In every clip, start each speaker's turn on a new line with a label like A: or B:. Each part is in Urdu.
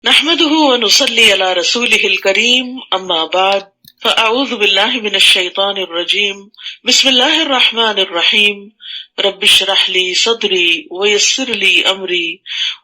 A: نحمده ونصلي على رسوله الكريم اما بعد فاعوذ بالله من الشيطان الرجيم بسم الله الرحمن الرحيم رب اشرح لي صدري ويسر لي امري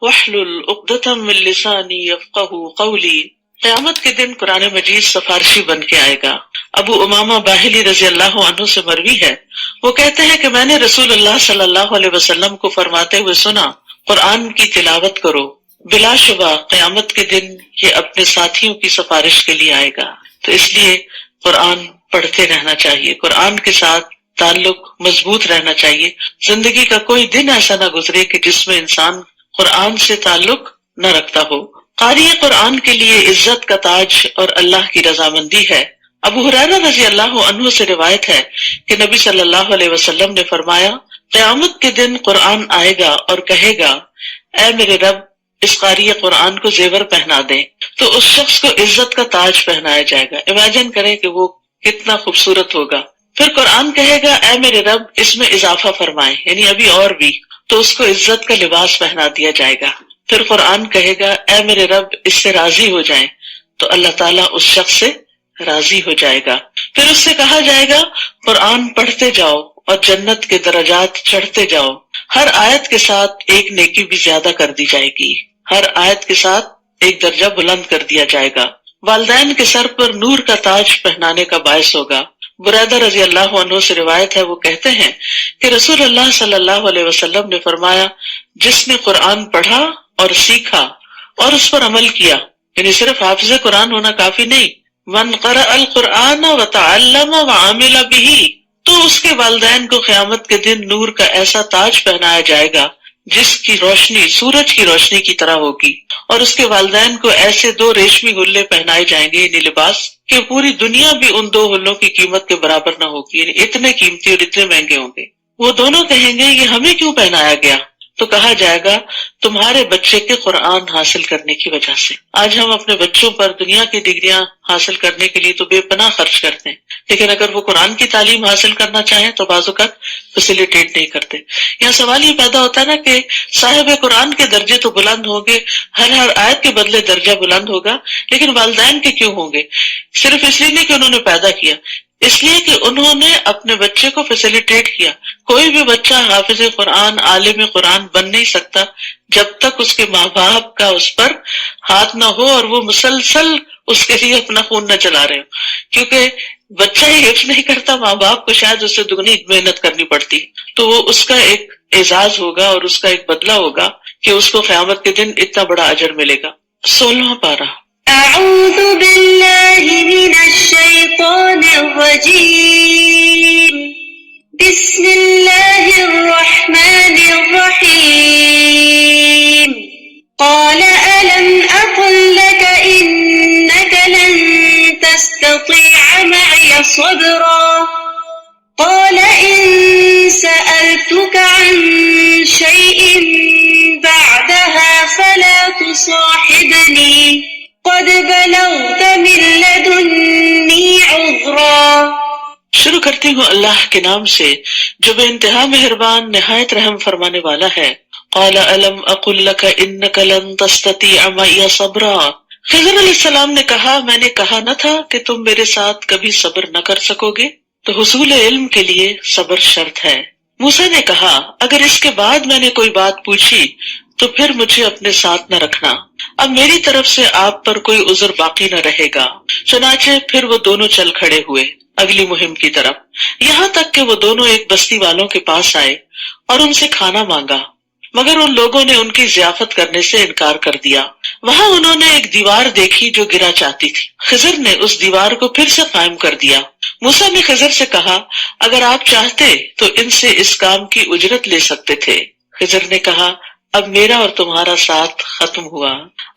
A: واحلل عقدة من لساني يفقهوا قولي۔ قیامت کے دن قرآن مجید سفارشی بن کے آئے گا۔ ابو امامہ باہلی رضی اللہ عنہ سے مروی ہے، وہ کہتے ہیں کہ میں نے رسول اللہ صلی اللہ علیہ وسلم کو فرماتے ہوئے سنا، قرآن کی تلاوت کرو، بلا شبہ قیامت کے دن یہ اپنے ساتھیوں کی سفارش کے لیے آئے گا۔ تو اس لیے قرآن پڑھتے رہنا چاہیے، قرآن کے ساتھ تعلق مضبوط رہنا چاہیے۔ زندگی کا کوئی دن ایسا نہ گزرے کہ جس میں انسان قرآن سے تعلق نہ رکھتا ہو۔ قاری قرآن کے لیے عزت کا تاج اور اللہ کی رضامندی ہے۔ ابو ہریرہ رضی اللہ عنہ سے روایت ہے کہ نبی صلی اللہ علیہ وسلم نے فرمایا، قیامت کے دن قرآن آئے گا اور کہے گا، اے میرے رب، اس قاری قرآن کو زیور پہنا دیں، تو اس شخص کو عزت کا تاج پہنایا جائے گا۔ امیجن کریں کہ وہ کتنا خوبصورت ہوگا۔ پھر قرآن کہے گا، اے میرے رب، اس میں اضافہ فرمائیں، یعنی ابھی اور بھی، تو اس کو عزت کا لباس پہنا دیا جائے گا۔ پھر قرآن کہے گا، اے میرے رب، اس سے راضی ہو جائیں، تو اللہ تعالیٰ اس شخص سے راضی ہو جائے گا۔ پھر اس سے کہا جائے گا، قرآن پڑھتے جاؤ اور جنت کے درجات چڑھتے جاؤ، ہر آیت کے ساتھ ایک نیکی بھی زیادہ کر دی جائے گی، ہر آیت کے ساتھ ایک درجہ بلند کر دیا جائے گا۔ والدین کے سر پر نور کا تاج پہنانے کا باعث ہوگا۔ بریدہ رضی اللہ عنہ سے روایت ہے، وہ کہتے ہیں کہ رسول اللہ صلی اللہ علیہ وسلم نے فرمایا، جس نے قرآن پڑھا اور سیکھا اور اس پر عمل کیا، یعنی صرف حافظ قرآن ہونا کافی نہیں، من قرأ القرآن وتعلم وعمل به، تو اس کے والدین کو قیامت کے دن نور کا ایسا تاج پہنایا جائے گا جس کی روشنی سورج کی روشنی کی طرح ہوگی، اور اس کے والدین کو ایسے 2 ریشمی حلے پہنائے جائیں گے، یعنی لباس، کہ پوری دنیا بھی ان 2 حلوں کی قیمت کے برابر نہ ہوگی، یعنی اتنے قیمتی اور اتنے مہنگے ہوں گے۔ وہ دونوں کہیں گے، یہ ہمیں کیوں پہنایا گیا؟ تو کہا جائے گا، تمہارے بچے کے قرآن حاصل کرنے کی وجہ سے۔ آج ہم اپنے بچوں پر دنیا کی ڈگریاں حاصل کرنے کے لیے تو بے پناہ خرچ کرتے ہیں، لیکن اگر وہ قرآن کی تعلیم حاصل کرنا چاہیں تو بعض اوقات فیسیلیٹیٹ نہیں کرتے۔ یہاں سوال یہ پیدا ہوتا ہے نا کہ صاحب قرآن کے درجے تو بلند ہوں گے، ہر آیت کے بدلے درجہ بلند ہوگا، لیکن والدین کے کیوں ہوں گے؟ صرف اس لیے نہیں کہ انہوں نے پیدا کیا، اس لیے کہ انہوں نے اپنے بچے کو فیسیلیٹیٹ کیا۔ کوئی بھی بچہ حافظ قرآن، عالم قرآن بن نہیں سکتا جب تک اس کے ماں باپ کا اس پر ہاتھ نہ ہو اور وہ مسلسل اس کے لیے اپنا خون نہ چلا رہے ہو، کیونکہ بچہ ہی حفظ نہیں کرتا، ماں باپ کو شاید اس سے دگنی محنت کرنی پڑتی، تو وہ اس کا ایک اعزاز ہوگا اور اس کا ایک بدلہ ہوگا کہ اس کو قیامت کے دن اتنا بڑا اجر ملے گا۔ 16واں پارہ۔
B: اعوذ باللہ من الشیطان الرجیم، بسم اللہ الرحمن الرحیم، قال ألم أقل لك إنك لن تستطيع معي صبرا قال إن سألتك عن شيء بعدها فلا تصاحبني قد بلغت من لدني عذرا۔
A: شروع کرتی ہوں اللہ کے نام سے جو بے انتہا مہربان نہایت رحم فرمانے والا ہے۔ قال الم اقل لك انك لن تستطيع معي صبرا، خضر علیہ السلام نے کہا، میں نے کہا نہ تھا کہ تم میرے ساتھ کبھی صبر نہ کر سکو گے؟ تو حصول علم کے لیے صبر شرط ہے۔ موسیٰ نے کہا، اگر اس کے بعد میں نے کوئی بات پوچھی تو پھر مجھے اپنے ساتھ نہ رکھنا، اب میری طرف سے آپ پر کوئی عذر باقی نہ رہے گا۔ چنانچہ پھر وہ دونوں چل کھڑے ہوئے اگلی مہم کی طرف، یہاں تک کہ وہ دونوں ایک بستی والوں کے پاس آئے اور ان سے کھانا مانگا، مگر ان لوگوں نے ان کی ضیافت کرنے سے انکار کر دیا۔ وہاں انہوں نے ایک دیوار دیکھی جو گرا چاہتی تھی، خضر نے اس دیوار کو پھر سے قائم کر دیا۔ موسیٰ نے خضر سے کہا، اگر آپ چاہتے تو ان سے اس کام کی اجرت لے سکتے تھے۔ خضر نے کہا، اب میرا اور تمہارا ساتھ ختم ہوا،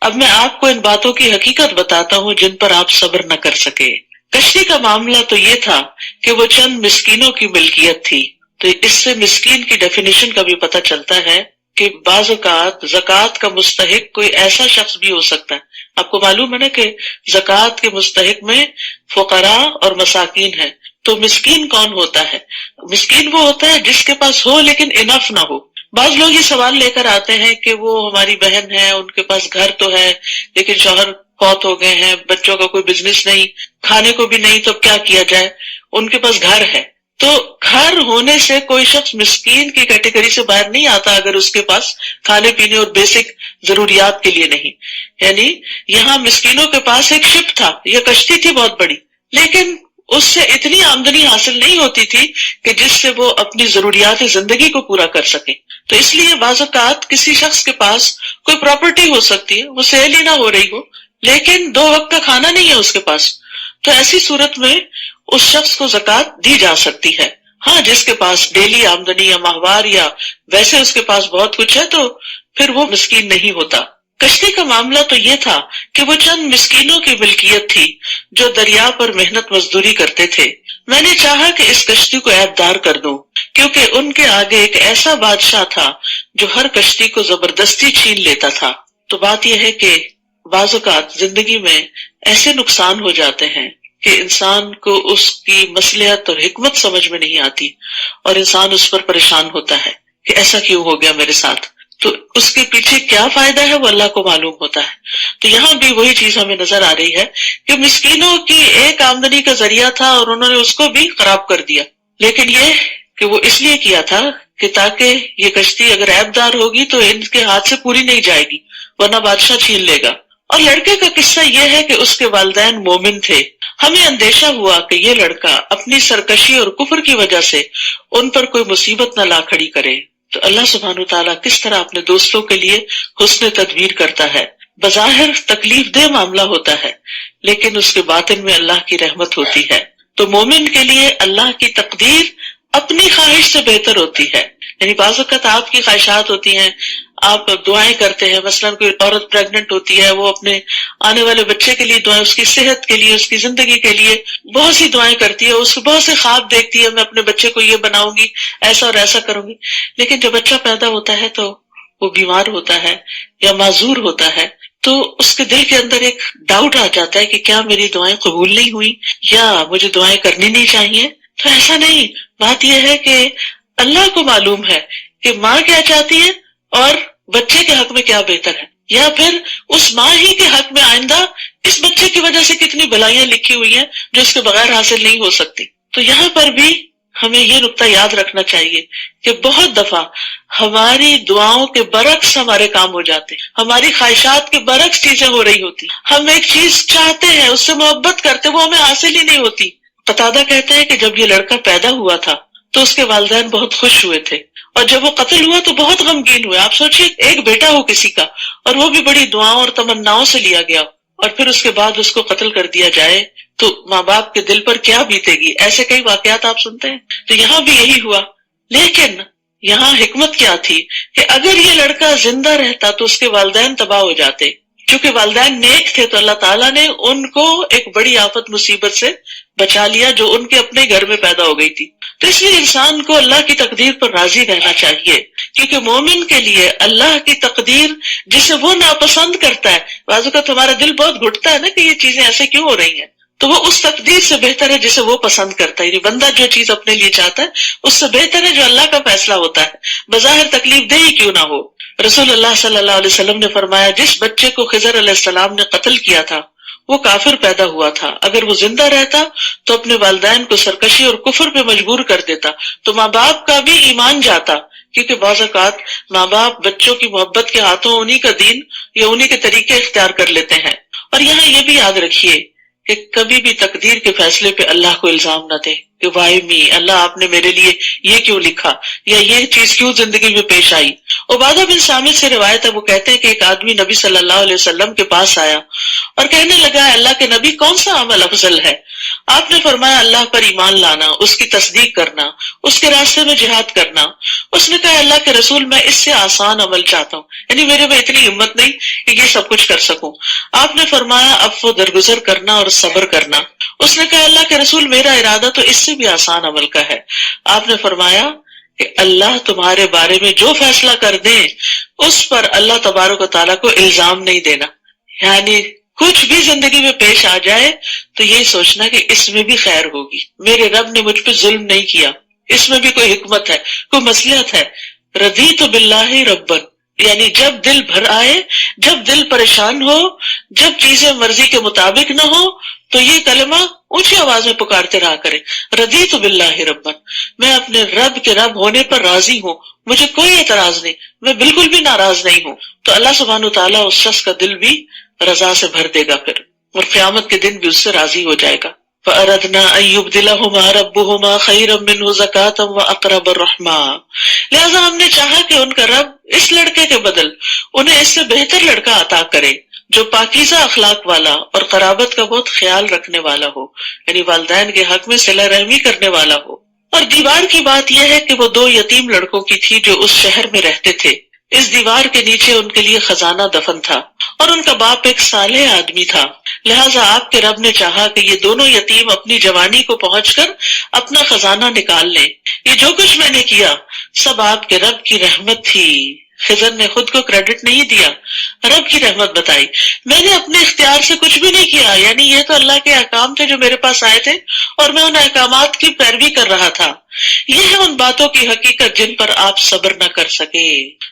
A: اب میں آپ کو ان باتوں کی حقیقت بتاتا ہوں جن پر آپ صبر نہ کر سکے۔ کشتی کا معاملہ تو یہ تھا کہ وہ چند مسکینوں کی ملکیت تھی، تو اس سے مسکین کی ڈیفینیشن کا بھی پتہ چلتا ہے کہ بعض اوقات زکوٰۃ کا مستحق کوئی ایسا شخص بھی ہو سکتا ہے۔ آپ کو معلوم ہے نا کہ زکوٰۃ کے مستحق میں فقراء اور مساکین ہیں، تو مسکین کون ہوتا ہے؟ مسکین وہ ہوتا ہے جس کے پاس ہو لیکن انف نہ ہو، بعض لوگ یہ سوال لے کر آتے ہیں کہ وہ ہماری بہن ہے، ان کے پاس گھر تو ہے لیکن شوہر فوت ہو گئے ہیں، بچوں کا کوئی بزنس نہیں، کھانے کو بھی نہیں، تو کیا کیا جائے؟ ان کے پاس گھر ہے، تو گھر ہونے سے کوئی شخص مسکین کی کیٹیگری سے باہر نہیں آتا اگر اس کے پاس کھانے پینے اور بیسک ضروریات کے لیے نہیں. یعنی یہاں مسکینوں کے پاس ایک شپ تھا، یہ کشتی تھی بہت بڑی، لیکن اس سے اتنی آمدنی حاصل نہیں ہوتی تھی کہ جس سے وہ اپنی ضروریات زندگی کو پورا کر سکے. تو اس لیے بعض اوقات کسی شخص کے پاس کوئی پراپرٹی ہو سکتی ہے، وہ سیل ہی نہ ہو رہی ہو، لیکن 2 وقت کا کھانا نہیں ہے اس کے پاس، تو ایسی صورت میں اس شخص کو زکوٰۃ دی جا سکتی ہے. ہاں، جس کے پاس ڈیلی آمدنی یا ماہوار یا ویسے اس کے پاس بہت کچھ ہے تو پھر وہ مسکین نہیں ہوتا. کشتی کا معاملہ تو یہ تھا کہ وہ چند مسکینوں کی ملکیت تھی جو دریا پر محنت مزدوری کرتے تھے. میں نے چاہا کہ اس کشتی کو عیب دار کر دوں، کیونکہ ان کے آگے ایک ایسا بادشاہ تھا جو ہر کشتی کو زبردستی چھین لیتا تھا. تو بات یہ ہے کہ بعض اوقات زندگی میں ایسے نقصان ہو جاتے ہیں کہ انسان کو اس کی مصلحت اور حکمت سمجھ میں نہیں آتی اور انسان اس پر پریشان ہوتا ہے کہ ایسا کیوں ہو گیا میرے ساتھ. تو اس کے پیچھے کیا فائدہ ہے وہ اللہ کو معلوم ہوتا ہے. تو یہاں بھی وہی چیز ہمیں نظر آ رہی ہے کہ مسکینوں کی ایک آمدنی کا ذریعہ تھا اور انہوں نے اس کو بھی خراب کر دیا، لیکن یہ کہ وہ اس لیے کیا تھا کہ تاکہ یہ کشتی اگر عیب دار ہوگی تو ان کے ہاتھ سے پوری نہیں جائے گی ورنہ بادشاہ چھین لے گا. اور لڑکے کا قصہ یہ ہے کہ اس کے والدین مومن تھے. ہمیں اندیشہ ہوا کہ یہ لڑکا اپنی سرکشی اور کفر کی وجہ سے ان پر کوئی مصیبت نہ لا کھڑی کرے. تو اللہ سبحانہ وتعالیٰ کس طرح اپنے دوستوں کے لیے حسن تدبیر کرتا ہے. بظاہر تکلیف دہ معاملہ ہوتا ہے لیکن اس کے باطن میں اللہ کی رحمت ہوتی ہے. تو مومن کے لیے اللہ کی تقدیر اپنی خواہش سے بہتر ہوتی ہے. یعنی بعض اوقات آپ کی خواہشات ہوتی ہیں، آپ دعائیں کرتے ہیں، مثلا کوئی عورت پریگننٹ ہوتی ہے، وہ اپنے آنے والے بچے کے لیے دعائیں، اس کی صحت کے لیے، اس کی زندگی کے لیے بہت سی دعائیں کرتی ہے، اس کو بہت سے خواب دیکھتی ہے، میں اپنے بچے کو یہ بناؤں گی، ایسا اور ایسا کروں گی. لیکن جب بچہ پیدا ہوتا ہے تو وہ بیمار ہوتا ہے یا معذور ہوتا ہے تو اس کے دل کے اندر ایک ڈاؤٹ آ جاتا ہے کہ کیا میری دعائیں قبول نہیں ہوئی یا مجھے دعائیں کرنی نہیں چاہیے. تو ایسا نہیں، بات یہ ہے کہ اللہ کو معلوم ہے کہ ماں کیا چاہتی ہے اور بچے کے حق میں کیا بہتر ہے، یا پھر اس ماں ہی کے حق میں آئندہ اس بچے کی وجہ سے کتنی بھلائیاں لکھی ہوئی ہیں جو اس کے بغیر حاصل نہیں ہو سکتی. تو یہاں پر بھی ہمیں یہ نقطہ یاد رکھنا چاہیے کہ بہت دفعہ ہماری دعاؤں کے برعکس ہمارے کام ہو جاتے ہیں، ہماری خواہشات کے برعکس چیزیں ہو رہی ہوتی، ہم ایک چیز چاہتے ہیں، اس سے محبت کرتے، وہ ہمیں حاصل ہی نہیں ہوتی. قتادہ کہتے ہیں کہ جب یہ لڑکا پیدا ہوا تھا تو اس کے والدین بہت خوش ہوئے تھے اور جب وہ قتل ہوا تو بہت غمگین ہوئے. آپ سوچئے ایک بیٹا ہو کسی کا اور وہ بھی بڑی دعاؤں اور تمناؤں سے لیا گیا اور پھر اس کے بعد اس کو قتل کر دیا جائے تو ماں باپ کے دل پر کیا بیتے گی. ایسے کئی واقعات آپ سنتے ہیں. تو یہاں بھی یہی ہوا، لیکن یہاں حکمت کیا تھی کہ اگر یہ لڑکا زندہ رہتا تو اس کے والدین تباہ ہو جاتے. چونکہ والدین نیک تھے تو اللہ تعالیٰ نے ان کو ایک بڑی آفت مصیبت سے بچا لیا جو ان کے اپنے گھر میں پیدا ہو گئی تھی. تو اس لیے انسان کو اللہ کی تقدیر پر راضی رہنا چاہیے، کیونکہ مومن کے لیے اللہ کی تقدیر جسے وہ ناپسند کرتا ہے، بعض اوقات ہمارا دل بہت گھٹتا ہے نا کہ یہ چیزیں ایسے کیوں ہو رہی ہیں، تو وہ اس تقدیر سے بہتر ہے جسے وہ پسند کرتا ہے. یعنی بندہ جو چیز اپنے لیے چاہتا ہے اس سے بہتر ہے جو اللہ کا فیصلہ ہوتا ہے، بظاہر تکلیف دہ ہی کیوں نہ ہو. رسول اللہ صلی اللہ علیہ وسلم نے فرمایا جس بچے کو خضر علیہ السلام نے قتل کیا تھا وہ کافر پیدا ہوا تھا، اگر وہ زندہ رہتا تو اپنے والدین کو سرکشی اور کفر پہ مجبور کر دیتا تو ماں باپ کا بھی ایمان جاتا، کیونکہ بعض اوقات ماں باپ بچوں کی محبت کے ہاتھوں انہی کا دین یا انہی کے طریقے اختیار کر لیتے ہیں. اور یہاں یہ بھی یاد رکھیے کہ کبھی بھی تقدیر کے فیصلے پہ اللہ کو الزام نہ دے کہ وائی می، اللہ آپ نے میرے لیے یہ کیوں لکھا یا یہ چیز کیوں زندگی میں پیش آئی. عبادہ بن صامت سے روایت ہے، وہ کہتے ہیں کہ ایک آدمی نبی صلی اللہ علیہ وسلم کے پاس آیا اور کہنے لگا اللہ کے نبی کون سا عمل افضل ہے؟ آپ نے فرمایا اللہ پر ایمان لانا، اس کی تصدیق کرنا، اس کے راستے میں جہاد کرنا. اس نے کہا اللہ کے رسول میں اس سے آسان عمل چاہتا ہوں، یعنی میرے میں اتنی ہمت نہیں کہ یہ سب کچھ کر سکوں. آپ نے فرمایا عفو درگزر کرنا اور صبر کرنا. اس نے کہا اللہ کے رسول میرا ارادہ تو اس سے بھی آسان عمل کا ہے. آپ نے فرمایا کہ اللہ تمہارے بارے میں جو فیصلہ کر دیں اس پر اللہ تبارک و تعالیٰ کو الزام نہیں دینا. یعنی کچھ بھی زندگی میں پیش آ جائے تو یہ سوچنا کہ اس میں بھی خیر ہوگی، میرے رب نے مجھ پہ ظلم نہیں کیا، اس میں بھی کوئی حکمت ہے، کوئی مصلحت ہے. رضیت باللہ ربن، یعنی جب دل بھر آئے، جب دل پریشان ہو، جب چیزیں مرضی کے مطابق نہ ہو، تو یہ کلمہ اونچی آواز میں پکارتے رہا کرے، رضیت باللہ ربن، میں اپنے رب کے رب ہونے پر راضی ہوں، مجھے کوئی اعتراض نہیں، میں بالکل بھی ناراض نہیں ہوں. تو اللہ سبحانہ وتعالیٰ اس شخص کا دل بھی رضا سے بھر دے گا پھر، اور قیامت کے دن بھی اس سے راضی ہو جائے گا. فَأَرَدْنَا أَن يُبْدِلَهُمَا رَبُّهُمَا خَيْرًا مِّنْهُ زَكَاةً وَأَقْرَبَ رُحْمًا، لہذا ہم نے چاہا کہ ان کا رب اس لڑکے کے بدل انہیں اس سے بہتر لڑکا عطا کرے جو پاکیزہ اخلاق والا اور قرابت کا بہت خیال رکھنے والا ہو، یعنی والدین کے حق میں صلہ رحمی کرنے والا ہو. اور دیوار کی بات یہ ہے کہ وہ 2 یتیم لڑکوں کی تھی جو اس شہر میں رہتے تھے. اس دیوار کے نیچے ان کے لیے خزانہ دفن تھا، اور ان کا باپ ایک صالح آدمی تھا. لہٰذا آپ کے رب نے چاہا کہ یہ دونوں یتیم اپنی جوانی کو پہنچ کر اپنا خزانہ نکال لیں. یہ جو کچھ میں نے کیا سب آپ کے رب کی رحمت تھی. خضر نے خود کو کریڈٹ نہیں دیا، رب کی رحمت بتائی. میں نے اپنے اختیار سے کچھ بھی نہیں کیا، یعنی یہ تو اللہ کے احکام تھے جو میرے پاس آئے تھے، اور میں ان احکامات کی پیروی کر رہا تھا. یہ ہے ان باتوں کی حقیقت جن پر آپ صبر نہ کر سکے.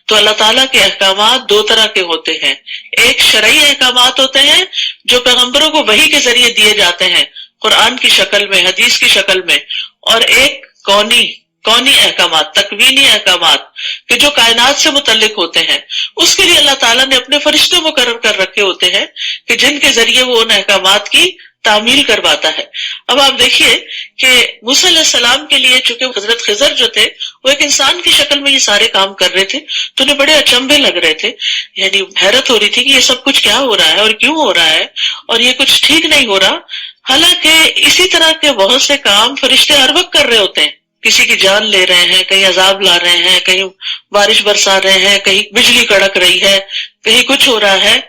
A: تو اللہ تعالیٰ کے احکامات 2 طرح کے ہوتے ہیں. ایک شرعی احکامات ہوتے ہیں جو پیغمبروں کو وحی کے ذریعے دیے جاتے ہیں، قرآن کی شکل میں، حدیث کی شکل میں. اور ایک کونی احکامات، تکوینی احکامات کہ جو کائنات سے متعلق ہوتے ہیں. اس کے لیے اللہ تعالیٰ نے اپنے فرشتے مقرر کر رکھے ہوتے ہیں کہ جن کے ذریعے وہ ان احکامات کی تعمیل کرواتا ہے. اب آپ دیکھیے کہ موسیٰ علیہ السلام کے لیے چونکہ حضرت خضر جو تھے وہ ایک انسان کی شکل میں یہ سارے کام کر رہے تھے، تو انہیں بڑے اچنبھے لگ رہے تھے، یعنی حیرت ہو رہی تھی کہ یہ سب کچھ کیا ہو رہا ہے اور کیوں ہو رہا ہے، اور یہ کچھ ٹھیک نہیں ہو رہا. حالانکہ اسی طرح کے بہت سے کام فرشتے ہر وقت کر رہے ہوتے ہیں. کسی کی جان لے رہے ہیں، کہیں عذاب لا رہے ہیں، کہیں بارش برسا رہے ہیں، کہیں بجلی کڑک رہی ہے، کہیں کچھ ہو رہا ہے.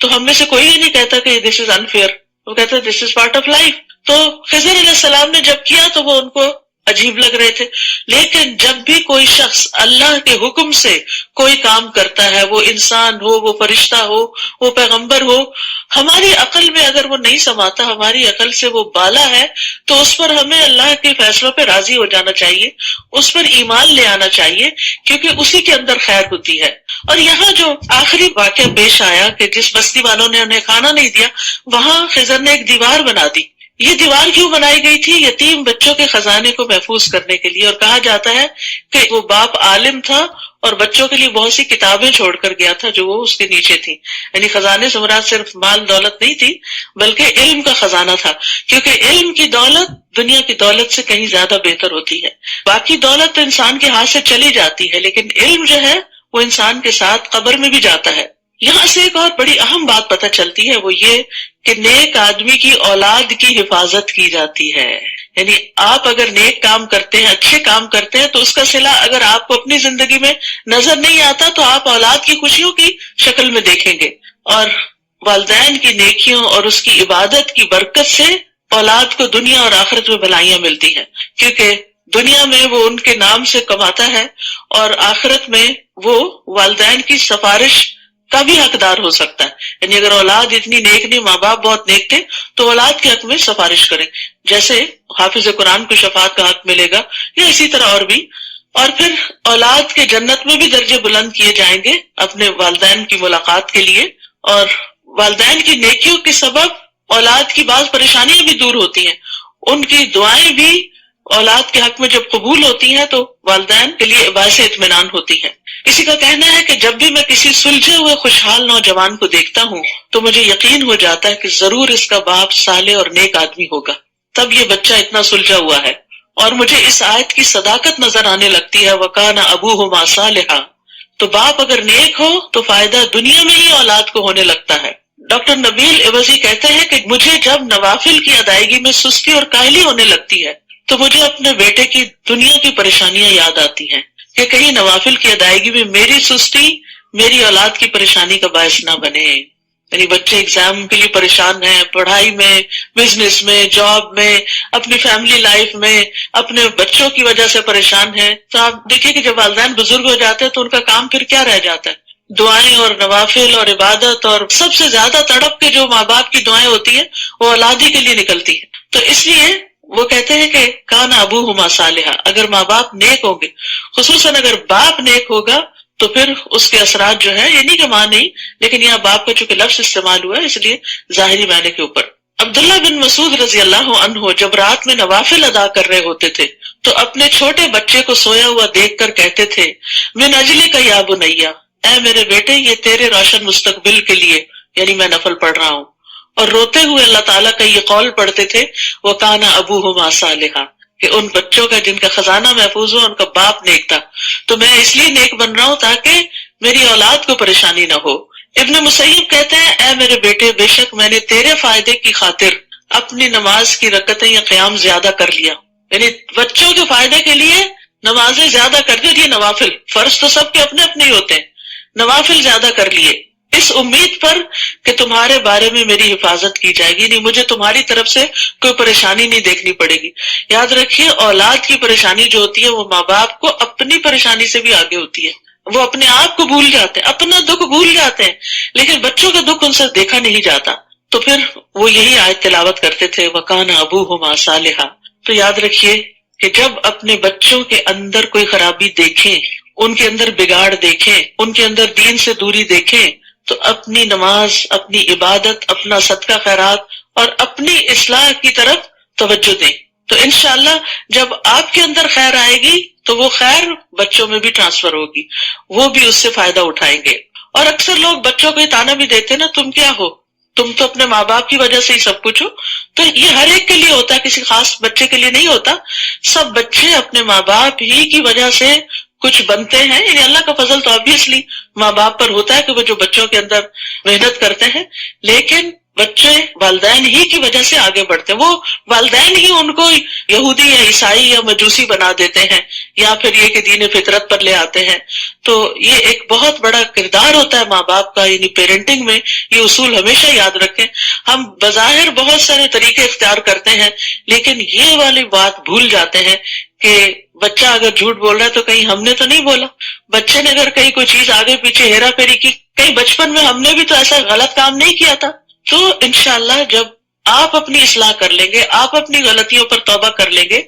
A: تو ہم میں سے کوئی یہ نہیں کہتا کہ دس از انفیئر، وہ کہتا ہے دس از پارٹ آف لائف. تو خضر علیہ السلام نے جب کیا تو وہ ان کو عجیب لگ رہے تھے. لیکن جب بھی کوئی شخص اللہ کے حکم سے کوئی کام کرتا ہے، وہ انسان ہو، وہ فرشتہ ہو، وہ پیغمبر ہو، ہماری عقل میں اگر وہ نہیں سماتا، ہماری عقل سے وہ بالا ہے، تو اس پر ہمیں اللہ کے فیصلوں پہ راضی ہو جانا چاہیے، اس پر ایمان لے آنا چاہیے، کیونکہ اسی کے اندر خیر ہوتی ہے. اور یہاں جو آخری واقعہ پیش آیا کہ جس بستی والوں نے انہیں کھانا نہیں دیا، وہاں خضر نے ایک دیوار بنا دی. یہ دیوار کیوں بنائی گئی تھی؟ یتیم بچوں کے خزانے کو محفوظ کرنے کے لیے. اور کہا جاتا ہے کہ وہ باپ عالم تھا اور بچوں کے لیے بہت سی کتابیں چھوڑ کر گیا تھا جو وہ اس کے نیچے تھی. یعنی خزانے سے مراد صرف مال دولت نہیں تھی بلکہ علم کا خزانہ تھا، کیونکہ علم کی دولت دنیا کی دولت سے کہیں زیادہ بہتر ہوتی ہے. باقی دولت تو انسان کے ہاتھ سے چلی جاتی ہے، لیکن علم جو ہے وہ انسان کے ساتھ قبر میں بھی جاتا ہے. یہاں سے ایک اور بڑی اہم بات پتہ چلتی ہے، وہ یہ کہ نیک آدمی کی اولاد کی حفاظت کی جاتی ہے. یعنی آپ اگر نیک کام کرتے ہیں، اچھے کام کرتے ہیں، تو اس کا صلہ اگر آپ کو اپنی زندگی میں نظر نہیں آتا تو آپ اولاد کی خوشیوں کی شکل میں دیکھیں گے. اور والدین کی نیکیوں اور اس کی عبادت کی برکت سے اولاد کو دنیا اور آخرت میں بھلائیاں ملتی ہیں، کیونکہ دنیا میں وہ ان کے نام سے کماتا ہے اور آخرت میں وہ والدین کی سفارش کا بھی حقدار ہو سکتا ہے. یعنی اگر اولاد اتنی نیک نہیں، ماں باپ بہت نیک تھے، تو اولاد کے حق میں سفارش کریں، جیسے حافظ قرآن کو شفاعت کا حق ملے گا، یا اسی طرح اور بھی. اور پھر اولاد کے جنت میں بھی درجے بلند کیے جائیں گے اپنے والدین کی ملاقات کے لیے. اور والدین کی نیکیوں کے سبب اولاد کی بعض پریشانیاں بھی دور ہوتی ہیں، ان کی دعائیں بھی اولاد کے حق میں جب قبول ہوتی ہیں تو والدین کے لیے باعث اطمینان ہوتی ہیں. کسی کا کہنا ہے کہ جب بھی میں کسی سلجھے ہوئے خوشحال نوجوان کو دیکھتا ہوں تو مجھے یقین ہو جاتا ہے کہ ضرور اس کا باپ صالح اور نیک آدمی ہوگا، تب یہ بچہ اتنا سلجھا ہوا ہے. اور مجھے اس آیت کی صداقت نظر آنے لگتی ہے، وَكَانَ أَبُوهُمَا صَالِحًا. تو باپ اگر نیک ہو تو فائدہ دنیا میں ہی اولاد کو ہونے لگتا ہے. ڈاکٹر نبیل عوضی کہتے ہیں کہ مجھے جب نوافل کی ادائیگی میں سستی اور کاہلی ہونے لگتی ہے تو مجھے اپنے بیٹے کی دنیا کی پریشانیاں یاد آتی ہیں کہ کہیں نوافل کی ادائیگی میں میری سستی میری اولاد کی پریشانی کا باعث نہ بنے. یعنی بچے ایگزام کے لیے پریشان ہیں، پڑھائی میں، بزنس میں، جاب میں، اپنی فیملی لائف میں، اپنے بچوں کی وجہ سے پریشان ہیں. تو آپ دیکھیں کہ جب والدین بزرگ ہو جاتے ہیں تو ان کا کام پھر کیا رہ جاتا ہے؟ دعائیں اور نوافل اور عبادت. اور سب سے زیادہ تڑپ کے جو ماں باپ کی دعائیں ہوتی ہیں وہ اولاد ہی کے لیے نکلتی ہیں. تو اس لیے وہ کہتے ہیں کہ کان ابوہما صالحا، اگر ماں باپ نیک ہوں گے، خصوصاً اگر باپ نیک ہوگا تو پھر اس کے اثرات جو ہے، یہ نہیں کہ ماں نہیں، لیکن یہاں باپ کا چونکہ لفظ استعمال ہوا ہے اس لیے ظاہری معنی کے اوپر۔ عبداللہ بن مسعود رضی اللہ عنہ جب رات میں نوافل ادا کر رہے ہوتے تھے تو اپنے چھوٹے بچے کو سویا ہوا دیکھ کر کہتے تھے من اجلک یا بنیا، اے میرے بیٹے یہ تیرے روشن مستقبل کے لیے، یعنی میں نفل پڑھ رہا ہوں۔ اور روتے ہوئے اللہ تعالیٰ کا یہ قول پڑھتے تھے وَكَانَ أَبُوهُمَا صَالِحًا، کہ ان بچوں کا جن کا خزانہ محفوظ ہو ان کا باپ نیک تھا، تو میں اس لیے نیک بن رہا ہوں تاکہ میری اولاد کو پریشانی نہ ہو۔ ابن مسیب کہتے ہیں اے میرے بیٹے بے شک میں نے تیرے فائدے کی خاطر اپنی نماز کی رکعتیں یا قیام زیادہ کر لیا، یعنی بچوں کے فائدے کے لیے نمازیں زیادہ کر دی، اور یہ نوافل، فرض تو سب کے اپنے اپنے ہی ہوتے ہیں، نوافل زیادہ کر لیے اس امید پر کہ تمہارے بارے میں میری حفاظت کی جائے گی، نہیں مجھے تمہاری طرف سے کوئی پریشانی نہیں دیکھنی پڑے گی۔ یاد رکھیے اولاد کی پریشانی جو ہوتی ہے وہ ماں باپ کو اپنی پریشانی سے بھی آگے ہوتی ہے، وہ اپنے آپ کو بھول جاتے ہیں، اپنا دکھ بھول جاتے ہیں، لیکن بچوں کا دکھ ان سے دیکھا نہیں جاتا۔ تو پھر وہ یہی آیت تلاوت کرتے تھے وَكَانَ أَبُوهُمَا صَالِحًا۔ تو یاد رکھیے کہ جب اپنے بچوں کے اندر کوئی خرابی دیکھیں، ان کے اندر بگاڑ دیکھیں، ان کے اندر دین سے دوری دیکھیں، تو اپنی نماز، اپنی عبادت، اپنا صدقہ خیرات اور اپنی اصلاح کی طرف توجہ دیں، تو انشاءاللہ جب آپ کے اندر خیر آئے گی تو وہ خیر بچوں میں بھی ٹرانسفر ہوگی، وہ بھی اس سے فائدہ اٹھائیں گے۔ اور اکثر لوگ بچوں کو یہ طعنہ بھی دیتے نا تم کیا ہو، تم تو اپنے ماں باپ کی وجہ سے ہی سب کچھ ہو، تو یہ ہر ایک کے لیے ہوتا ہے، کسی خاص بچے کے لیے نہیں ہوتا۔ سب بچے اپنے ماں باپ ہی کی وجہ سے کچھ بنتے ہیں، یعنی اللہ کا فضل تو obviously ماں باپ پر ہوتا ہے کہ وہ جو بچوں کے اندر محنت کرتے ہیں، لیکن بچے والدین ہی کی وجہ سے آگے بڑھتے ہیں، وہ والدین ہی ان کو یہودی یا عیسائی یا مجوسی بنا دیتے ہیں، یا پھر یہ کہ دین فطرت پر لے آتے ہیں۔ تو یہ ایک بہت بڑا کردار ہوتا ہے ماں باپ کا، یعنی پیرنٹنگ میں یہ اصول ہمیشہ یاد رکھیں۔ ہم بظاہر بہت سارے طریقے اختیار کرتے ہیں، لیکن یہ والی بات بھول جاتے ہیں کہ بچہ اگر جھوٹ بول رہا ہے تو کہیں ہم نے تو نہیں بولا، بچے نے اگر کہیں کوئی چیز آگے پیچھے ہیرا پھیری کی، کہیں بچپن میں ہم نے بھی تو ایسا غلط کام نہیں کیا تھا۔ تو انشاءاللہ جب آپ اپنی اصلاح کر لیں گے، آپ اپنی غلطیوں پر توبہ کر لیں گے،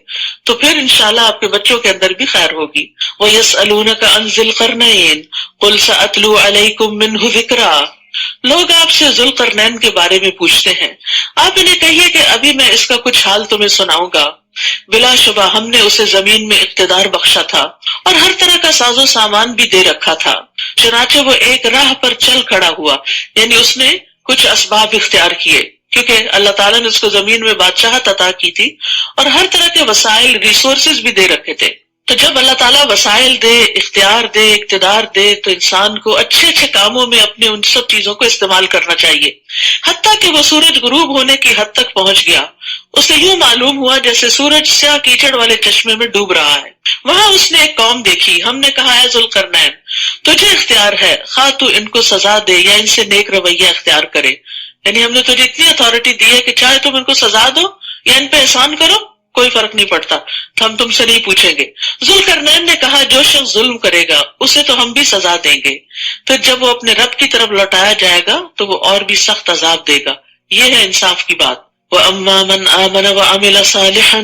A: تو پھر انشاءاللہ آپ کے بچوں کے اندر بھی خیر ہوگی۔ وَيَسْأَلُونَكَ عَنْ ذِي الْقَرْنَيْنِ قُلْ سَأَتْلُو عَلَيْكُمْ مِنْهُ ذِكْرًا۔ لوگ آپ سے ذوالقرنین کے بارے میں پوچھتے ہیں، آپ انہیں کہیے کہ ابھی میں اس کا کچھ حال تمہیں سناؤں گا۔ بلا شبہ ہم نے اسے زمین میں اقتدار بخشا تھا اور ہر طرح کا ساز و سامان بھی دے رکھا تھا، چنانچہ وہ ایک راہ پر چل کھڑا ہوا، یعنی اس نے کچھ اسباب اختیار کیے، کیونکہ اللہ تعالیٰ نے اس کو زمین میں بادشاہت عطا کی تھی اور ہر طرح کے وسائل، ریسورسز بھی دے رکھے تھے۔ تو جب اللہ تعالیٰ وسائل دے، اختیار دے، اقتدار دے، تو انسان کو اچھے اچھے کاموں میں اپنے ان سب چیزوں کو استعمال کرنا چاہیے۔ حتیٰ کہ وہ سورج غروب ہونے کی حد تک پہنچ گیا، اسے یوں معلوم ہوا جیسے سورج سیاہ کیچڑ والے چشمے میں ڈوب رہا ہے۔ وہاں اس نے ایک قوم دیکھی، ہم نے کہا اے ذوالقرنین تجھے اختیار ہے، خواہ تو ان کو سزا دے یا ان سے نیک رویہ اختیار کرے، یعنی ہم نے تجھے اتنی اتھارٹی دی ہے کہ چاہے تم ان کو سزا دو یا ان پہ احسان کرو، کوئی فرق نہیں پڑتا، تو ہم تم سے نہیں پوچھیں گے۔ ذوالقرنین نے کہا جو شخص ظلم کرے گا اسے تو ہم بھی سزا دیں گے، پھر جب وہ اپنے رب کی طرف لوٹایا جائے گا تو وہ اور بھی سخت عذاب دے گا۔ یہ ہے انصاف کی بات۔ وَأَمَّا مَنْ آمَنَ وَعَمِلَ صَالِحًا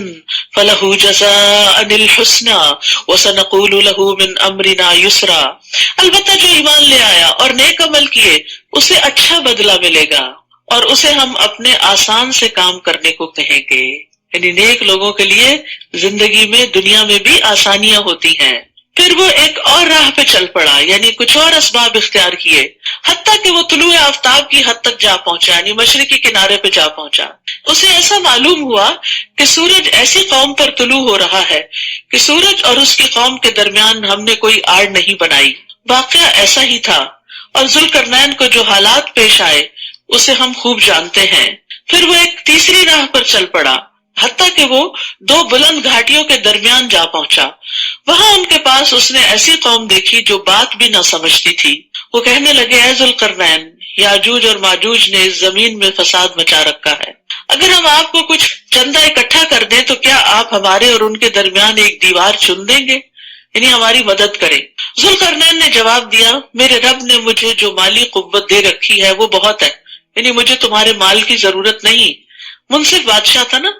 A: فَلَهُ جَزَاءً الْحُسْنَى وَسَنَقُولُ لَهُ مِنْ أَمْرِنَا يُسْرًا۔ البتہ جو ایمان لے آیا اور نیک عمل کیے اسے اچھا بدلہ ملے گا اور اسے ہم اپنے آسان سے کام کرنے کو کہیں گے، یعنی نیک لوگوں کے لیے زندگی میں دنیا میں بھی آسانیاں ہوتی ہیں۔ پھر وہ ایک اور راہ پہ چل پڑا، یعنی کچھ اور اسباب اختیار کیے، حتیٰ کہ وہ طلوع آفتاب کی حد تک جا پہنچا، یعنی مشرقی کنارے پہ جا پہنچا۔ اسے ایسا معلوم ہوا کہ سورج ایسی قوم پر طلوع ہو رہا ہے کہ سورج اور اس کی قوم کے درمیان ہم نے کوئی آڑ نہیں بنائی۔ واقعہ ایسا ہی تھا، اور ذوالقرنین کو جو حالات پیش آئے اسے ہم خوب جانتے ہیں۔ پھر وہ ایک تیسری راہ پر چل پڑا، حتیٰ کہ وہ دو بلند گھاٹیوں کے درمیان جا پہنچا۔ وہاں ان کے پاس اس نے ایسی قوم دیکھی جو بات بھی نہ سمجھتی تھی۔ وہ کہنے لگے اے ذوالقرنین، یاجوج اور ماجوج نے اس زمین میں فساد مچا رکھا ہے، اگر ہم آپ کو کچھ چندہ اکٹھا کر دیں تو کیا آپ ہمارے اور ان کے درمیان ایک دیوار چن دیں گے، یعنی ہماری مدد کریں؟ ذوالقرنین نے جواب دیا میرے رب نے مجھے جو مالی قوت دے رکھی ہے وہ بہت ہے، یعنی مجھے تمہارے مال کی ضرورت نہیں۔ منصف بادشاہ تھا نا،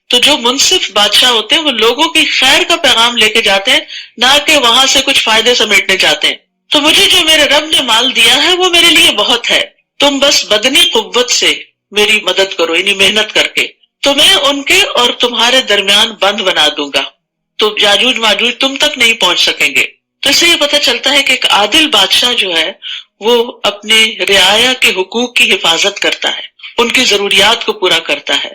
A: تو جو منصف بادشاہ ہوتے ہیں وہ لوگوں کی خیر کا پیغام لے کے جاتے ہیں، نہ کہ وہاں سے کچھ فائدے سمیٹنے جاتے ہیں۔ تو مجھے جو میرے رب نے مال دیا ہے وہ میرے لیے بہت ہے، تم بس بدنی قوت سے میری مدد کرو، یعنی محنت کر کے، تو میں ان کے اور تمہارے درمیان بند بنا دوں گا، تو یاجوج ماجوج تم تک نہیں پہنچ سکیں گے۔ تو اس سے یہ پتہ چلتا ہے کہ ایک عادل بادشاہ جو ہے وہ اپنے رعایا کے حقوق کی حفاظت کرتا ہے، ان کی ضروریات کو پورا کرتا ہے،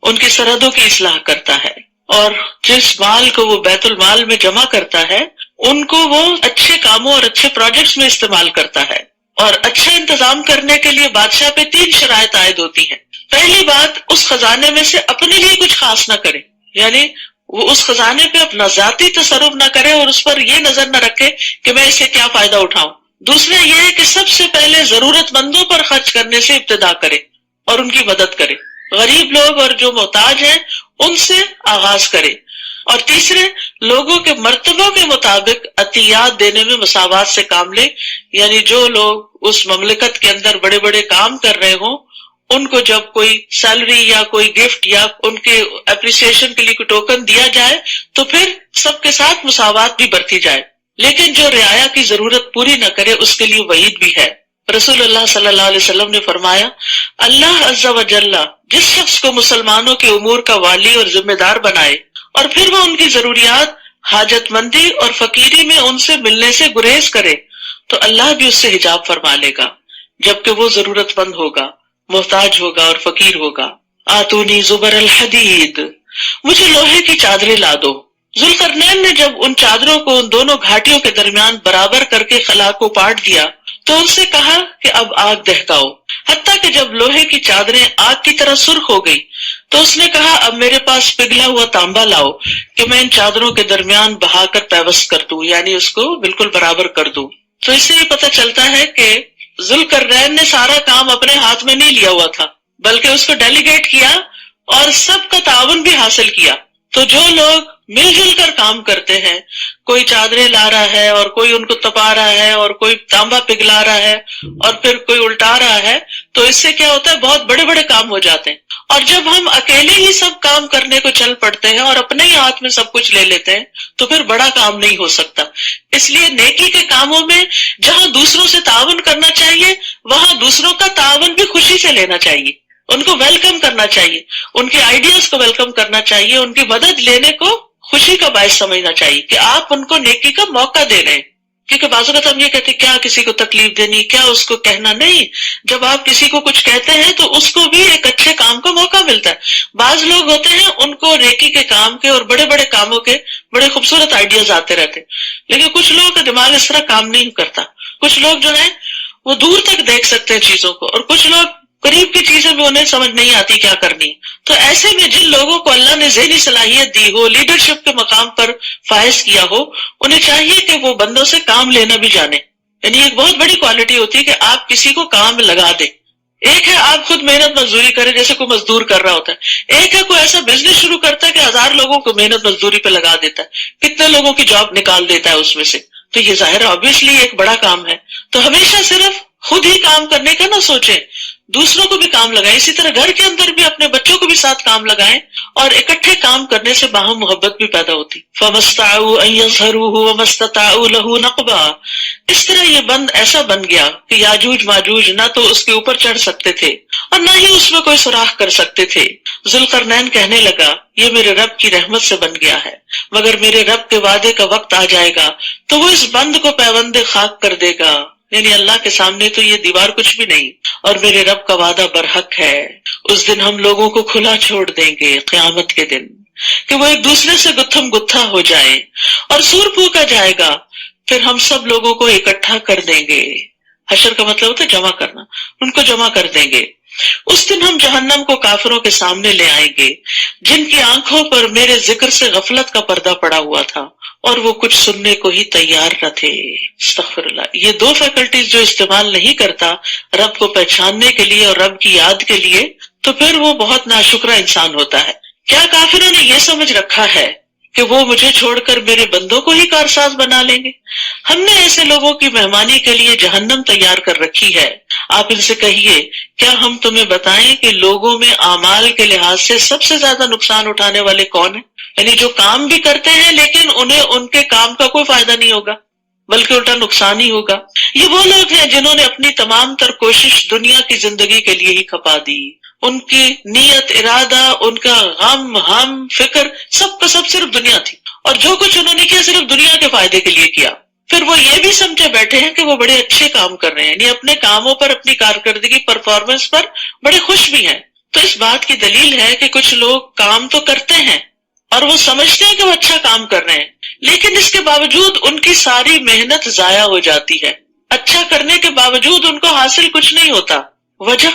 A: ان کی سرحدوں کی اصلاح کرتا ہے، اور جس مال کو وہ بیت المال میں جمع کرتا ہے ان کو وہ اچھے کاموں اور اچھے پروجیکٹس میں استعمال کرتا ہے۔ اور اچھا انتظام کرنے کے لیے بادشاہ پہ 3 شرائط عائد ہوتی ہیں۔ پہلی بات، اس خزانے میں سے اپنے لیے کچھ خاص نہ کرے، یعنی وہ اس خزانے پہ اپنا ذاتی تصرف نہ کرے اور اس پر یہ نظر نہ رکھے کہ میں اس سے کیا فائدہ اٹھاؤں۔ دوسرا یہ ہے کہ سب سے پہلے ضرورت مندوں پر خرچ کرنے سے ابتدا کرے اور ان کی مدد کرے، غریب لوگ اور جو محتاج ہیں ان سے آغاز کرے۔ اور تیسرے، لوگوں کے مرتبوں کے مطابق عطیات دینے میں مساوات سے کام لے، یعنی جو لوگ اس مملکت کے اندر بڑے بڑے کام کر رہے ہوں ان کو جب کوئی سیلری یا کوئی گفٹ یا ان کے اپریسیشن کے لیے کوئی ٹوکن دیا جائے تو پھر سب کے ساتھ مساوات بھی برتی جائے، لیکن جو رعایا کی ضرورت پوری نہ کرے اس کے لیے وعید بھی ہے۔ رسول اللہ صلی اللہ علیہ وسلم نے فرمایا، اللہ عز و جل جس شخص کو مسلمانوں کے امور کا والی اور ذمہ دار بنائے اور پھر وہ ان کی ضروریات، حاجت مندی اور فقیری میں ان سے ملنے سے گریز کرے تو اللہ بھی اس سے حجاب فرما لے گا، جبکہ وہ ضرورت مند ہوگا، محتاج ہوگا اور فقیر ہوگا۔ آتونی زبر الحدید، مجھے لوہے کی چادریں لا دو۔ ذوالقرنین نے جب ان چادروں کو ان دونوں گھاٹیوں کے درمیان برابر کر کے خلا کو پاٹ دیا تو ان سے کہا کہ اب آگ دہکاؤ، حتیٰ کہ جب لوہے کی چادریں آگ کی طرح سرخ ہو گئی تو اس نے کہا اب میرے پاس پگھلا ہوا تانبا لاؤ کہ میں ان چادروں کے درمیان بہا کر پیوست کر دوں، یعنی اس کو بالکل برابر کر دوں۔ تو اس سے یہ پتہ چلتا ہے کہ ذوالقرنین نے سارا کام اپنے ہاتھ میں نہیں لیا ہوا تھا، بلکہ اس کو ڈیلیگیٹ کیا اور سب کا تعاون بھی حاصل کیا۔ تو جو لوگ مل جل کر کام کرتے ہیں، کوئی چادریں لا رہا ہے اور کوئی ان کو تپا رہا ہے اور کوئی تانبا پگھلا رہا ہے اور پھر کوئی الٹا رہا ہے، تو اس سے کیا ہوتا ہے، بہت بڑے بڑے کام ہو جاتے ہیں۔ اور جب ہم اکیلے ہی سب کام کرنے کو چل پڑتے ہیں اور اپنے ہی ہاتھ میں سب کچھ لے لیتے ہیں تو پھر بڑا کام نہیں ہو سکتا۔ اس لیے نیکی کے کاموں میں جہاں دوسروں سے تعاون کرنا چاہیے وہاں دوسروں کا تعاون بھی خوشی سے لینا چاہیے، ان کو ویلکم کرنا چاہیے، ان کے آئیڈیاز کو ویلکم کرنا چاہیے، ان کی مدد لینے کو خوشی کا باعث سمجھنا چاہیے کہ آپ ان کو نیکی کا موقع دے رہے ہیں۔ کیونکہ بعض اوقات ہم یہ کہتے ہیں کیا کسی کو تکلیف دینی، کیا اس کو کہنا، نہیں، جب آپ کسی کو کچھ کہتے ہیں تو اس کو بھی ایک اچھے کام کا موقع ملتا ہے۔ بعض لوگ ہوتے ہیں ان کو نیکی کے کام کے اور بڑے بڑے کاموں کے بڑے خوبصورت آئیڈیاز آتے رہتے، لیکن کچھ لوگوں کا دماغ اس طرح کام نہیں کرتا۔ کچھ لوگ جو ہیں وہ دور تک دیکھ سکتے ہیں چیزوں کو، اور کچھ لوگ قریب کی چیزیں بھی انہیں سمجھ نہیں آتی کیا کرنی۔ تو ایسے میں جن لوگوں کو اللہ نے ذہنی صلاحیت دی ہو، لیڈرشپ کے مقام پر فائز کیا ہو، انہیں چاہیے کہ وہ بندوں سے کام لینا بھی جانے۔ یعنی ایک بہت بڑی کوالٹی ہوتی ہے کہ آپ کسی کو کام لگا دیں۔ ایک ہے آپ خود محنت مزدوری کریں جیسے کوئی مزدور کر رہا ہوتا ہے، ایک ہے کوئی ایسا بزنس شروع کرتا ہے کہ 1000 لوگوں کو محنت مزدوری پہ لگا دیتا ہے، کتنے لوگوں کی جاب نکال دیتا ہے اس میں سے۔ تو یہ ظاہر آبویسلی ایک بڑا کام ہے۔ تو ہمیشہ صرف خود ہی کام کرنے کا نہ سوچیں، دوسروں کو بھی کام لگائیں۔ اسی طرح گھر کے اندر بھی اپنے بچوں کو بھی ساتھ کام لگائیں، اور اکٹھے کام کرنے سے باہم محبت بھی پیدا ہوتی۔ فَمَسْتَطَاعُوا أَن يَظْهَرُوهُ وَمَا اسْتَطَاعُوا لَهُ نَقْبًا۔ اس طرح یہ بند ایسا بن گیا کہ یاجوج ماجوج نہ تو اس کے اوپر چڑھ سکتے تھے اور نہ ہی اس میں کوئی سوراخ کر سکتے تھے۔ ذوالقرنین کہنے لگا یہ میرے رب کی رحمت سے بن گیا ہے، مگر میرے رب کے وعدے کا وقت آ جائے گا تو وہ اس بند کو پیوند خاک کر دے گا، یعنی اللہ کے سامنے تو یہ دیوار کچھ بھی نہیں، اور میرے رب کا وعدہ برحق ہے۔ اس دن ہم لوگوں کو کھلا چھوڑ دیں گے، قیامت کے دن، کہ وہ ایک دوسرے سے گتھم گتھا ہو جائیں، اور سور پھونکا جائے گا، پھر ہم سب لوگوں کو اکٹھا کر دیں گے۔ حشر کا مطلب ہوتا ہے جمع کرنا، ان کو جمع کر دیں گے۔ اس دن ہم جہنم کو کافروں کے سامنے لے آئیں گے جن کی آنکھوں پر میرے ذکر سے غفلت کا پردہ پڑا ہوا تھا اور وہ کچھ سننے کو ہی تیار نہ تھے۔ استغفر اللہ۔ یہ 2 فیکلٹیز جو استعمال نہیں کرتا رب کو پہچاننے کے لیے اور رب کی یاد کے لیے، تو پھر وہ بہت ناشکرا انسان ہوتا ہے۔ کیا کافروں نے یہ سمجھ رکھا ہے کہ وہ مجھے چھوڑ کر میرے بندوں کو ہی کارساز بنا لیں گے؟ ہم نے ایسے لوگوں کی مہمانی کے لیے جہنم تیار کر رکھی ہے۔ آپ ان سے کہیے، کیا ہم تمہیں بتائیں کہ لوگوں میں اعمال کے لحاظ سے سب سے زیادہ نقصان اٹھانے والے کون ہیں؟ یعنی جو کام بھی کرتے ہیں لیکن انہیں ان کے کام کا کوئی فائدہ نہیں ہوگا بلکہ الٹا نقصان ہی ہوگا۔ یہ وہ لوگ ہیں جنہوں نے اپنی تمام تر کوشش دنیا کی زندگی کے لیے ہی کھپا دی۔ ان کی نیت، ارادہ، ان کا غم، ہم، فکر، سب کا سب صرف دنیا تھی، اور جو کچھ انہوں نے کیا صرف دنیا کے فائدے کے لیے کیا۔ پھر وہ یہ بھی سمجھے بیٹھے ہیں کہ وہ بڑے اچھے کام کر رہے ہیں، یعنی اپنے کاموں پر، اپنی کارکردگی، پرفارمنس پر بڑے خوش بھی ہیں۔ تو اس بات کی دلیل ہے کہ کچھ لوگ کام تو کرتے ہیں اور وہ سمجھتے ہیں کہ وہ اچھا کام کر رہے ہیں، لیکن اس کے باوجود ان کی ساری محنت ضائع ہو جاتی ہے۔ اچھا کرنے کے باوجود ان کو حاصل کچھ نہیں ہوتا۔ وجہ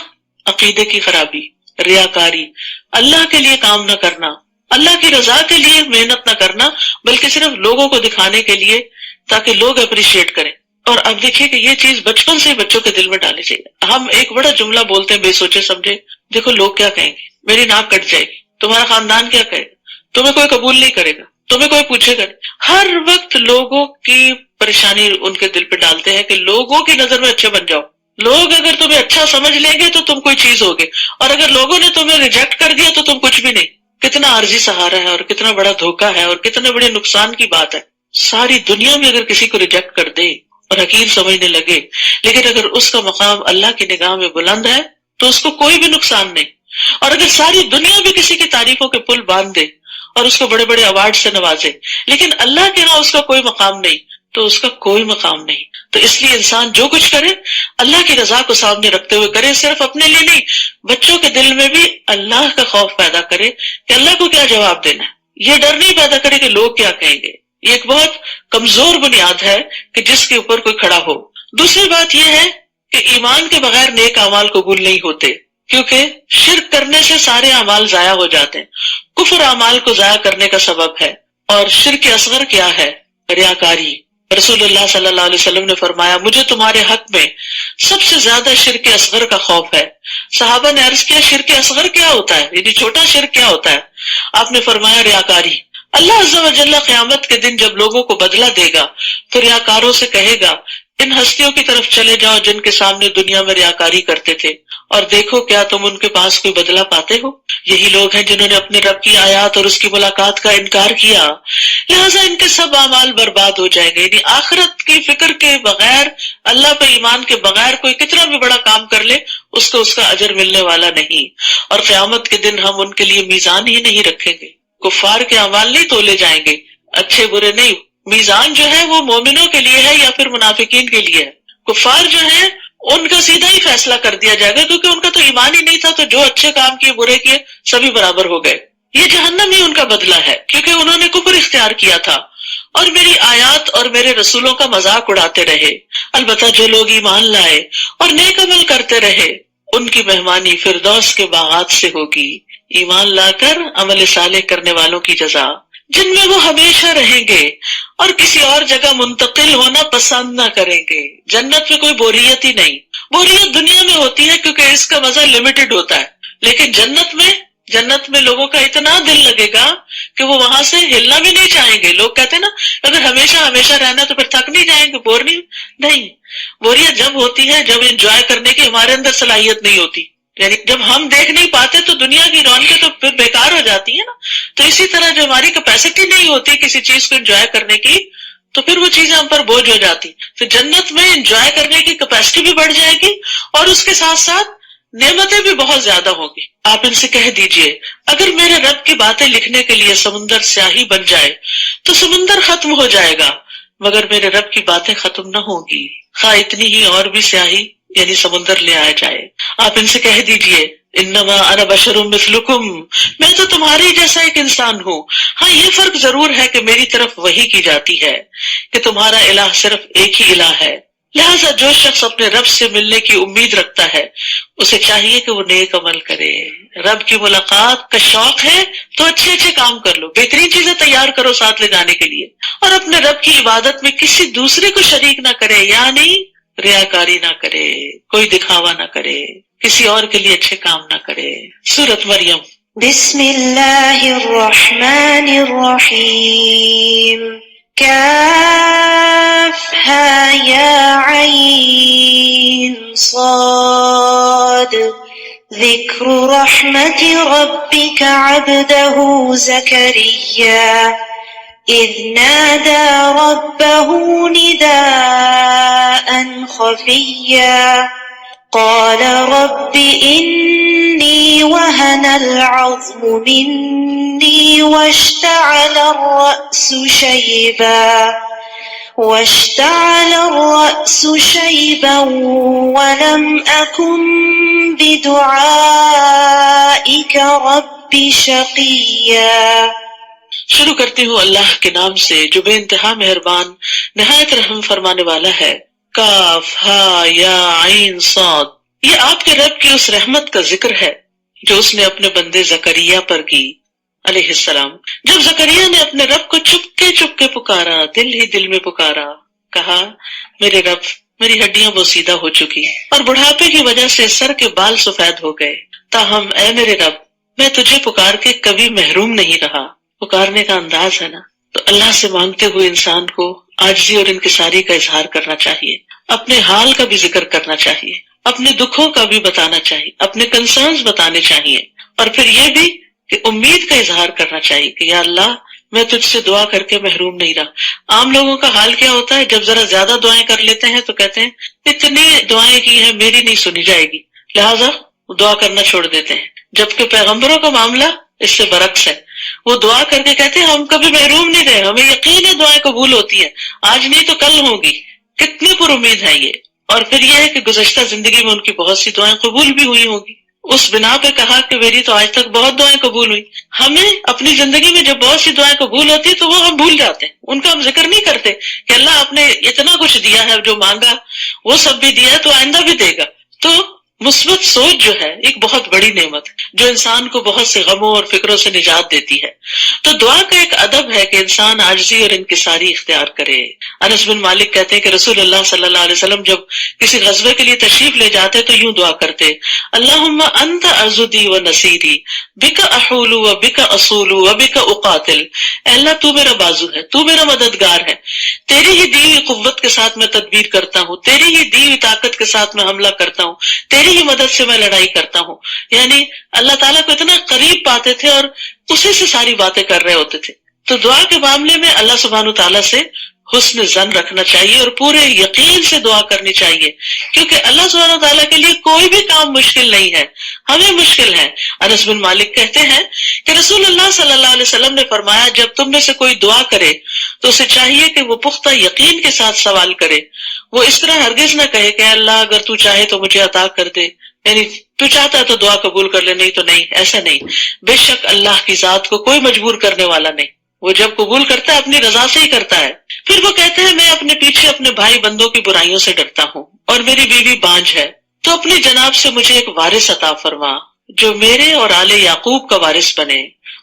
A: عقیدے کی خرابی، ریاکاری، اللہ کے لیے کام نہ کرنا، اللہ کی رضا کے لیے محنت نہ کرنا، بلکہ صرف لوگوں کو دکھانے کے لیے تاکہ لوگ اپریشیٹ کریں۔ اور اب دیکھیے کہ یہ چیز بچپن سے بچوں کے دل میں ڈالنی چاہیے۔ ہم ایک بڑا جملہ بولتے ہیں بے سوچے سمجھے، دیکھو لوگ کیا کہیں گے، میری ناک کٹ جائے گی، تمہارا خاندان کیا کہے گا، تمہیں کوئی قبول نہیں کرے گا، تمہیں کوئی پوچھے گا نہیں۔ ہر وقت لوگوں کی پریشانی ان کے دل پہ ڈالتے ہیں کہ لوگوں کی نظر میں اچھے بن جاؤ۔ لوگ اگر تمہیں اچھا سمجھ لیں گے تو تم کوئی چیز ہوگے، اور اگر لوگوں نے تمہیں ریجیکٹ کر دیا تو تم کچھ بھی نہیں۔ کتنا عارضی سہارا ہے اور کتنا بڑا دھوکہ ہے اور کتنے بڑے نقصان کی بات ہے۔ ساری دنیا میں اگر کسی کو ریجیکٹ کر دے اور حقیر سمجھنے لگے، لیکن اگر اس کا مقام اللہ کی نگاہ میں بلند ہے تو اس کو کوئی بھی نقصان نہیں۔ اور اگر ساری دنیا بھی کسی کی تعریفوں کے پل باندھ دے اور اس کو بڑے بڑے ایوارڈ سے نوازے، لیکن اللہ کے ہاں اس کا کوئی مقام نہیں تو اس کا کوئی مقام نہیں۔ تو اس لیے انسان جو کچھ کرے اللہ کی رضا کو سامنے رکھتے ہوئے کرے، صرف اپنے لیے نہیں، بچوں کے دل میں بھی اللہ کا خوف پیدا کرے کہ اللہ کو کیا جواب دینا ہے۔ یہ ڈر نہیں پیدا کرے کہ لوگ کیا کہیں گے۔ یہ ایک بہت کمزور بنیاد ہے کہ جس کے اوپر کوئی کھڑا ہو۔ دوسری بات یہ ہے کہ ایمان کے بغیر نیک اعمال قبول نہیں ہوتے، کیونکہ شرک کرنے سے سارے اعمال ضائع ہو جاتے ہیں۔ کفر اعمال کو ضائع کرنے کا سبب ہے۔ اور شرک اصغر کیا ہے؟ ریاکاری۔ رسول اللہ صلی اللہ علیہ وسلم نے فرمایا، مجھے تمہارے حق میں سب سے زیادہ شرک اصغر کا خوف ہے۔ صحابہ نے عرض کیا، شرک اصغر کیا ہوتا ہے، یعنی چھوٹا شرک کیا ہوتا ہے؟ آپ نے فرمایا ریاکاری۔ اللہ عز و جل قیامت کے دن جب لوگوں کو بدلہ دے گا تو ریاکاروں سے کہے گا، ان ہستیوں کی طرف چلے جاؤ جن کے سامنے دنیا میں ریاکاری کرتے تھے، اور دیکھو کیا تم ان کے پاس کوئی بدلہ پاتے ہو؟ یہی لوگ ہیں جنہوں نے اپنے رب کی آیات اور اس کی ملاقات کا انکار کیا، لہٰذا ان کے سب اعمال برباد ہو جائیں گے۔ یعنی آخرت کی فکر کے بغیر، اللہ پہ ایمان کے بغیر کوئی کتنا بھی بڑا کام کر لے اس کو اس کا اجر ملنے والا نہیں۔ اور قیامت کے دن ہم ان کے لیے میزان ہی نہیں رکھیں گے، کفار کے اعمال نہیں تولے جائیں گے، اچھے برے نہیں۔ میزان جو ہے وہ مومنوں کے لیے ہے یا پھر منافقین کے لیے ہے۔ کفار جو ہیں ان کا سیدھا ہی فیصلہ کر دیا جائے گا، کیونکہ ان کا تو ایمان ہی نہیں تھا، تو جو اچھے کام کیے برے کیے سبھی برابر ہو گئے۔ یہ جہنم ہی ان کا بدلہ ہے، کیونکہ انہوں نے کفر اختیار کیا تھا اور میری آیات اور میرے رسولوں کا مذاق اڑاتے رہے۔ البتہ جو لوگ ایمان لائے اور نیک عمل کرتے رہے ان کی مہمانی فردوس کے باغات سے ہوگی۔ ایمان لا کر عمل صالح کرنے والوں کی جزا، جن میں وہ ہمیشہ رہیں گے اور کسی اور جگہ منتقل ہونا پسند نہ کریں گے۔ جنت میں کوئی بوریت ہی نہیں۔ بوریت دنیا میں ہوتی ہے کیونکہ اس کا مزہ لمیٹڈ ہوتا ہے، لیکن جنت میں لوگوں کا اتنا دل لگے گا کہ وہ وہاں سے ہلنا بھی نہیں چاہیں گے۔ لوگ کہتے ہیں نا، اگر ہمیشہ رہنا تو پھر تھک نہیں جائیں گے، بور نہیں۔ بوریت جب ہوتی ہے جب انجوائے کرنے کی ہمارے اندر صلاحیت نہیں ہوتی، یعنی جب ہم دیکھ نہیں پاتے تو دنیا کی رونقیں تو پھر بیکار ہو جاتی ہے نا۔ تو اسی طرح جو ہماری کیپیسٹی نہیں ہوتی کسی چیز کو انجوائے کرنے کی، تو پھر وہ چیزیں ہم پر بوجھ ہو جاتی۔ پھر جنت میں انجوائے کرنے کی کیپیسٹی بھی بڑھ جائے گی اور اس کے ساتھ ساتھ نعمتیں بھی بہت زیادہ ہوں گی۔ آپ ان سے کہہ دیجئے، اگر میرے رب کی باتیں لکھنے کے لیے سمندر سیاہی بن جائے تو سمندر ختم ہو جائے گا، مگر میرے رب کی باتیں ختم نہ ہوں گی، خواہ اتنی ہی اور بھی سیاہی یعنی سمندر لے آیا جائے۔ آپ ان سے کہہ دیجئے، انما انا بشر مثلکم، میں تو تمہارے جیسا ایک انسان ہوں، ہاں یہ فرق ضرور ہے کہ میری طرف وحی کی جاتی ہے کہ تمہارا الہ صرف ایک ہی الہ ہے۔ لہٰذا جو شخص اپنے رب سے ملنے کی امید رکھتا ہے اسے چاہیے کہ وہ نیک عمل کرے۔ رب کی ملاقات کا شوق ہے تو اچھے کام کر لو، بہترین چیزیں تیار کرو ساتھ لے جانے کے لیے، اور اپنے رب کی عبادت میں کسی دوسرے کو شریک نہ کرے، یعنی ریاکاری نہ کرے، کوئی دکھاوا نہ کرے، کسی اور کے لیے اچھے کام نہ کرے۔ سورۃ مریم
B: بسم اللہ الرحمن الرحیم کافها یا عین صاد ذکر رحمت ربک عبده زکریا اذ نادى ربه نداء خفيا قال رب إني وهن العظم مني واشتعل الرأس شيبا ولم أكن بدعائك رب شقيا.
A: شروع کرتی ہوں اللہ کے نام سے جو بے انتہا مہربان نہایت رحم فرمانے والا ہے. کاف ہا یا عین صاد، یہ آپ کے رب کی اس رحمت کا ذکر ہے جو اس نے اپنے بندے زکریا پر کی علیہ السلام. جب زکریا نے اپنے رب کو چپکے پکارا، دل ہی دل میں پکارا، کہا میرے رب میری ہڈیاں بوسیدہ ہو چکی اور بڑھاپے کی وجہ سے سر کے بال سفید ہو گئے، تاہم اے میرے رب میں تجھے پکار کے کبھی محروم نہیں رہا. پکارنے کا انداز ہے نا، تو اللہ سے مانگتے ہوئے انسان کو عاجزی اور انکساری کا اظہار کرنا چاہیے، اپنے حال کا بھی ذکر کرنا چاہیے، اپنے دکھوں کا بھی بتانا چاہیے، اپنے کنسرنز بتانے چاہیے، اور پھر یہ بھی کہ امید کا اظہار کرنا چاہیے کہ یا اللہ میں تجھ سے دعا کر کے محروم نہیں رہا. عام لوگوں کا حال کیا ہوتا ہے، جب ذرا زیادہ دعائیں کر لیتے ہیں تو کہتے ہیں اتنی دعائیں کی ہیں میری نہیں سنی جائے گی، لہٰذا دعا کرنا چھوڑ دیتے ہیں. جبکہ پیغمبروں کا معاملہ اس سے برعکس ہے، وہ دعا کر کے کہتے ہیں ہم کبھی محروم نہیں رہے، ہمیں یقین ہے دعائیں قبول ہوتی ہیں، آج نہیں تو کل ہوں گی. کتنی پر امید ہے یہ. اور پھر یہ ہے کہ گزشتہ زندگی میں ان کی بہت سی دعائیں قبول بھی ہوئی ہوں گی. اس بنا پہ کہا کہ میری تو آج تک بہت دعائیں قبول ہوئی. ہمیں اپنی زندگی میں جب بہت سی دعائیں قبول ہوتی تو وہ ہم بھول جاتے ہیں، ان کا ہم ذکر نہیں کرتے کہ اللہ آپ نے اتنا کچھ دیا ہے، جو مانگا وہ سب بھی دیا ہے تو آئندہ بھی دے گا. تو مثبت سوچ جو ہے ایک بہت بڑی نعمت ہے جو انسان کو بہت سے غموں اور فکروں سے نجات دیتی ہے. تو دعا کا ایک ادب ہے کہ انسان عاجزی اور انکساری اختیار کرے. انس بن مالک کہتے ہیں کہ رسول اللہ صلی اللہ علیہ وسلم جب کسی غزوے کے لیے تشریف لے جاتے تو یوں دعا کرتے، اللہم انت عضدی و نصیری بک احول و بک اصول و بک اقاتل. اے اللہ تو میرا بازو ہے، تو میرا مددگار ہے، تیری ہی دی ہوئی قوت کے ساتھ میں تدبیر کرتا ہوں، تیری ہی دی ہوئی طاقت کے ساتھ میں حملہ کرتا ہوں، تیری ہی مدد سے میں لڑائی کرتا ہوں. یعنی اللہ تعالیٰ کو اتنا قریب پاتے تھے اور اسی سے ساری باتیں کر رہے ہوتے تھے. تو دعا کے معاملے میں اللہ سبحانہ تعالیٰ سے حسن ظن رکھنا چاہیے اور پورے یقین سے دعا کرنی چاہیے، کیونکہ اللہ سبحانہ تعالیٰ کے لیے کوئی بھی کام مشکل نہیں ہے، ہمیں مشکل ہے. انس بن مالک کہتے ہیں کہ رسول اللہ صلی اللہ علیہ وسلم نے فرمایا جب تم میں سے کوئی دعا کرے تو اسے چاہیے کہ وہ پختہ یقین کے ساتھ سوال کرے. وہ اس طرح ہرگز نہ کہے کہ اللہ اگر تو چاہے تو مجھے عطا کر دے، یعنی تو چاہتا ہے تو دعا قبول کر لے، نہیں تو نہیں. ایسا نہیں، بے شک اللہ کی ذات کو کوئی مجبور کرنے والا نہیں، وہ جب قبول کرتا ہے اپنی رضا سے ہی کرتا ہے. پھر وہ کہتے ہیں میں اپنے پیچھے اپنے بھائی بندوں کی برائیوں سے ڈرتا ہوں اور میری بیوی بانجھ ہے، تو اپنی جناب سے مجھے ایک وارث عطا فرما جو میرے اور آل یعقوب کا وارث بنے،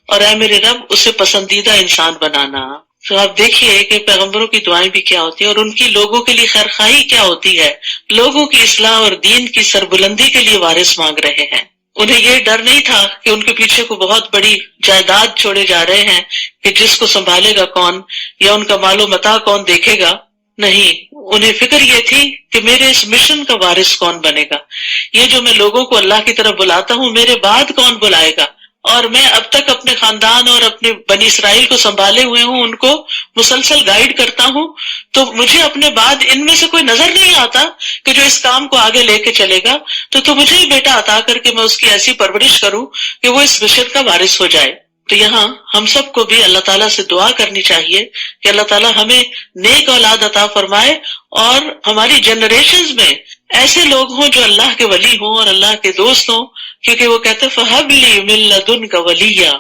A: اور اے میرے رب اسے پسندیدہ انسان بنانا. تو آپ دیکھیے کہ پیغمبروں کی دعائیں بھی کیا ہوتی ہیں اور ان کی لوگوں کے لیے خیرخواہی کیا ہوتی ہے. لوگوں کی اصلاح اور دین کی سربلندی کے لیے وارث مانگ رہے ہیں. انہیں یہ ڈر نہیں تھا کہ ان کے پیچھے کو بہت بڑی جائیداد چھوڑے جا رہے ہیں کہ جس کو سنبھالے گا کون یا ان کا مال و متاع کون دیکھے گا. نہیں، انہیں فکر یہ تھی کہ میرے اس مشن کا وارث کون بنے گا، یہ جو میں لوگوں کو اللہ کی طرف بلاتا ہوں میرے بعد کون بلائے گا. اور میں اب تک اپنے خاندان اور اپنے بنی اسرائیل کو سنبھالے ہوئے ہوں، ان کو مسلسل گائیڈ کرتا ہوں، تو مجھے اپنے بعد ان میں سے کوئی نظر نہیں آتا کہ جو اس کام کو آگے لے کے چلے گا. تو مجھے ہی بیٹا عطا کر کے میں اس کی ایسی پرورش کروں کہ وہ اس مشن کا وارث ہو جائے. تو یہاں ہم سب کو بھی اللہ تعالیٰ سے دعا کرنی چاہیے کہ اللہ تعالیٰ ہمیں نیک اولاد عطا فرمائے اور ہماری جنریشنز میں ایسے لوگ ہوں جو اللہ کے ولی ہوں اور اللہ کے دوست ہوں، کیونکہ وہ کہتے ہیں فَهَبْ لِي مِن لَّدُنْكَ وَلِيًّا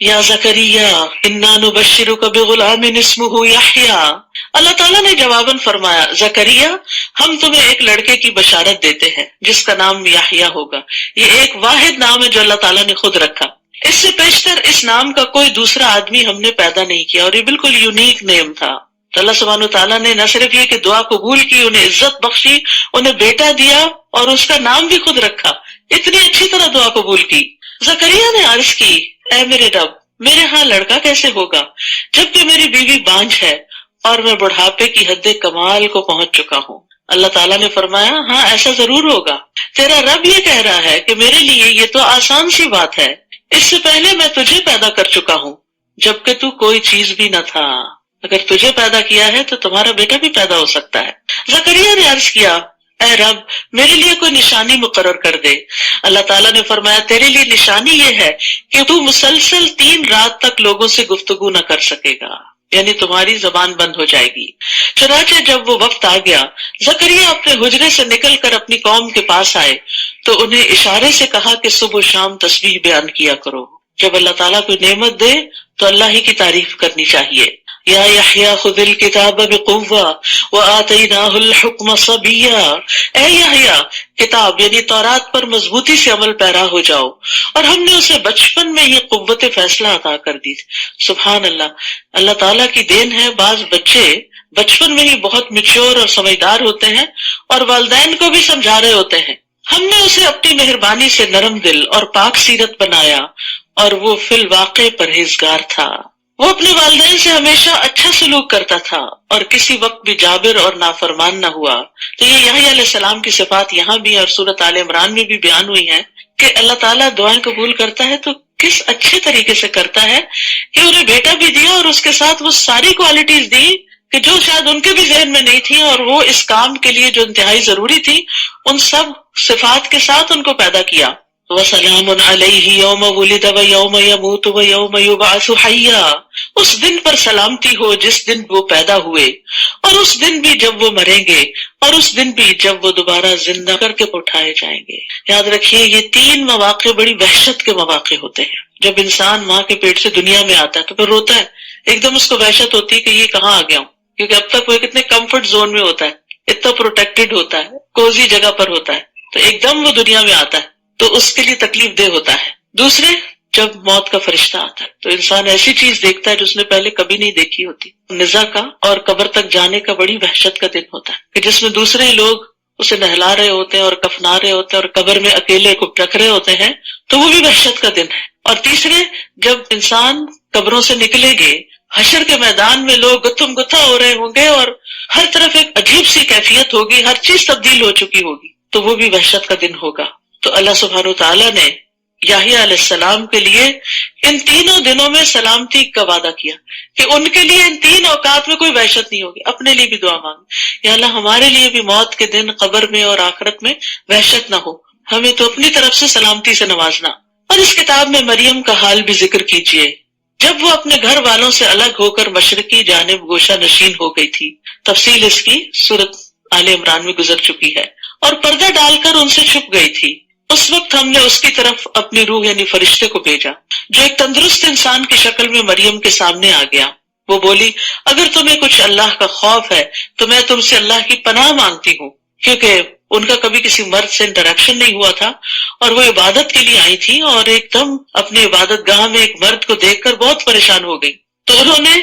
A: یا زکریا اِنَّا نُبَشِّرُكَ بِغُلَامٍ اسْمُهُ یحییٰ. اللہ تعالیٰ نے جواباً فرمایا زکریا ہم تمہیں ایک لڑکے کی بشارت دیتے ہیں جس کا نام یحییٰ ہوگا. یہ ایک واحد نام ہے جو اللہ تعالیٰ نے خود رکھا، اس سے پیشتر اس نام کا کوئی دوسرا آدمی ہم نے پیدا نہیں کیا اور یہ بالکل یونیک نیم تھا. تو اللہ سبحانہ تعالیٰ نے نہ صرف یہ کہ دعا قبول کی، انہیں عزت بخشی، انہیں بیٹا دیا اور اس کا نام بھی خود رکھا اتنی اچھی طرح دعا قبول کی۔ زکریا نے عرض کی، اے میرے رب، میرے ہاں لڑکا کیسے ہوگا جبکہ میری بیوی بانجھ ہے اور میں بڑھاپے کی حد کمال کو پہنچ چکا ہوں۔ اللہ تعالیٰ نے فرمایا، ہاں ایسا ضرور ہوگا، تیرا رب یہ کہہ رہا ہے کہ میرے لیے یہ تو آسان سی بات ہے، اس سے پہلے میں تجھے پیدا کر چکا ہوں جبکہ تو کوئی چیز بھی نہ تھا، اگر تجھے پیدا کیا ہے تو تمہارا بیٹا بھی پیدا ہو سکتا ہے۔ زکریا نے عرض کیا، اے رب میرے لیے کوئی نشانی مقرر کر دے۔ اللہ تعالیٰ نے فرمایا، تیرے لیے نشانی یہ ہے کہ تو مسلسل 3 رات تک لوگوں سے گفتگو نہ کر سکے گا، یعنی تمہاری زبان بند ہو جائے گی۔ چنانچہ جب وہ وقت آ گیا، زکریا اپنے حجرے سے نکل کر اپنی قوم کے پاس آئے تو انہیں اشارے سے کہا کہ صبح و شام تسبیح بیان کیا کرو۔ جب اللہ تعالیٰ کوئی نعمت دے تو اللہ ہی کی تعریف کرنی چاہیے۔ یا یحییٰ خذ الکتاب بقوہ وآتیناہ الحکم صبیا، اے یحییٰ کتاب یعنی تورات پر مضبوطی سے عمل پیرا ہو جاؤ، اور ہم نے اسے بچپن میں ہی قوت فیصلہ عطا کر دی۔ سبحان اللہ، اللہ تعالیٰ کی دین ہے، بعض بچے بچپن میں ہی بہت میچور اور سمجھدار ہوتے ہیں اور والدین کو بھی سمجھا رہے ہوتے ہیں۔ ہم نے اسے اپنی مہربانی سے نرم دل اور پاک سیرت بنایا اور وہ فی الواقع پرہیزگار تھا۔ وہ اپنے والدین سے ہمیشہ اچھا سلوک کرتا تھا اور کسی وقت بھی جابر اور نافرمان نہ ہوا۔ تو یہ یحییٰ علیہ السلام کی صفات یہاں بھی اور سورۃ آل عمران میں بھی بیان ہوئی ہیں کہ اللہ تعالیٰ دعائیں قبول کرتا ہے تو کس اچھے طریقے سے کرتا ہے کہ انہیں بیٹا بھی دیا اور اس کے ساتھ وہ ساری کوالٹیز دی کہ جو شاید ان کے بھی ذہن میں نہیں تھی، اور وہ اس کام کے لیے جو انتہائی ضروری تھی ان سب صفات کے ساتھ ان کو پیدا کیا۔ وَسَلَامٌ عَلَيْهِ يَوْمَ وُلِدَ وَيَوْمَ يَمُوتُ وَيَوْمَ يُبْعَثُ حَيًّا، اس دن پر سلامتی ہو جس دن وہ پیدا ہوئے، اور اس دن بھی جب وہ مریں گے، اور اس دن بھی جب وہ دوبارہ زندہ کر کے اٹھائے جائیں گے۔ یاد رکھیے یہ 3 مواقع بڑی وحشت کے مواقع ہوتے ہیں۔ جب انسان ماں کے پیٹ سے دنیا میں آتا ہے تو پھر روتا ہے، ایک دم اس کو وحشت ہوتی ہے کہ یہ کہاں آ گیا ہوں، کیونکہ اب تک وہ کتنے کمفرٹ زون میں ہوتا ہے، اتنا پروٹیکٹڈ ہوتا ہے، کوزی جگہ پر ہوتا ہے، تو ایک دم وہ دنیا میں آتا ہے تو اس کے لیے تکلیف دہ ہوتا ہے۔ دوسرے، جب موت کا فرشتہ آتا ہے تو انسان ایسی چیز دیکھتا ہے جو اس نے پہلے کبھی نہیں دیکھی ہوتی۔ نزا کا اور قبر تک جانے کا بڑی وحشت کا دن ہوتا ہے کہ جس میں دوسرے لوگ اسے نہلا رہے ہوتے ہیں اور کفنا رہے ہوتے ہیں اور قبر میں اکیلے کو رکھ رہے ہوتے ہیں، تو وہ بھی وحشت کا دن ہے۔ اور تیسرے، جب انسان قبروں سے نکلے گے، حشر کے میدان میں لوگ گتھم گتھا ہو رہے ہوں گے اور ہر طرف ایک عجیب سی کیفیت ہوگی، ہر چیز تبدیل ہو چکی ہوگی، تو وہ بھی وحشت کا دن ہوگا۔ تو اللہ سبحانہ وتعالیٰ نے یحییٰ علیہ السلام کے لیے ان تینوں دنوں میں سلامتی کا وعدہ کیا کہ ان کے لیے ان 3 اوقات میں کوئی وحشت نہیں ہوگی۔ اپنے لیے بھی دعا مانگ، یا اللہ ہمارے لیے بھی موت کے دن قبر میں اور آخرت میں وحشت نہ ہو، ہمیں تو اپنی طرف سے سلامتی سے نوازنا۔ اور اس کتاب میں مریم کا حال بھی ذکر کیجئے، جب وہ اپنے گھر والوں سے الگ ہو کر مشرقی جانب گوشہ نشین ہو گئی تھی۔ تفصیل اس کی سورۃ آل عمران میں گزر چکی ہے۔ اور پردہ ڈال کر ان سے چھپ گئی تھی، اس وقت ہم نے اس کی طرف اپنی روح یعنی فرشتے کو بھیجا جو ایک تندرست انسان کی شکل میں مریم کے سامنے آ گیا۔ وہ بولی، اگر تمہیں کچھ اللہ کا خوف ہے تو میں تم سے اللہ کی پناہ مانگتی ہوں، کیونکہ ان کا کبھی کسی مرد سے انٹریکشن نہیں ہوا تھا اور وہ عبادت کے لیے آئی تھی اور ایک دم اپنی عبادت گاہ میں ایک مرد کو دیکھ کر بہت پریشان ہو گئی۔ تو انہوں نے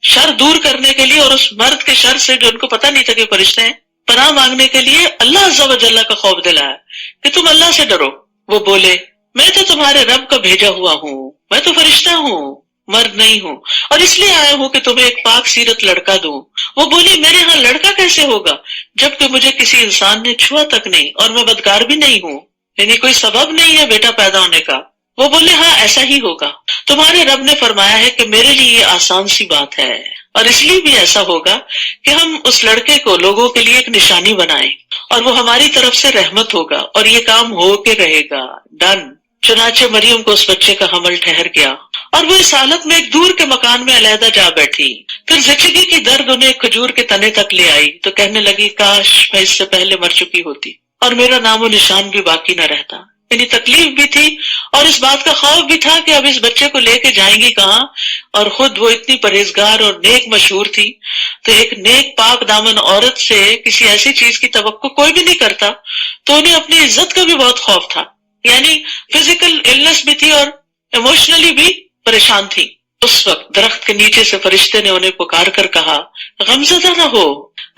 A: شر دور کرنے کے لیے اور اس مرد کے شر سے جو ان کو پتہ نہیں تھا کہ فرشتے ہیں، پناہ مانگنے کے لیے اللہ عز و جل کا خوف دلایا کہ تم اللہ سے ڈرو۔ وہ بولے، میں تو تمہارے رب کا بھیجا ہوا ہوں، میں تو فرشتہ ہوں، مرد نہیں ہوں، اور اس لیے آیا ہوں کہ تمہیں ایک پاک سیرت لڑکا دوں۔ وہ بولی، میرے ہاں لڑکا کیسے ہوگا جبکہ مجھے کسی انسان نے چھوا تک نہیں اور میں بدکار بھی نہیں ہوں، یعنی کوئی سبب نہیں ہے بیٹا پیدا ہونے کا۔ وہ بولے، ہاں ایسا ہی ہوگا، تمہارے رب نے فرمایا ہے کہ میرے لیے یہ آسان سی بات ہے، اور اس لیے بھی ایسا ہوگا کہ ہم اس لڑکے کو لوگوں کے لیے ایک نشانی بنائیں اور وہ ہماری طرف سے رحمت ہوگا اور یہ کام ہو کے رہے گا، ڈن۔ چنانچہ مریم کو اس بچے کا حمل ٹھہر گیا اور وہ اس حالت میں ایک دور کے مکان میں علیحدہ جا بیٹھی۔ پھر زچگی کی درد انہیں ایک کھجور کے تنے تک لے آئی تو کہنے لگی، کاش میں اس سے پہلے مر چکی ہوتی اور میرا نام و نشان بھی باقی نہ رہتا۔ یعنی تکلیف بھی تھی اور اس بات کا خوف بھی تھا کہ اب اس بچے کو لے کے جائیں گی کہاں، اور خود وہ اتنی پرہیزگار اور نیک مشہور تھی، تو ایک نیک پاک دامن عورت سے کسی ایسی چیز کی توقع کوئی بھی نہیں کرتا، تو انہیں اپنی عزت کا بھی بہت خوف تھا، یعنی فزیکل النس بھی تھی اور ایموشنلی بھی پریشان تھی۔ اس وقت درخت کے نیچے سے فرشتے نے انہیں پکار کر کہا، غمزدہ نہ ہو،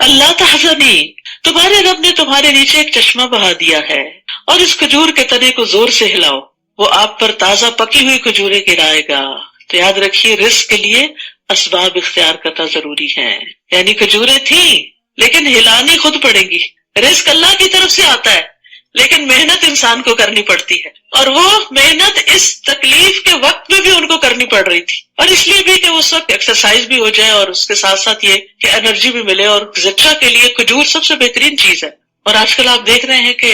A: اللہ تحزنی، تمہارے رب نے تمہارے نیچے ایک چشمہ بہا دیا ہے، اور اس کھجور کے تنے کو زور سے ہلاؤ، وہ آپ پر تازہ پکی ہوئی کھجوریں گرائے گا۔ تو یاد رکھیے رزق کے لیے اسباب اختیار کرنا ضروری ہے، یعنی کھجوریں تھیں لیکن ہلانی خود پڑے گی۔ رزق اللہ کی طرف سے آتا ہے لیکن محنت انسان کو کرنی پڑتی ہے، اور وہ محنت اس تکلیف کے وقت میں بھی ان کو کرنی پڑ رہی تھی، اور اس لیے بھی کہ اس وقت ایکسرسائز بھی ہو جائے اور اس کے ساتھ ساتھ یہ کہ انرجی بھی ملے، اور زچا کے لیے کھجور سب سے بہترین چیز ہے۔ اور آج کل آپ دیکھ رہے ہیں کہ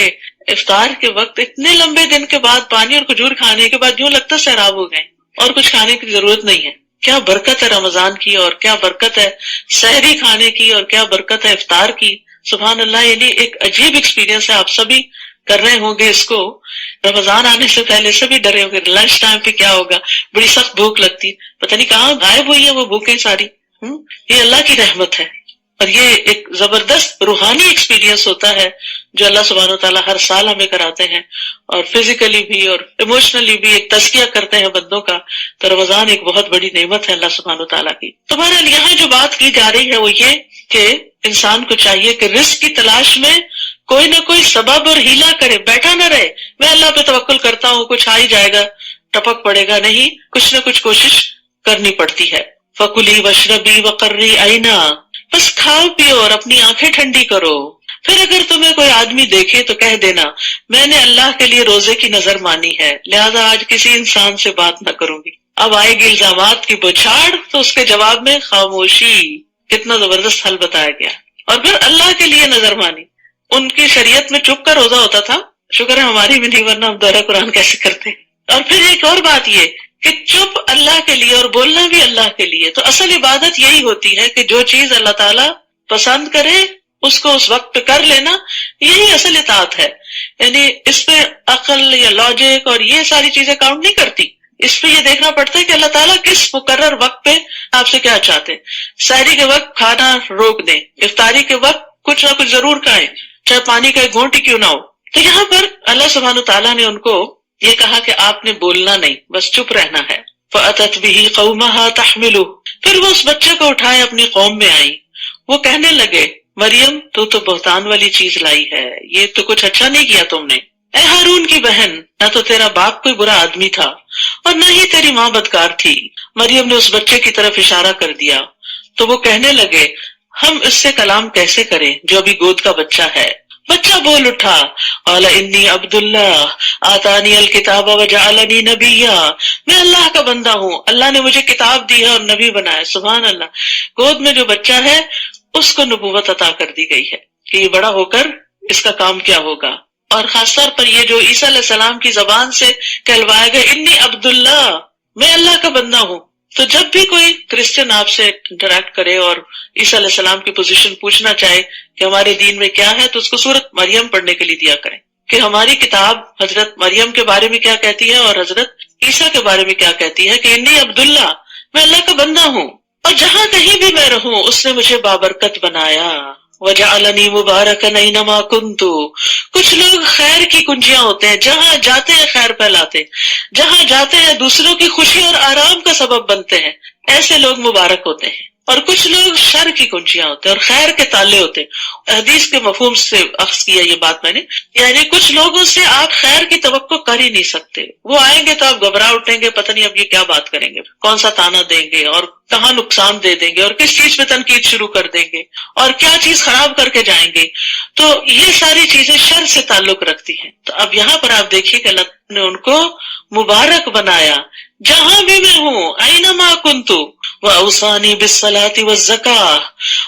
A: افطار کے وقت اتنے لمبے دن کے بعد پانی اور کھجور کھانے کے بعد یوں لگتا ہے سیراب ہو گئے اور کچھ کھانے کی ضرورت نہیں ہے۔ کیا برکت ہے رمضان کی، اور کیا برکت ہے سحری کھانے کی، اور کیا برکت ہے افطار کی۔ سبحان اللہ، یعنی ایک عجیب ایکسپیرینس ہے، آپ سبھی کر رہے ہوں گے اس کو۔ رمضان آنے سے پہلے سبھی ڈرے ہوں گے لنچ ٹائم پہ کیا ہوگا، بڑی سخت بھوک لگتی، پتہ نہیں کہاں غائب ہوئی ہے وہ بھوکیں ساری۔ یہ اللہ کی رحمت ہے، اور یہ ایک زبردست روحانی ایکسپیرینس ہوتا ہے جو اللہ سبحانہ وتعالیٰ ہر سال ہمیں کراتے ہیں، اور فزیکلی بھی اور ایموشنلی بھی ایک تزکیہ کرتے ہیں بندوں کا۔ تو رمضان ایک بہت بڑی نعمت ہے اللہ سبحانہ وتعالیٰ کی۔ تمہارے یہاں جو بات کی جا رہی ہے وہ یہ کہ انسان کو چاہیے کہ رزق کی تلاش میں کوئی نہ کوئی سبب اور ہیلا کرے، بیٹھا نہ رہے میں اللہ پہ توکل کرتا ہوں کچھ آ ہی جائے گا، ٹپک پڑے گا، نہیں، کچھ نہ کچھ کوشش کرنی پڑتی ہے۔ فَكُلِي وَاشْرَبِي وَقَرِّي عَيْنًا، بس کھاؤ پیو اور اپنی آنکھیں ٹھنڈی کرو۔ پھر اگر تمہیں کوئی آدمی دیکھے تو کہہ دینا میں نے اللہ کے لیے روزے کی نظر مانی ہے، لہذا آج کسی انسان سے بات نہ کروں گی۔ اب آئے گی الزامات کی بچھاڑ، تو اس کے جواب میں خاموشی۔ کتنا زبردست حل بتایا گیا۔ اور پھر اللہ کے لیے نظر مانی، ان کی شریعت میں چپ کا روزہ ہوتا تھا، شکر ہے ہماری بھی نہیں، ورنہ ہم دورہ قرآن کیسے کرتے۔ اور پھر ایک اور بات یہ کہ چپ اللہ کے لیے اور بولنا بھی اللہ کے لیے۔ تو اصل عبادت یہی ہوتی ہے کہ جو چیز اللہ تعالیٰ پسند کرے اس کو اس وقت پہ کر لینا، یہی اصل اطاعت ہے۔ یعنی اس پہ عقل یا لاجک اور یہ ساری چیزیں کاؤنٹ نہیں کرتی، اس پہ یہ دیکھنا پڑتا ہے کہ اللہ تعالیٰ کس مقرر وقت پہ آپ سے کیا چاہتے ہیں۔ سحری کے وقت کھانا روک دیں، افطاری کے وقت کچھ نہ کچھ ضرور کھائیں، چاہے پانی کا ایک گھونٹ ہی کیوں نہ ہو۔ تو یہاں پر اللہ سبحانہ تعالیٰ نے ان کو یہ کہا کہ آپ نے بولنا نہیں، بس چپ رہنا ہے۔ فَأَتَتْ بِهِ قَوْمَهَا تَحْمِلُهُ، پھر وہ اس بچے کو اٹھائے اپنی قوم میں آئی، وہ کہنے لگے مریم تو بہتان والی چیز لائی ہے، یہ تو کچھ اچھا نہیں کیا تم نے۔ اے ہارون کی بہن، نہ تو تیرا باپ کوئی برا آدمی تھا اور نہ ہی تیری ماں بدکار تھی۔ مریم نے اس بچے کی طرف اشارہ کر دیا تو وہ کہنے لگے ہم اس سے کلام کیسے کریں جو ابھی گود کا بچہ ہے۔ بچہ بول اٹھا، قال انی عبد اللہ آتانی الکتاب وجعلنی نبیا، میں اللہ کا بندہ ہوں، اللہ نے مجھے کتاب دی ہے اور نبی بنایا۔ سبحان اللہ، گود میں جو بچہ ہے اس کو نبوت عطا کر دی گئی ہے کہ یہ بڑا ہو کر اس کا کام کیا ہوگا۔ اور خاص طور پر یہ جو عیسیٰ علیہ السلام کی زبان سے کہلوایا گیا انی عبد اللہ، میں اللہ کا بندہ ہوں۔ تو جب بھی کوئی کرسچن آپ سے انٹریکٹ کرے اور عیسیٰ علیہ السلام کی پوزیشن پوچھنا چاہے کہ ہمارے دین میں کیا ہے، تو اس کو سورۃ مریم پڑھنے کے لیے دیا کریں کہ ہماری کتاب حضرت مریم کے بارے میں کیا کہتی ہے اور حضرت عیسیٰ کے بارے میں کیا کہتی ہے کہ انی عبد اللہ، میں اللہ کا بندہ ہوں، اور جہاں کہیں بھی میں رہوں اس نے مجھے بابرکت بنایا۔ وجعلنی مبارکا اینما کنت، کچھ لوگ خیر کی کنجیاں ہوتے ہیں، جہاں جاتے ہیں خیر پھیلاتے، جہاں جاتے ہیں دوسروں کی خوشی اور آرام کا سبب بنتے ہیں، ایسے لوگ مبارک ہوتے ہیں۔ اور کچھ لوگ شر کی کنجیاں ہوتے ہیں اور خیر کے تالے ہوتے ہیں۔ حدیث کے مفہوم سے اخذ کیا یہ بات میں نے، یعنی کچھ لوگوں سے آپ خیر کی توقع کر ہی نہیں سکتے، وہ آئیں گے تو آپ گھبرا اٹھیں گے، پتہ نہیں اب یہ کیا بات کریں گے، کون سا تانا دیں گے اور کہاں نقصان دے دیں گے اور کس چیز پہ تنقید شروع کر دیں گے اور کیا چیز خراب کر کے جائیں گے۔ تو یہ ساری چیزیں شر سے تعلق رکھتی ہیں۔ تو اب یہاں پر آپ دیکھیے کہ اللہ نے ان کو مبارک بنایا، جہاں بھی میں ہوں، اینما کنت وَأَوْصَانِي بِالصَّلَاةِ وَالزَّكَاةِ،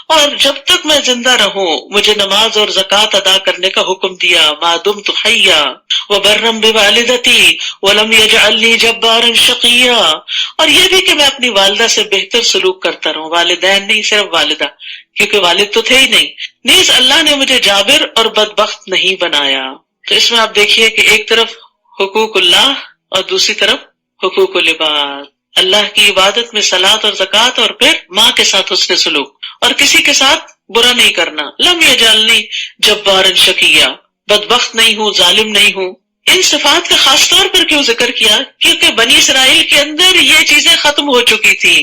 A: اور جب تک میں زندہ رہوں مجھے نماز اور زکوٰۃ ادا کرنے کا حکم دیا، مَا دُمْتُ حَيًّا وَبَرًّا بِوَالِدَتِي وَلَمْ يَجْعَلْنِي جَبَّارًا شَقِيًّا، اور یہ بھی کہ میں اپنی والدہ سے بہتر سلوک کرتا رہوں، والدین نہیں صرف والدہ، کیونکہ والد تو تھے ہی نہیں، نیز اللہ نے مجھے جابر اور بدبخت نہیں بنایا۔ تو اس میں آپ دیکھیے کہ ایک طرف حقوق اللہ اور دوسری طرف حقوق العباد، اللہ کی عبادت میں صلاۃ اور زکوٰۃ، اور پھر ماں کے ساتھ حسن سلوک اور کسی کے ساتھ برا نہیں کرنا۔ لم یجعلنی جبارا شقیا، بدبخت نہیں ہوں، ظالم نہیں ہوں، ان صفات کا خاص طور پر کیوں ذکر کیا؟ کیونکہ بنی اسرائیل کے اندر یہ چیزیں ختم ہو چکی تھی.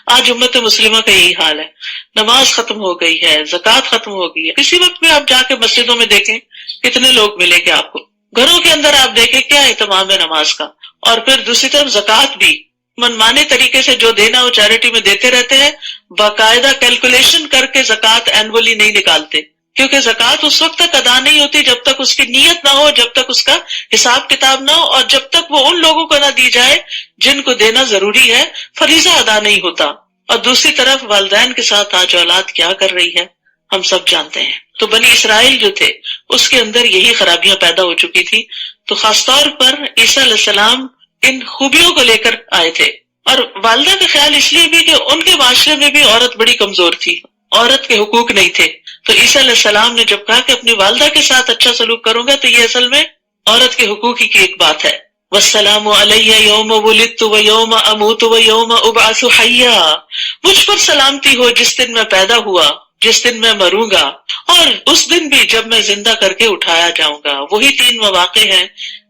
A: آج امت مسلمہ کا یہی حال ہے. نماز ختم ہو گئی ہے، زکوٰۃ ختم ہو گئی ہے. کسی وقت بھی آپ جا کے مسجدوں میں دیکھیں کتنے لوگ ملیں گے آپ کو. گھروں کے اندر آپ دیکھیں کیا اہتمام ہے نماز کا. اور پھر دوسری طرف زکوٰۃ بھی منمانے طریقے سے جو دینا وہ چیریٹی میں دیتے رہتے ہیں، باقاعدہ کیلکولیشن کر کے زکوٰۃ اینولی نہیں نکالتے، کیونکہ زکوٰۃ اس وقت تک ادا نہیں ہوتی جب تک اس کی نیت نہ ہو، جب تک اس کا حساب کتاب نہ ہو، اور جب تک وہ ان لوگوں کو نہ دی جائے جن کو دینا ضروری ہے. فریضہ ادا نہیں ہوتا. اور دوسری طرف والدین کے ساتھ آج اولاد کیا کر رہی ہے ہم سب جانتے ہیں. تو بنی اسرائیل جو تھے اس کے اندر یہی خرابیاں پیدا ہو چکی تھی. تو خاص طور پر عیسیٰ علیہ السلام ان خوبیوں کو لے کر آئے تھے. اور والدہ کا خیال اس لیے بھی کہ ان کے معاشرے میں بھی عورت بڑی کمزور تھی، عورت کے حقوق نہیں تھے. تو عیسیٰ علیہ السلام نے جب کہا کہ اپنی والدہ کے ساتھ اچھا سلوک کروں گا، تو یہ اصل میں عورت کے حقوق ہی کی ایک بات ہے. والسلام علی یوم ولدت و یوم اموت و یوم ابعث حیا. مجھ پر سلامتی ہو جس دن میں پیدا ہوا، جس دن میں مروں گا، اور اس دن بھی جب میں زندہ کر کے اٹھایا جاؤں گا. وہی 3 مواقع ہیں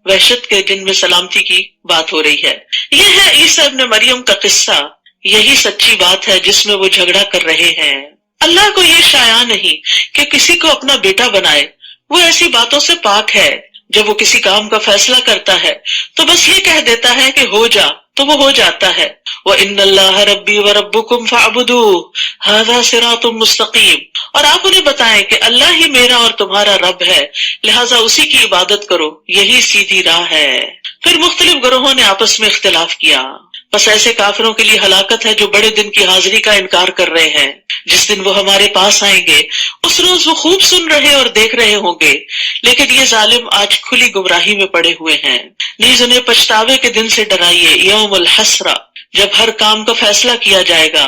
A: وحشت کے جن میں سلامتی کی بات ہو رہی ہے. یہ ہے عیسیٰ ابن مریم کا قصہ. یہی سچی بات ہے جس میں وہ جھگڑا کر رہے ہیں. اللہ کو یہ شایع نہیں کہ کسی کو اپنا بیٹا بنائے. وہ ایسی باتوں سے پاک ہے. جب وہ کسی کام کا فیصلہ کرتا ہے تو بس یہ کہہ دیتا ہے کہ ہو جا، تو وہ ہو جاتا ہے. وَإِنَّ اللَّهَ رَبِّي وَرَبُّكُمْ فَاعْبُدُوهُ هَذَا صِرَاطٌ مُسْتَقِيمٌ. اور آپ انہیں بتائیں کہ اللہ ہی میرا اور تمہارا رب ہے، لہٰذا اسی کی عبادت کرو، یہی سیدھی راہ ہے. پھر مختلف گروہوں نے آپس میں اختلاف کیا. بس ایسے کافروں کے لیے ہلاکت ہے جو بڑے دن کی حاضری کا انکار کر رہے ہیں. جس دن وہ ہمارے پاس آئیں گے اس روز وہ خوب سن رہے اور دیکھ رہے ہوں گے، لیکن یہ ظالم آج کھلی گمراہی میں پڑے ہوئے ہیں. نیز انہیں پچھتاوے کے دن سے ڈرائیے، یوم الحسرہ، جب ہر کام کا فیصلہ کیا جائے گا.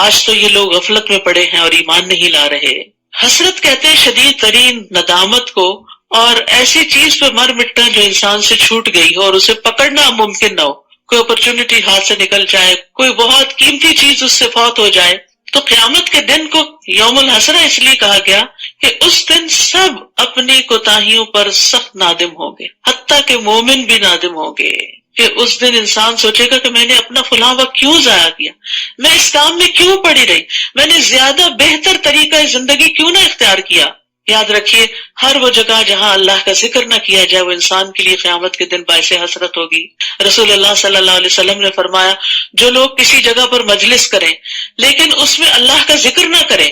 A: آج تو یہ لوگ غفلت میں پڑے ہیں اور ایمان نہیں لا رہے. حسرت کہتے ہیں شدید ترین ندامت کو، اور ایسی چیز پہ مر مٹنا جو انسان سے چھوٹ گئی ہو اور اسے پکڑنا ممکن نہ ہو. کوئی اپرچونٹی ہاتھ سے نکل جائے، کوئی بہت قیمتی چیز اس سے فوت ہو جائے. تو قیامت کے دن کو یوم الحسرہ اس لیے کہا گیا کہ اس دن سب اپنی کوتاہیوں پر سخت نادم ہوں گے، حتیٰ کہ مومن بھی نادم ہوں گے. کہ اس دن انسان سوچے گا کہ میں نے اپنا فلاں وقت کیوں ضائع کیا، میں اس کام میں کیوں پڑی رہی، میں نے زیادہ بہتر طریقہ زندگی کیوں نہ اختیار کیا. یاد رکھیے، ہر وہ جگہ جہاں اللہ کا ذکر نہ کیا جائے وہ انسان کے لیے قیامت کے دن باعث حسرت ہوگی. رسول اللہ صلی اللہ علیہ وسلم نے فرمایا، جو لوگ کسی جگہ پر مجلس کریں لیکن اس میں اللہ کا ذکر نہ کریں،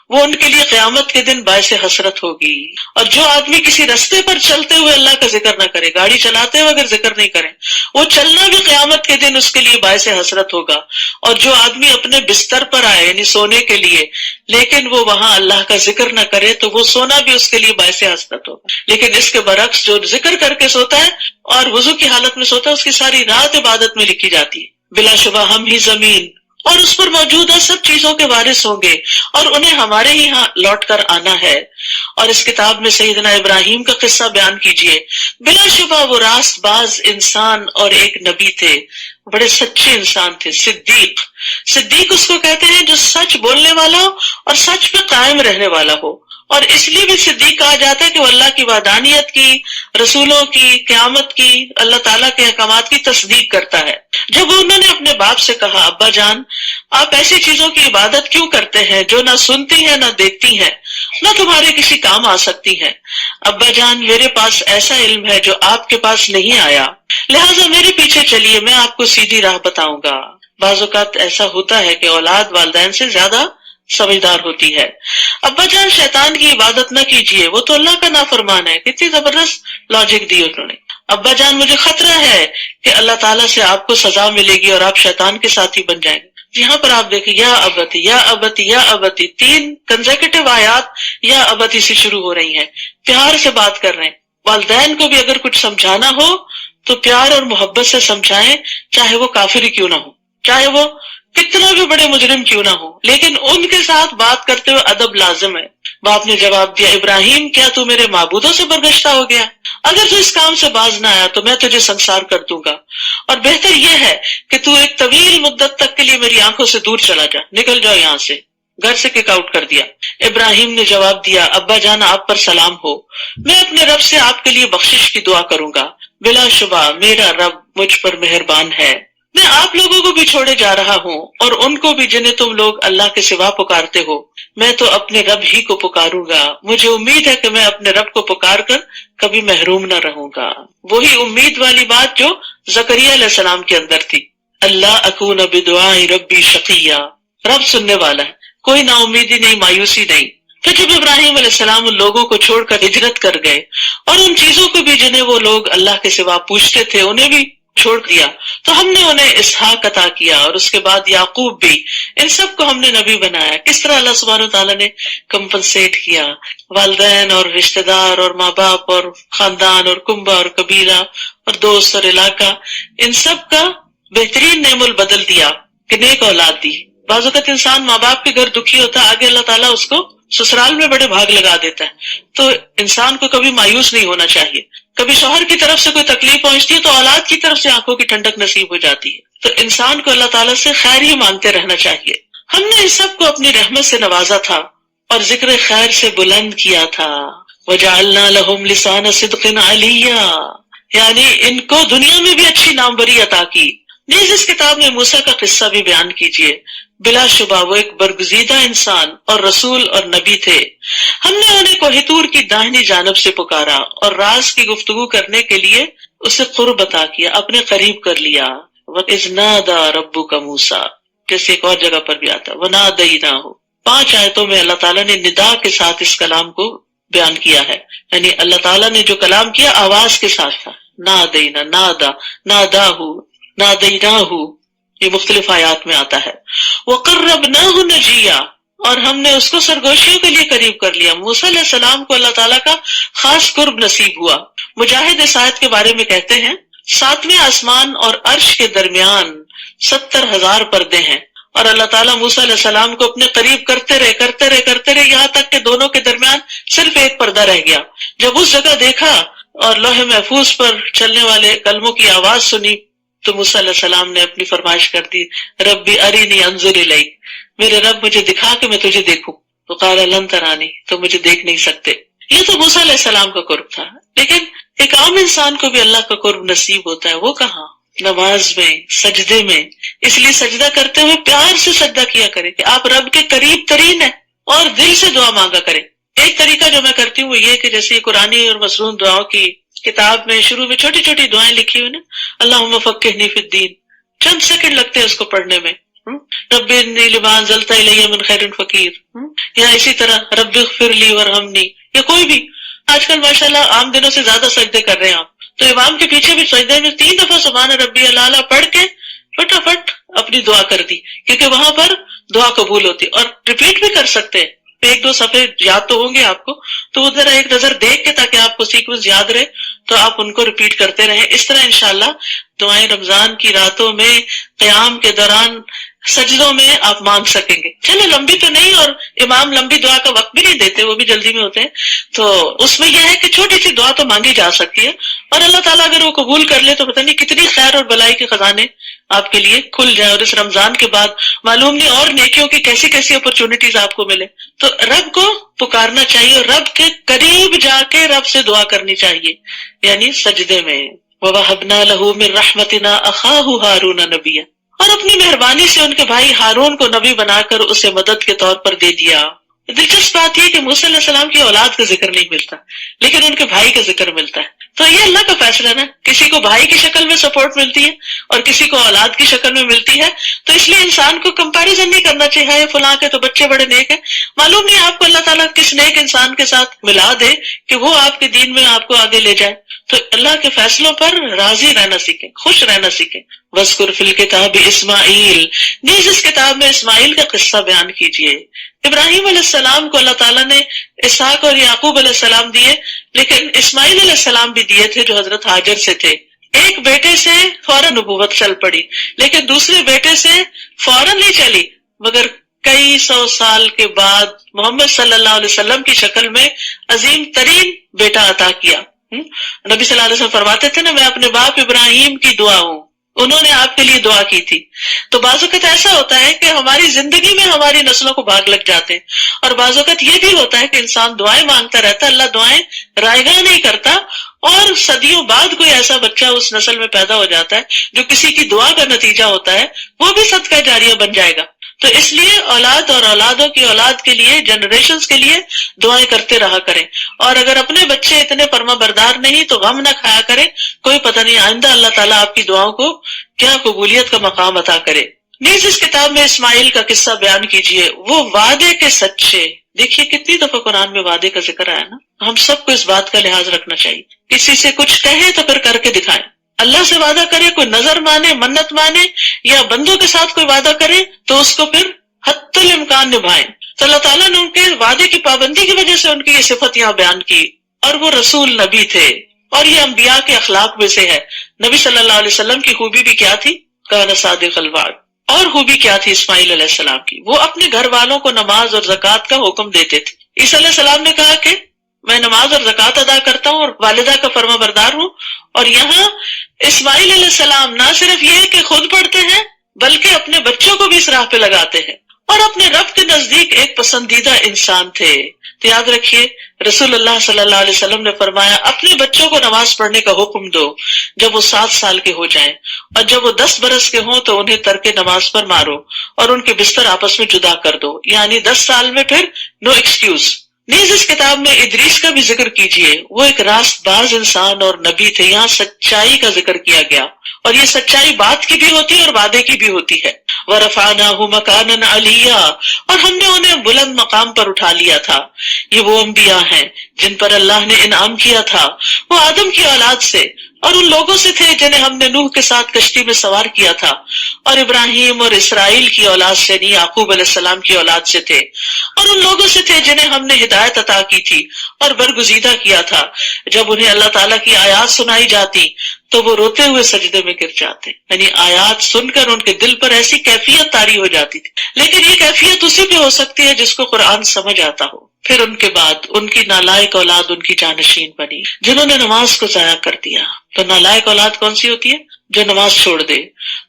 A: وہ ان کے لیے قیامت کے دن باعث حسرت ہوگی. اور جو آدمی کسی رستے پر چلتے ہوئے اللہ کا ذکر نہ کرے، گاڑی چلاتے ہوئے اگر ذکر نہیں کریں، وہ چلنا بھی قیامت کے دن اس کے لیے باعث حسرت ہوگا. اور جو آدمی اپنے بستر پر آئے یعنی سونے کے لیے لیکن وہ وہاں اللہ کا ذکر نہ کرے تو وہ سونا بھی اس کے لیے باعث حسرت ہوگا. لیکن اس کے برعکس جو ذکر کر کے سوتا ہے اور وضو کی حالت میں سوتا ہے، اس کی ساری رات عبادت میں لکھی جاتی ہے. بلا شبہ ہم ہی زمین اور اس پر موجودہ سب چیزوں کے وارث ہوں گے اور انہیں ہمارے ہی ہاں لوٹ کر آنا ہے. اور اس کتاب میں سیدنا ابراہیم کا قصہ بیان کیجئے. بلا شبہ وہ راست باز انسان اور ایک نبی تھے، بڑے سچے انسان تھے. صدیق اس کو کہتے ہیں جو سچ بولنے والا ہو اور سچ پہ قائم رہنے والا ہو. اور اس لیے بھی صدیق کہا جاتا ہے کہ وہ اللہ کی وحدانیت کی، رسولوں کی، قیامت کی، اللہ تعالیٰ کے احکامات کی تصدیق کرتا ہے. جب انہوں نے اپنے باپ سے کہا، ابا جان آپ ایسی چیزوں کی عبادت کیوں کرتے ہیں جو نہ سنتی ہیں نہ دیکھتی ہیں، نہ تمہارے کسی کام آ سکتی ہیں. ابا جان میرے پاس ایسا علم ہے جو آپ کے پاس نہیں آیا، لہٰذا میرے پیچھے چلیے، میں آپ کو سیدھی راہ بتاؤں گا. بعض اوقات ایسا ہوتا ہے کہ اولاد والدین سے زیادہ سمجھدار ہوتی ہے. ابا جان شیطان کی عبادت نہ کیجیے، وہ تو اللہ کا نافرمان ہے. کتنی زبردست لاجک دی انہوں نے. ابا جان مجھے خطرہ ہے کہ اللہ تعالیٰ سے آپ کو سزا ملے گی اور آپ شیطان کے ساتھی بن جائیں گے. یہاں پر آپ دیکھیں، یا ابتی یا ابتی یا ابتی، 3 کنزیکٹیو آیات یا ابتی سے شروع ہو رہی ہیں. پیار سے بات کر رہے ہیں. والدین کو بھی اگر کچھ سمجھانا ہو تو پیار اور محبت سے سمجھائیں، چاہے وہ کافر ہی کیوں نہ ہو، چاہے وہ کتنا بھی بڑے مجرم کیوں نہ ہو، لیکن ان کے ساتھ بات کرتے ہوئے ادب لازم ہے. باپ نے جواب دیا، ابراہیم کیا تو میرے معبودوں سے برگشتہ ہو گیا؟ اگر تو اس کام سے باز نہ آیا تو میں تجھے سنسار کر دوں گا، اور بہتر یہ ہے کہ تو ایک طویل مدت تک کے لیے میری آنکھوں سے دور چلا جا، نکل جاؤ یہاں سے. گھر سے کک آؤٹ کر دیا. ابراہیم نے جواب دیا، ابا جان آپ پر سلام ہو، میں اپنے رب سے آپ کے لیے بخشش کی دعا کروں گا. بلا شبہ میرا رب مجھ پر مہربان ہے۔ میں آپ لوگوں کو بھی چھوڑے جا رہا ہوں اور ان کو بھی جنہیں تم لوگ اللہ کے سوا پکارتے ہو، میں تو اپنے رب ہی کو پکاروں گا۔ مجھے امید ہے کہ میں اپنے رب کو پکار کر کبھی محروم نہ رہوں گا۔ وہی امید والی بات جو زکریا علیہ السلام کے اندر تھی، اللہ اکون بدعاء ربی شقیہ، رب سننے والا ہے، کوئی نا امیدی نہیں، مایوسی نہیں۔ پھر جب ابراہیم علیہ السلام ان لوگوں کو چھوڑ کر ہجرت کر گئے اور ان چیزوں کو بھی جنہیں وہ لوگ اللہ کے سوا پوچھتے تھے انہیں بھی چھوڑ دیا، تو ہم نے انہیں اسحاق عطا کیا اور اس کے بعد یعقوب بھی، ان سب کو ہم نے نبی بنایا۔ کس طرح اللہ سبحانہ وتعالیٰ نے کمپنسیٹ کیا، والدین اور رشتہ دار اور ماں باپ اور خاندان اور کنبہ اور قبیلہ اور دوست اور علاقہ، ان سب کا بہترین نعم البدل دیا کہ نیک اولاد دی۔ بعض اوقات انسان ماں باپ کے گھر دکھی ہوتا ہے، آگے اللہ تعالیٰ اس کو سسرال میں بڑے بھاگ لگا دیتا ہے۔ تو انسان کو کبھی مایوس نہیں ہونا چاہیے۔ کبھی شوہر کی طرف سے کوئی تکلیف پہنچتی ہے تو اولاد کی طرف سے آنکھوں کی ٹھنڈک نصیب ہو جاتی ہے۔ تو انسان کو اللہ تعالیٰ سے خیر ہی مانگتے رہنا چاہیے۔ ہم نے ان سب کو اپنی رحمت سے نوازا تھا اور ذکر خیر سے بلند کیا تھا۔ وَجَعَلْنَا لَهُمْ لِسَانَ صِدْقٍ عَلِيًّا، یعنی ان کو دنیا میں بھی اچھی ناموری عطا کی۔ نیز اس کتاب میں موسیٰ کا قصہ بھی بیان کیجیے، بلا شبہ وہ ایک برگزیدہ انسان اور رسول اور نبی تھے۔ ہم نے انہیں کوہ طور کی داہنی جانب سے پکارا اور راز کی گفتگو کرنے کے لیے اسے قرب عطا کیا، اپنے قریب کر لیا۔ وَإِذْ نَادَى رَبُّكَ مُوسَىٰ، جیسے ایک اور جگہ پر بھی آتا ہے وَنَادَيْنَاهُ۔ 5 آیتوں میں اللہ تعالیٰ نے ندا کے ساتھ اس کلام کو بیان کیا ہے، یعنی اللہ تعالیٰ نے جو کلام کیا آواز کے ساتھ تھا۔ نادینا، نادا، ناداہ، نادیناہ، یہ مختلف آیات میں آتا ہے۔ وَقَرَّبْنَاهُ نَجِيًّا، اور ہم نے اس کو سرگوشیوں کے لیے قریب کر لیا۔ موسیٰ علیہ السلام کو اللہ تعالیٰ کا خاص قرب نصیب ہوا۔ مجاہد اس آیت کے بارے میں کہتے ہیں 7ویں آسمان اور عرش کے درمیان 70,000 پردے ہیں، اور اللہ تعالیٰ موسیٰ علیہ السلام کو اپنے قریب کرتے رہے یہاں تک کہ دونوں کے درمیان صرف ایک پردہ رہ گیا۔ جب اس جگہ دیکھا اور لوح محفوظ پر چلنے والے کلموں کی آواز سنی تو موسیٰ علیہ السلام نے اپنی فرمائش کر دی، ربی ارینی انظر الیک، میرے رب مجھے دکھا کہ میں تجھے دیکھوں۔ تو قال لن ترانی، تو مجھے دیکھ نہیں سکتے۔ یہ تو موسیٰ علیہ السلام کا قرب تھا، لیکن ایک عام انسان کو بھی اللہ کا قرب نصیب ہوتا ہے۔ وہ کہاں؟ نماز میں، سجدے میں۔ اس لیے سجدہ کرتے ہوئے پیار سے سجدہ کیا کریں کہ آپ رب کے قریب ترین ہیں، اور دل سے دعا مانگا کریں۔ ایک طریقہ جو میں کرتی ہوں وہ یہ کہ جیسے قرآنی اور مسنون دعاؤں کی کتاب میں شروع میں چھوٹی چھوٹی دعائیں لکھی ہوئی نا، اللہم فقہنی فی الدین، چند سیکنڈ لگتے ہیں اس کو پڑھنے میں۔ رب انی لما انزلت الی من خیر فقیر، یا اسی طرح رب اغفر لی وارحمنی، یا کوئی بھی۔ آج کل ماشاءاللہ عام دنوں سے زیادہ سجدے کر رہے ہیں آپ، تو امام کے پیچھے بھی سجدے میں 3 دفعہ سبحان ربی الاعلیٰ پڑھ کے فٹافٹ اپنی دعا کر دی، کیونکہ وہاں پر دعا قبول ہوتی، اور ریپیٹ بھی کر سکتے ہیں۔ 1-2 صفحے یاد تو ہوں گے آپ کو، تو ادھر ایک نظر دیکھ کے تاکہ آپ کو سیکوینس یاد رہے تو آپ ان کو ریپیٹ کرتے رہیں۔ اس طرح انشاءاللہ دعائیں رمضان کی راتوں میں، قیام کے دوران، سجدوں میں آپ مانگ سکیں گے۔ چلو لمبی تو نہیں، اور امام لمبی دعا کا وقت بھی نہیں دیتے، وہ بھی جلدی میں ہوتے ہیں، تو اس میں یہ ہے کہ چھوٹی سی دعا تو مانگی جا سکتی ہے، اور اللہ تعالیٰ اگر وہ قبول کر لے تو پتہ نہیں کتنی خیر اور بلائی کے خزانے آپ کے لیے کھل جائیں، اور اس رمضان کے بعد معلوم نہیں اور نیکیوں کی کیسی کیسی اپرچونٹیز آپ کو ملے۔ تو رب کو پکارنا چاہیے، اور رب کے قریب جا کے رب سے دعا کرنی چاہیے، یعنی سجدے میں۔ وَوَهَبْنَا لَهُ مِن رَحْمَتِنَا أَخَاهُ هَارُونَ نَبِيًّا، اور اپنی مہربانی سے ان کے بھائی ہارون کو نبی بنا کر اسے مدد کے طور پر دے دیا۔ دلچسپ بات یہ کہ موسیٰ علیہ السلام کی اولاد کا ذکر نہیں ملتا، لیکن ان کے بھائی کا ذکر ملتا ہے۔ تو یہ اللہ کا فیصلہ نا، کسی کو بھائی کی شکل میں سپورٹ ملتی ہے اور کسی کو اولاد کی شکل میں ملتی ہے، تو اس لیے انسان کو کمپیریزن نہیں کرنا چاہیے، ہے فلاں کے تو بچے بڑے نیک ہیں، معلوم نہیں آپ کو اللہ تعالیٰ کس نیک انسان کے ساتھ ملا دے کہ وہ آپ کے دین میں آپ کو آگے لے جائے۔ تو اللہ کے فیصلوں پر راضی رہنا سیکھیں، خوش رہنا سیکھیں۔ وَاذْكُرْ فِي الْكِتَابِ اسماعیل، نیز اس کتاب میں اسماعیل کا قصہ بیان کیجیے۔ ابراہیم علیہ السلام کو اللہ تعالیٰ نے اسحاق اور یعقوب علیہ السلام دیے، لیکن اسماعیل علیہ السلام بھی دیے تھے جو حضرت ہاجر سے تھے۔ ایک بیٹے سے فوراً نبوت چل پڑی، لیکن دوسرے بیٹے سے فوراً نہیں چلی، مگر کئی 100 سال کے بعد محمد صلی اللہ علیہ وسلم کی شکل میں عظیم ترین بیٹا عطا کیا۔ نبی صلی اللہ علیہ وسلم فرماتے تھے نا، میں اپنے باپ ابراہیم کی دعا ہوں، انہوں نے آپ کے لیے دعا کی تھی. تو بعض اوقات ایسا ہوتا ہے کہ ہماری زندگی میں ہماری نسلوں کو بھاگ لگ جاتے ہیں، اور بعض اوقات یہ بھی ہوتا ہے کہ انسان دعائیں مانگتا رہتا ہے، اللہ دعائیں رائے گاہ نہیں کرتا، اور صدیوں بعد کوئی ایسا بچہ اس نسل میں پیدا ہو جاتا ہے جو کسی کی دعا کا نتیجہ ہوتا ہے، وہ بھی صدقہ جاریہ بن جائے گا. تو اس لیے اولاد اور اولادوں کی اولاد کے لیے، جنریشنز کے لیے دعائیں کرتے رہا کریں. اور اگر اپنے بچے اتنے فرما بردار نہیں تو غم نہ کھایا کریں، کوئی پتہ نہیں آئندہ اللہ تعالیٰ آپ کی دعاؤں کو کیا قبولیت کا مقام عطا کرے. نیز اس کتاب میں اسماعیل کا قصہ بیان کیجئے، وہ وعدے کے سچے. دیکھیے کتنی دفعہ قرآن میں وعدے کا ذکر آیا نا. ہم سب کو اس بات کا لحاظ رکھنا چاہیے، کسی سے کچھ کہے تو پھر کر کے دکھائیں. اللہ سے وعدہ کرے، کوئی نظر مانے، منت مانے، یا بندوں کے ساتھ کوئی وعدہ کرے تو اس کو پھر حتی الامکان نبھائیں. تو اللہ تعالیٰ نے ان کے وعدے کی پابندی کی وجہ سے ان کی یہ صفت یہاں بیان کی. اور وہ رسول نبی تھے، اور یہ انبیاء کے اخلاق میں سے ہے. نبی صلی اللہ علیہ وسلم کی خوبی بھی کیا تھی؟ کان صادق الوعد. اور خوبی کیا تھی اسماعیل علیہ السلام کی؟ وہ اپنے گھر والوں کو نماز اور زکوٰۃ کا حکم دیتے تھے. عیسیٰ علیہ السلام نے کہا کہ میں نماز اور زکوٰۃ ادا کرتا ہوں اور والدہ کا فرما بردار ہوں. اور یہاں اسماعیل علیہ السلام نہ صرف یہ کہ خود پڑھتے ہیں بلکہ اپنے بچوں کو بھی اس راہ پہ لگاتے ہیں، اور اپنے رب کے نزدیک ایک پسندیدہ انسان تھے. تو یاد رکھیے رسول اللہ صلی اللہ علیہ وسلم نے فرمایا اپنے بچوں کو نماز پڑھنے کا حکم دو جب وہ 7 سال کے ہو جائیں، اور جب وہ 10 برس کے ہوں تو انہیں ترک نماز پر مارو اور ان کے بستر آپس میں جدا کر دو، یعنی 10 سال میں پھر نو ایکسکیوز. نیز اس کتاب میں ادریس کا بھی ذکر کیجئے، وہ ایک راست باز انسان اور نبی تھے. یہاں سچائی کا ذکر کیا گیا، اور یہ سچائی بات کی بھی ہوتی ہے اور وعدے کی بھی ہوتی ہے. وَرَفَعْنَاهُ مَكَانًا عَلِيًّا، اور ہم نے انہیں بلند مقام پر اٹھا لیا تھا. یہ وہ انبیاء ہیں جن پر اللہ نے انعام کیا تھا. وہ آدم کی اولاد سے اور ان لوگوں سے تھے جنہیں ہم نے نوح کے ساتھ کشتی میں سوار کیا تھا، اور ابراہیم اور اسرائیل کی اولاد سے نہیں، یعقوب علیہ السلام کی اولاد سے تھے، اور ان لوگوں سے تھے جنہیں ہم نے ہدایت عطا کی تھی اور برگزیدہ کیا تھا. جب انہیں اللہ تعالیٰ کی آیات سنائی جاتی تو وہ روتے ہوئے سجدے میں گر جاتے، یعنی آیات سن کر ان کے دل پر ایسی کیفیت طاری ہو جاتی تھی. لیکن یہ کیفیت اسی پہ ہو سکتی ہے جس کو قرآن سمجھ آتا ہو. پھر ان کے بعد ان کی نالائق اولاد ان کی جانشین بنی جنہوں نے نماز کو ضائع کر دیا. تو نالائق اولاد کون سی ہوتی ہے؟ جو نماز چھوڑ دے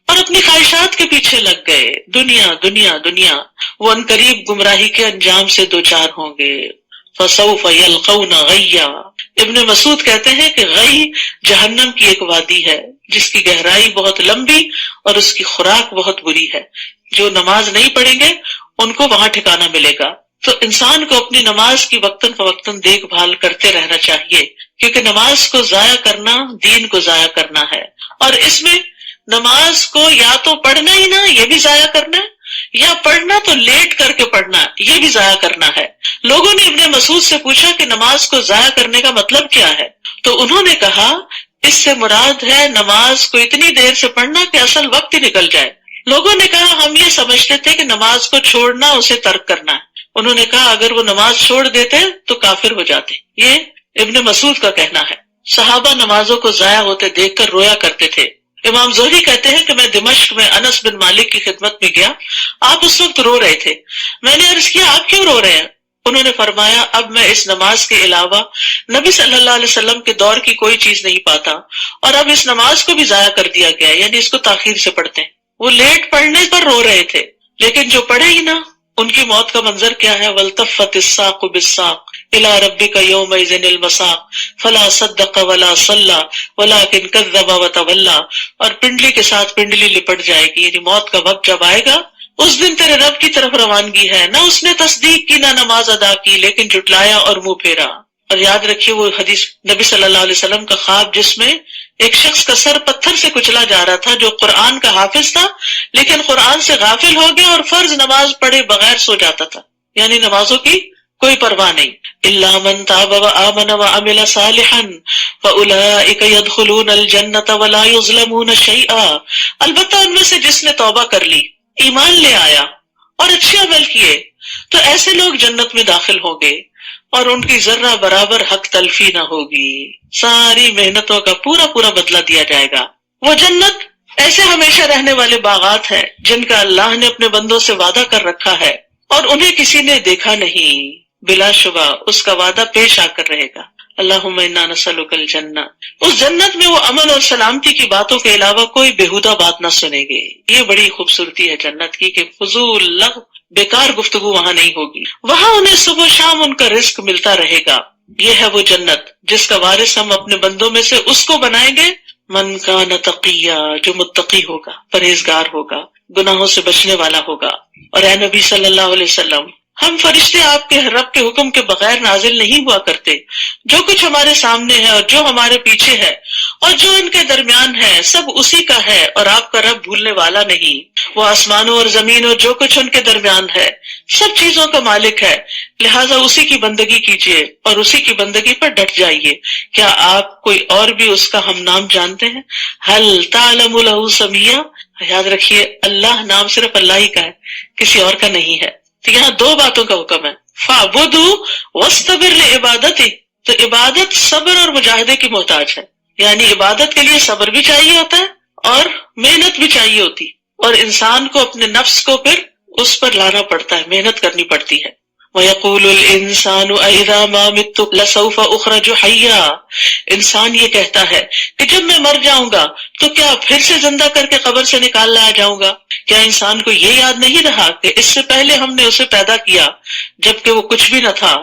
A: اور اپنی خواہشات کے پیچھے لگ گئے. دنیا دنیا دنیا. وہ عنقریب گمراہی کے انجام سے دوچار ہوں گے. فَسَوْفَ يَلْقَوْنَ غَيًّا. ابن مسعود کہتے ہیں کہ غی جہنم کی ایک وادی ہے جس کی گہرائی بہت لمبی اور اس کی خوراک بہت بری ہے. جو نماز نہیں پڑھیں گے ان کو وہاں ٹھکانہ ملے گا. تو انسان کو اپنی نماز کی وقتاً فوقتاً دیکھ بھال کرتے رہنا چاہیے، کیونکہ نماز کو ضائع کرنا دین کو ضائع کرنا ہے. اور اس میں نماز کو یا تو پڑھنا ہی نہ، یہ بھی ضائع کرنا ہے، یا پڑھنا تو لیٹ کر کے پڑھنا، یہ بھی ضائع کرنا ہے. لوگوں نے ابن مسعود سے پوچھا کہ نماز کو ضائع کرنے کا مطلب کیا ہے؟ تو انہوں نے کہا اس سے مراد ہے نماز کو اتنی دیر سے پڑھنا کہ اصل وقت ہی نکل جائے. لوگوں نے کہا ہم یہ سمجھتے تھے کہ نماز کو چھوڑنا اسے ترک کرنا ہے. انہوں نے کہا اگر وہ نماز چھوڑ دیتے تو کافر ہو جاتے. یہ ابن مسعود کا کہنا ہے. صحابہ نمازوں کو ضائع ہوتے دیکھ کر رویا کرتے تھے. امام زہری کہتے ہیں کہ میں دمشق میں انس بن مالک کی خدمت میں گیا. آپ اس وقت رو رہے تھے. میں نے عرض کیا آپ کیوں رو رہے ہیں؟ انہوں نے فرمایا اب میں اس نماز کے علاوہ نبی صلی اللہ علیہ وسلم کے دور کی کوئی چیز نہیں پاتا، اور اب اس نماز کو بھی ضائع کر دیا گیا، یعنی اس کو تاخیر سے پڑھتے ہیں. وہ لیٹ پڑھنے پر رو رہے تھے، لیکن جو پڑھے ہی نہ ان کی موت کا منظر کیا ہے؟ وَالْتَفَّتِ السَّاقُ بِالسَّاقِ إِلَىٰ رَبِّكَ يَوْمَئِذٍ الْمَسَاقُ فَلَا صَدَّقَ وَلَا صَلَّىٰ وَلَٰكِنْ كَذَّبَ وَتَوَلَّىٰ. اور پنڈلی کے ساتھ پنڈلی لپٹ جائے گی، یعنی موت کا وقت جب آئے گا اس دن تیرے رب کی طرف روانگی ہے. نہ اس نے تصدیق کی نہ نماز ادا کی، لیکن جھٹلایا اور منہ پھیرا. اور یاد رکھیے وہ حدیث نبی صلی اللہ علیہ وسلم کا خواب جس میں ایک شخص کا سر پتھر سے کچلا جا رہا تھا جو قرآن کا حافظ تھا لیکن قرآن سے غافل ہو گیا اور فرض نماز پڑھے بغیر سو جاتا تھا، یعنی نمازوں کی کوئی پرواہ نہیں. إِلَّا مَن تَابَ وَآمَنَ وَعَمِلَ صَالِحًا فَأُولَٰئِكَ يَدْخُلُونَ الْجَنَّةَ وَلَا يُظْلَمُونَ شَيْئًا. البتہ ان میں سے جس نے توبہ کر لی، ایمان لے آیا اور اچھے عمل کیے تو ایسے لوگ جنت میں داخل ہوں گے اور ان کی ذرہ برابر حق تلفی نہ ہوگی. ساری محنتوں کا پورا پورا بدلہ دیا جائے گا. وہ جنت ایسے ہمیشہ رہنے والے باغات ہیں جن کا اللہ نے اپنے بندوں سے وعدہ کر رکھا ہے اور انہیں کسی نے دیکھا نہیں. بلا شبہ اس کا وعدہ پیش آ کر رہے گا. اللہم انا نسألک الجنہ. اس جنت میں وہ امن اور سلامتی کی باتوں کے علاوہ کوئی بےہودہ بات نہ سنیں گے. یہ بڑی خوبصورتی ہے جنت کی کہ فضول لغو بیکار گفتگو وہاں نہیں ہوگی. وہاں انہیں صبح و شام ان کا رزق ملتا رہے گا. یہ ہے وہ جنت جس کا وارث ہم اپنے بندوں میں سے اس کو بنائیں گے من کان تقیا، جو متقی ہوگا، پرہیزگار ہوگا، گناہوں سے بچنے والا ہوگا. اور اے نبی صلی اللہ علیہ وسلم، ہم فرشتے آپ کے رب کے حکم کے بغیر نازل نہیں ہوا کرتے. جو کچھ ہمارے سامنے ہے اور جو ہمارے پیچھے ہے اور جو ان کے درمیان ہے سب اسی کا ہے، اور آپ کا رب بھولنے والا نہیں. وہ آسمانوں اور زمین اور جو کچھ ان کے درمیان ہے سب چیزوں کا مالک ہے، لہٰذا اسی کی بندگی کیجیے اور اسی کی بندگی پر ڈٹ جائیے. کیا آپ کوئی اور بھی اس کا ہم نام جانتے ہیں؟ حل تعلم لہ سمیہ. یاد رکھیے اللہ نام صرف اللہ ہی کا ہے، کسی اور کا نہیں ہے. تو یہاں دو باتوں کا حکم ہے، فَاعْبُدْهُ وَاسْتَبِرْ لِعِبَادَتِهِ. تو عبادت صبر اور مجاہدے کی محتاج ہے، یعنی عبادت کے لیے صبر بھی چاہیے ہوتا ہے اور محنت بھی چاہیے ہوتی، اور انسان کو اپنے نفس کو پھر اس پر لانا پڑتا ہے، محنت کرنی پڑتی ہے. وَيَقُولُ الْإِنسَانُ أَإِذَا مَا مِتُّ لَسَوْفَ أُخْرَجُ حَيًّا. انسان یہ کہتا ہے کہ جب میں مر جاؤں گا تو کیا پھر سے زندہ کر کے قبر سے نکال لایا جاؤں گا؟ کیا انسان کو یہ یاد نہیں رہا کہ اس سے پہلے ہم نے اسے پیدا کیا جبکہ وہ کچھ بھی نہ تھا؟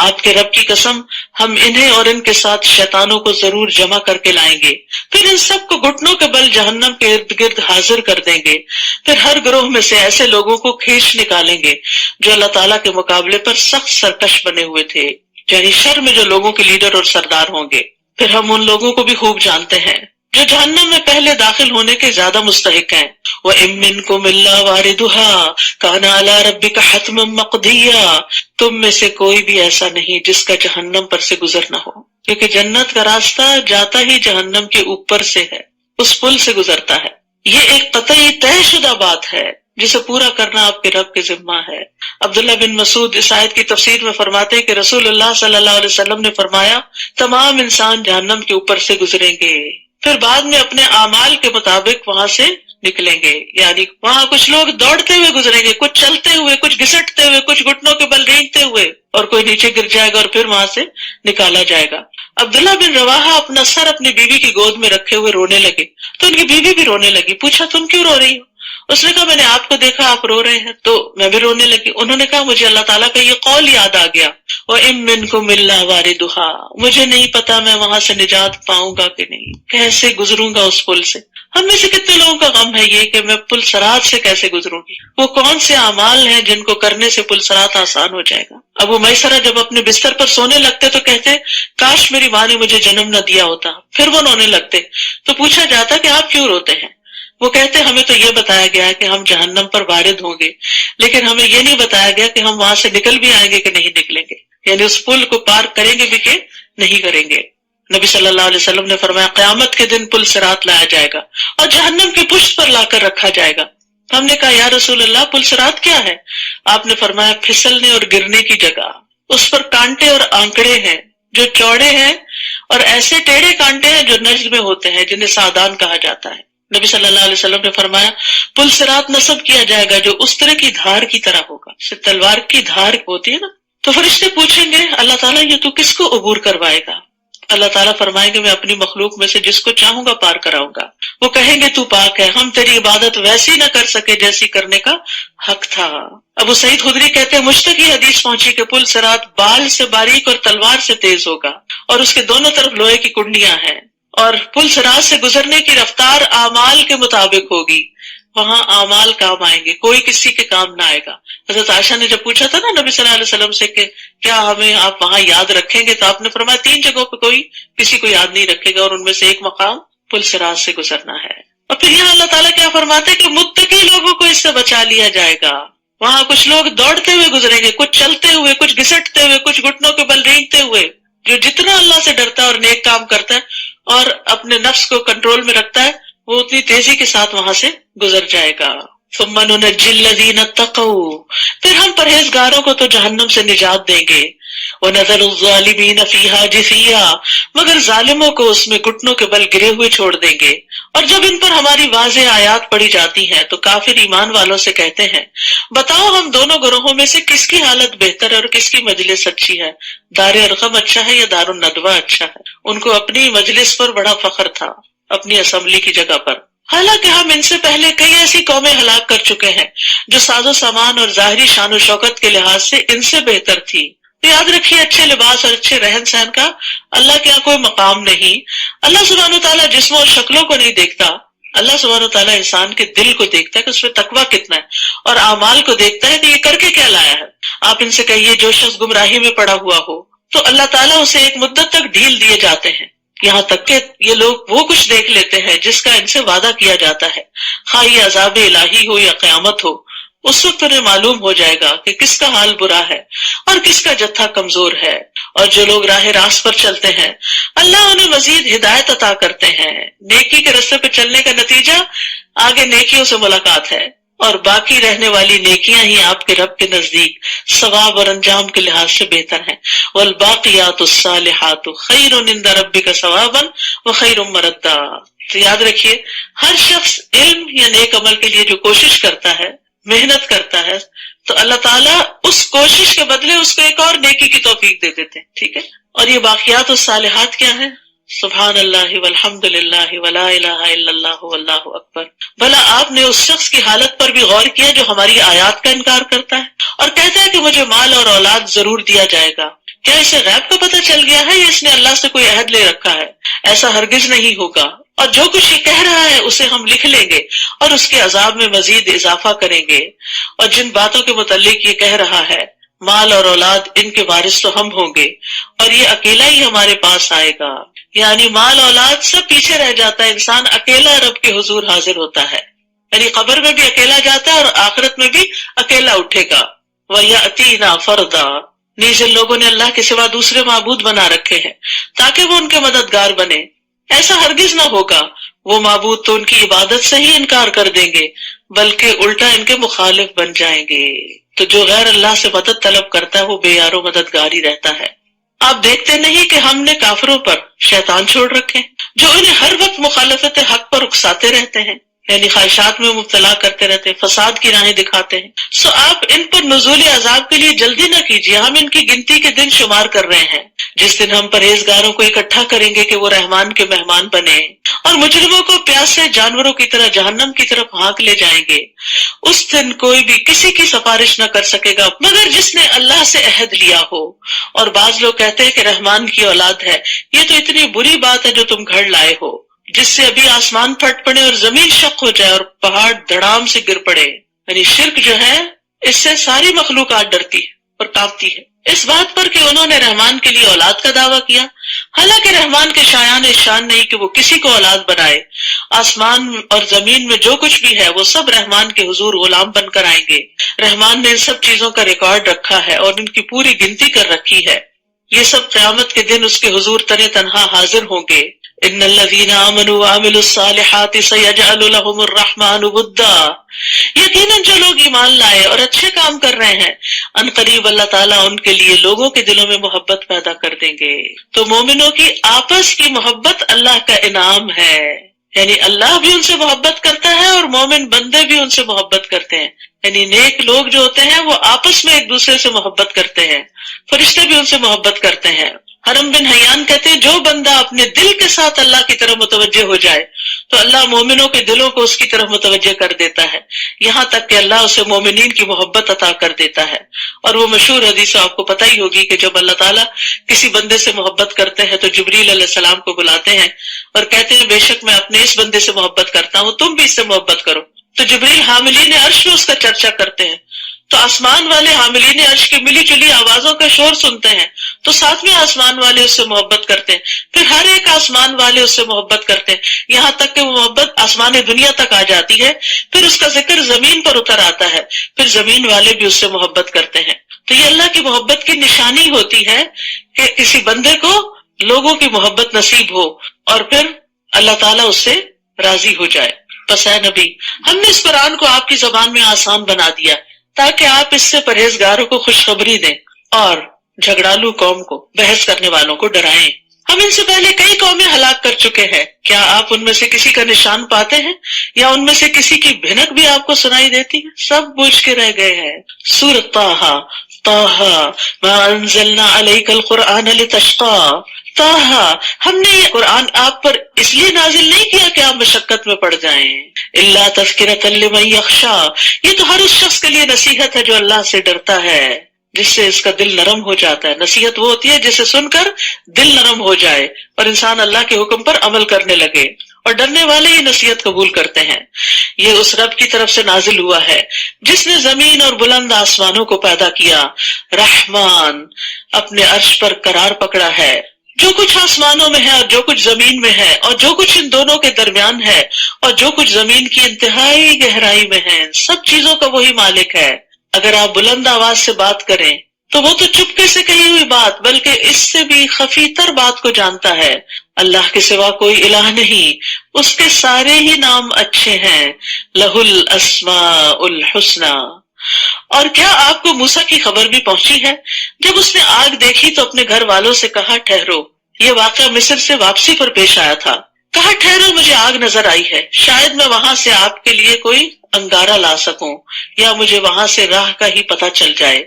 A: آپ کے رب کی قسم، ہم انہیں اور ان کے ساتھ شیطانوں کو ضرور جمع کر کے لائیں گے، پھر ان سب کو گھٹنوں کے بل جہنم کے ارد گرد حاضر کر دیں گے. پھر ہر گروہ میں سے ایسے لوگوں کو کھینچ نکالیں گے جو اللہ تعالیٰ کے مقابلے پر سخت سرکش بنے ہوئے تھے، یعنی شر میں جو لوگوں کے لیڈر اور سردار ہوں گے. پھر ہم ان لوگوں کو بھی خوب جانتے ہیں جو جہنم میں پہلے داخل ہونے کے زیادہ مستحق ہیں. وَإِن مِّنكُمْ إِلَّا وَارِدُهَا كَانَ عَلَىٰ رَبِّكَ حَتْمًا مَّقْضِيًّا. تم میں سے کوئی بھی ایسا نہیں جس کا جہنم پر سے گزر نہ ہو، کیونکہ جنت کا راستہ جاتا ہی جہنم کے اوپر سے ہے، اس پل سے گزرتا ہے. یہ ایک قطعی طے شدہ بات ہے جسے پورا کرنا آپ کے رب کے ذمہ ہے. عبداللہ بن مسعود اس آیت کی تفسیر میں فرماتے ہیں کہ رسول اللہ صلی اللہ علیہ وسلم نے فرمایا تمام انسان جہنم کے اوپر سے گزریں گے، پھر بعد میں اپنے اعمال کے مطابق وہاں سے نکلیں گے. یعنی وہاں کچھ لوگ دوڑتے ہوئے گزریں گے، کچھ چلتے ہوئے، کچھ گھسٹتے ہوئے، کچھ گھٹنوں کے بل رینگتے ہوئے، اور کوئی نیچے گر جائے گا اور پھر وہاں سے نکالا جائے گا. عبداللہ بن رواحہ اپنا سر اپنی بیوی کی گود میں رکھے ہوئے رونے لگے تو ان کی بیوی بھی رونے لگی. پوچھا تم کیوں رو رہی ہو؟ اس نے کہا میں نے آپ کو دیکھا آپ رو رہے ہیں تو میں بھی رونے لگی. انہوں نے کہا مجھے اللہ تعالیٰ کا یہ قول یاد آ گیا، وَإِن مِّنكُمْ إِلَّا وَارِدُهَا. مجھے نہیں پتا میں وہاں سے نجات پاؤں گا کہ نہیں، کیسے گزروں گا اس پل سے. ہم میں سے کتنے لوگوں کا غم ہے یہ کہ میں پل صراط سے کیسے گزروں گی. وہ کون سے اعمال ہیں جن کو کرنے سے پل صراط آسان ہو جائے گا. ابو میسرہ جب اپنے بستر پر سونے لگتے تو کہتے کاش میری ماں نے مجھے جنم نہ دیا ہوتا. پھر وہ رونے لگتے تو پوچھا جاتا کہ آپ کیوں روتے ہیں؟ وہ کہتے ہمیں تو یہ بتایا گیا ہے کہ ہم جہنم پر وارد ہوں گے، لیکن ہمیں یہ نہیں بتایا گیا کہ ہم وہاں سے نکل بھی آئیں گے کہ نہیں نکلیں گے، یعنی اس پل کو پار کریں گے بھی کہ نہیں کریں گے. نبی صلی اللہ علیہ وسلم نے فرمایا قیامت کے دن پل صراط لایا جائے گا اور جہنم کی پشت پر لا کر رکھا جائے گا. ہم نے کہا یا رسول اللہ پل صراط کیا ہے؟ آپ نے فرمایا پھسلنے اور گرنے کی جگہ، اس پر کانٹے اور آنکڑے ہیں جو چوڑے ہیں، اور ایسے ٹیڑھے کانٹے ہیں جو نجد میں ہوتے ہیں جنہیں سادان کہا جاتا ہے. نبی صلی اللہ علیہ وسلم نے فرمایا پل صراط نصب کیا جائے گا جو اس طرح کی دھار کی طرح ہوگا، جیسے تلوار کی دھار ہوتی ہے نا. تو فرشتے پوچھیں گے اللہ تعالیٰ یہ تو کس کو عبور کروائے گا؟ اللہ تعالیٰ فرمائیں گے میں اپنی مخلوق میں سے جس کو چاہوں گا پار کراؤں گا. وہ کہیں گے تو پاک ہے، ہم تیری عبادت ویسی نہ کر سکے جیسی کرنے کا حق تھا. ابو سعید خدری کہتے ہیں مجھ تک یہ حدیث پہنچی کہ پل صراط بال سے باریک اور تلوار سے تیز ہوگا اور اس کے دونوں طرف لوہے کی کنڈیاں ہیں، اور پل صراط سے گزرنے کی رفتار اعمال کے مطابق ہوگی. وہاں اعمال کام آئیں گے، کوئی کسی کے کام نہ آئے گا. حضرت عائشہ نے جب پوچھا تھا نا نبی صلی اللہ علیہ وسلم سے کہ کیا ہمیں آپ وہاں یاد رکھیں گے، تو آپ نے فرمایا 3 جگہوں پہ کوئی کسی کو یاد نہیں رکھے گا، اور ان میں سے ایک مقام پل صراط سے گزرنا ہے. اور پھر یہاں اللہ تعالیٰ کیا فرماتے ہیں کہ متقی لوگوں کو اس سے بچا لیا جائے گا. وہاں کچھ لوگ دوڑتے ہوئے گزریں گے، کچھ چلتے ہوئے، کچھ گھسٹتے ہوئے، کچھ گھٹنوں کے بل رینگتے ہوئے. جو جتنا اللہ سے ڈرتا ہے اور نیک کام کرتا ہے اور اپنے نفس کو کنٹرول میں رکھتا ہے وہ اتنی تیزی کے ساتھ وہاں سے گزر جائے گا. ثم ننجی الذین اتقوا. پھر ہم پرہیزگاروں کو تو جہنم سے نجات دیں گے وَنَذَرُ الظَّالِمِينَ فِيهَا جِثِيًّا مگر ظالموں کو اس میں گھٹنوں کے بل گرے ہوئے چھوڑ دیں گے۔ اور جب ان پر ہماری واضح آیات پڑھی جاتی ہیں تو کافر ایمان والوں سے کہتے ہیں بتاؤ ہم دونوں گروہوں میں سے کس کی حالت بہتر ہے اور کس کی مجلس اچھی ہے، دار ارقم اچھا ہے یا دار الندوہ اچھا ہے؟ ان کو اپنی مجلس پر بڑا فخر تھا، اپنی اسمبلی کی جگہ پر، حالانکہ ہم ان سے پہلے کئی ایسی قومیں ہلاک کر چکے ہیں جو ساز و سامان اور ظاہری شان و شوکت کے لحاظ سے ان سے بہتر تھی۔ تو یاد رکھیے اچھے لباس اور اچھے رہن سہن کا اللہ کے یہاں کوئی مقام نہیں۔ اللہ سبحانہ وتعالیٰ جسموں اور شکلوں کو نہیں دیکھتا، اللہ سبحانہ وتعالیٰ انسان کے دل کو دیکھتا ہے کہ اس میں تقویٰ کتنا ہے، اور اعمال کو دیکھتا ہے کہ یہ کر کے کیا لایا ہے۔ آپ ان سے کہیے جو شخص گمراہی میں پڑا ہوا ہو تو اللہ تعالیٰ اسے ایک مدت تک ڈھیل دیے جاتے ہیں، یہاں تک کہ یہ لوگ وہ کچھ دیکھ لیتے ہیں جس کا ان سے وعدہ کیا جاتا ہے، خواہ یہ عذاب الہی ہو یا قیامت ہو۔ اس وقت انہیں معلوم ہو جائے گا کہ کس کا حال برا ہے اور کس کا جتھا کمزور ہے۔ اور جو لوگ راہ راست پر چلتے ہیں اللہ انہیں مزید ہدایت عطا کرتے ہیں۔ نیکی کے رستے پہ چلنے کا نتیجہ آگے نیکیوں سے ملاقات ہے، اور باقی رہنے والی نیکیاں ہی آپ کے رب کے نزدیک ثواب اور انجام کے لحاظ سے بہتر ہیں۔ والباقیات الصالحات خیر عند ربک ثوابا وخیر مردا۔ تو یاد رکھیے ہر شخص علم یا نیک عمل کے لیے جو کوشش کرتا ہے، محنت کرتا ہے، تو اللہ تعالیٰ اس کوشش کے بدلے اس کو ایک اور نیکی کی توفیق دے دیتے ہیں، ٹھیک ہے۔ اور یہ باقیات الصالحات کیا ہے؟ سبحان اللہ والحمد للہ ولا الہ الا اللہ واللہ اکبر۔ بھلا آپ نے اس شخص کی حالت پر بھی غور کیا جو ہماری آیات کا انکار کرتا ہے اور کہتا ہے کہ مجھے مال اور اولاد ضرور دیا جائے گا؟ کیا اسے غیب کا پتہ چل گیا ہے یا اس نے اللہ سے کوئی عہد لے رکھا ہے؟ ایسا ہرگز نہیں ہوگا، اور جو کچھ یہ کہہ رہا ہے اسے ہم لکھ لیں گے اور اس کے عذاب میں مزید اضافہ کریں گے۔ اور جن باتوں کے متعلق یہ کہہ رہا ہے مال اور اولاد ان کے وارث تو ہم ہوں گے اور یہ اکیلا ہی ہمارے پاس آئے گا، یعنی مال اولاد سب پیچھے رہ جاتا ہے، انسان اکیلا رب کے حضور حاضر ہوتا ہے، یعنی قبر میں بھی اکیلا جاتا ہے اور آخرت میں بھی اکیلا اٹھے گا۔ وَيَأْتِينَا فَرْدًا نیز ان لوگوں نے اللہ کے سوا دوسرے معبود بنا رکھے ہیں تاکہ وہ ان کے مددگار بنے، ایسا ہرگز نہ ہوگا، وہ معبود تو ان کی عبادت سے ہی انکار کر دیں گے بلکہ الٹا ان کے مخالف بن جائیں گے۔ تو جو غیر اللہ سے مدد طلب کرتا ہے وہ بے یار و مددگار ہی رہتا ہے۔ آپ دیکھتے نہیں کہ ہم نے کافروں پر شیطان چھوڑ رکھے ہیں جو انہیں ہر وقت مخالفت حق پر اکساتے رہتے ہیں، یعنی خواہشات میں مبتلا کرتے رہتے ہیں، فساد کی راہیں دکھاتے ہیں۔ سو آپ ان پر نزول عذاب کے لیے جلدی نہ کیجیے، ہم ان کی گنتی کے دن شمار کر رہے ہیں، جس دن ہم پرہیزگاروں کو اکٹھا کریں گے کہ وہ رحمان کے مہمان بنے، اور مجرموں کو پیاسے جانوروں کی طرح جہنم کی طرف ہانک لے جائیں گے۔ اس دن کوئی بھی کسی کی سفارش نہ کر سکے گا مگر جس نے اللہ سے عہد لیا ہو۔ اور بعض لوگ کہتے ہیں کہ رحمان کی اولاد ہے، یہ تو اتنی بری بات ہے جو تم گھڑ لائے ہو، جس سے ابھی آسمان پھٹ پڑے اور زمین شق ہو جائے اور پہاڑ دھڑام سے گر پڑے۔ یعنی شرک جو ہے اس سے ساری مخلوقات ڈرتی ہے اور کانپتی ہے، اس بات پر کہ انہوں نے رحمان کے لیے اولاد کا دعویٰ کیا، حالانکہ رحمان کے شایان شان نہیں کہ وہ کسی کو اولاد بنائے۔ آسمان اور زمین میں جو کچھ بھی ہے وہ سب رحمان کے حضور غلام بن کر آئیں گے۔ رحمان نے ان سب چیزوں کا ریکارڈ رکھا ہے اور ان کی پوری گنتی کر رکھی ہے، یہ سب قیامت کے دن اس کے حضور تن تنہا حاضر ہوں گے۔ ان الذین آمنوا وعملوا الصالحات سیجعل لهم الرحمن ودا یقیناً جو لوگ ایمان لائے اور اچھے کام کر رہے ہیں ان قریب اللہ تعالیٰ ان کے لیے لوگوں کے دلوں میں محبت پیدا کر دیں گے۔ تو مومنوں کی آپس کی محبت اللہ کا انعام ہے، یعنی اللہ بھی ان سے محبت کرتا ہے اور مومن بندے بھی ان سے محبت کرتے ہیں، یعنی نیک لوگ جو ہوتے ہیں وہ آپس میں ایک دوسرے سے محبت کرتے ہیں، فرشتے بھی ان سے محبت کرتے ہیں۔ حرم بن حیان کہتے ہیں جو بندہ اپنے دل کے ساتھ اللہ کی طرف متوجہ ہو جائے تو اللہ مومنوں کے دلوں کو اس کی طرف متوجہ کر دیتا ہے، یہاں تک کہ اللہ اسے مومنین کی محبت عطا کر دیتا ہے۔ اور وہ مشہور حدیث آپ کو پتہ ہی ہوگی کہ جب اللہ تعالیٰ کسی بندے سے محبت کرتے ہیں تو جبریل علیہ السلام کو بلاتے ہیں اور کہتے ہیں بے شک میں اپنے اس بندے سے محبت کرتا ہوں، تم بھی اس سے محبت کرو۔ تو جبریل حاملین عرش میں اس کا چرچا کرتے ہیں، تو آسمان والے حاملین عرش کی ملی جلی آوازوں کا شور سنتے ہیں تو ساتویں آسمان والے اس سے محبت کرتے ہیں، پھر ہر ایک آسمان والے اس سے محبت کرتے ہیں، یہاں تک کہ وہ محبت آسمان دنیا تک آ جاتی ہے، پھر اس کا ذکر زمین پر اتر آتا ہے، پھر زمین والے بھی اس سے محبت کرتے ہیں۔ تو یہ اللہ کی محبت کی نشانی ہوتی ہے کہ کسی بندے کو لوگوں کی محبت نصیب ہو اور پھر اللہ تعالیٰ اس سے راضی ہو جائے۔ پس اے نبی ہم نے اس قرآن کو آپ کی زبان میں آسان بنا دیا تاکہ آپ اس سے پرہیزگاروں کو خوشخبری دیں اور جھگڑالو قوم کو، بحث کرنے والوں کو ڈرائیں۔ ہم ان سے پہلے کئی قومیں ہلاک کر چکے ہیں، کیا آپ ان میں سے کسی کا نشان پاتے ہیں یا ان میں سے کسی کی بھنک بھی آپ کو سنائی دیتی ہے؟ سب بوجھ کے رہ گئے ہیں۔ سورۃ طٰہٰ، طٰہٰ ما انزلنا علیک القرآن لتشقیٰ، طٰہٰ ہم نے یہ قرآن آپ پر اس لیے نازل نہیں کیا کہ آپ مشقت میں پڑ جائیں، الا تذکرۃ لمن یخشیٰ، یہ تو ہر اس شخص کے لیے نصیحت ہے جو اللہ سے ڈرتا ہے، جس سے اس کا دل نرم ہو جاتا ہے۔ نصیحت وہ ہوتی ہے جسے سن کر دل نرم ہو جائے اور انسان اللہ کے حکم پر عمل کرنے لگے، اور ڈرنے والے یہ نصیحت قبول کرتے ہیں۔ یہ اس رب کی طرف سے نازل ہوا ہے جس نے زمین اور بلند آسمانوں کو پیدا کیا، رحمان اپنے عرش پر قرار پکڑا ہے۔ جو کچھ آسمانوں میں ہے اور جو کچھ زمین میں ہے اور جو کچھ ان دونوں کے درمیان ہے اور جو کچھ زمین کی انتہائی گہرائی میں ہے، سب چیزوں کا وہی مالک ہے۔ اگر آپ بلند آواز سے بات کریں تو وہ تو چپکے سے کہی ہوئی بات بلکہ اس سے بھی خفی تر بات کو جانتا ہے۔ اللہ کے سوا کوئی الہ نہیں، اس کے سارے ہی نام اچھے ہیں، لہ الاسماء الحسنی۔ اور کیا آپ کو موسیٰ کی خبر بھی پہنچی ہے؟ جب اس نے آگ دیکھی تو اپنے گھر والوں سے کہا ٹھہرو۔ یہ واقعہ مصر سے واپسی پر پیش آیا تھا۔ کہا ٹھہرو، مجھے آگ نظر آئی ہے، شاید میں وہاں سے آپ کے لیے کوئی انگارہ لا سکوں یا مجھے وہاں سے راہ کا ہی پتہ چل جائے۔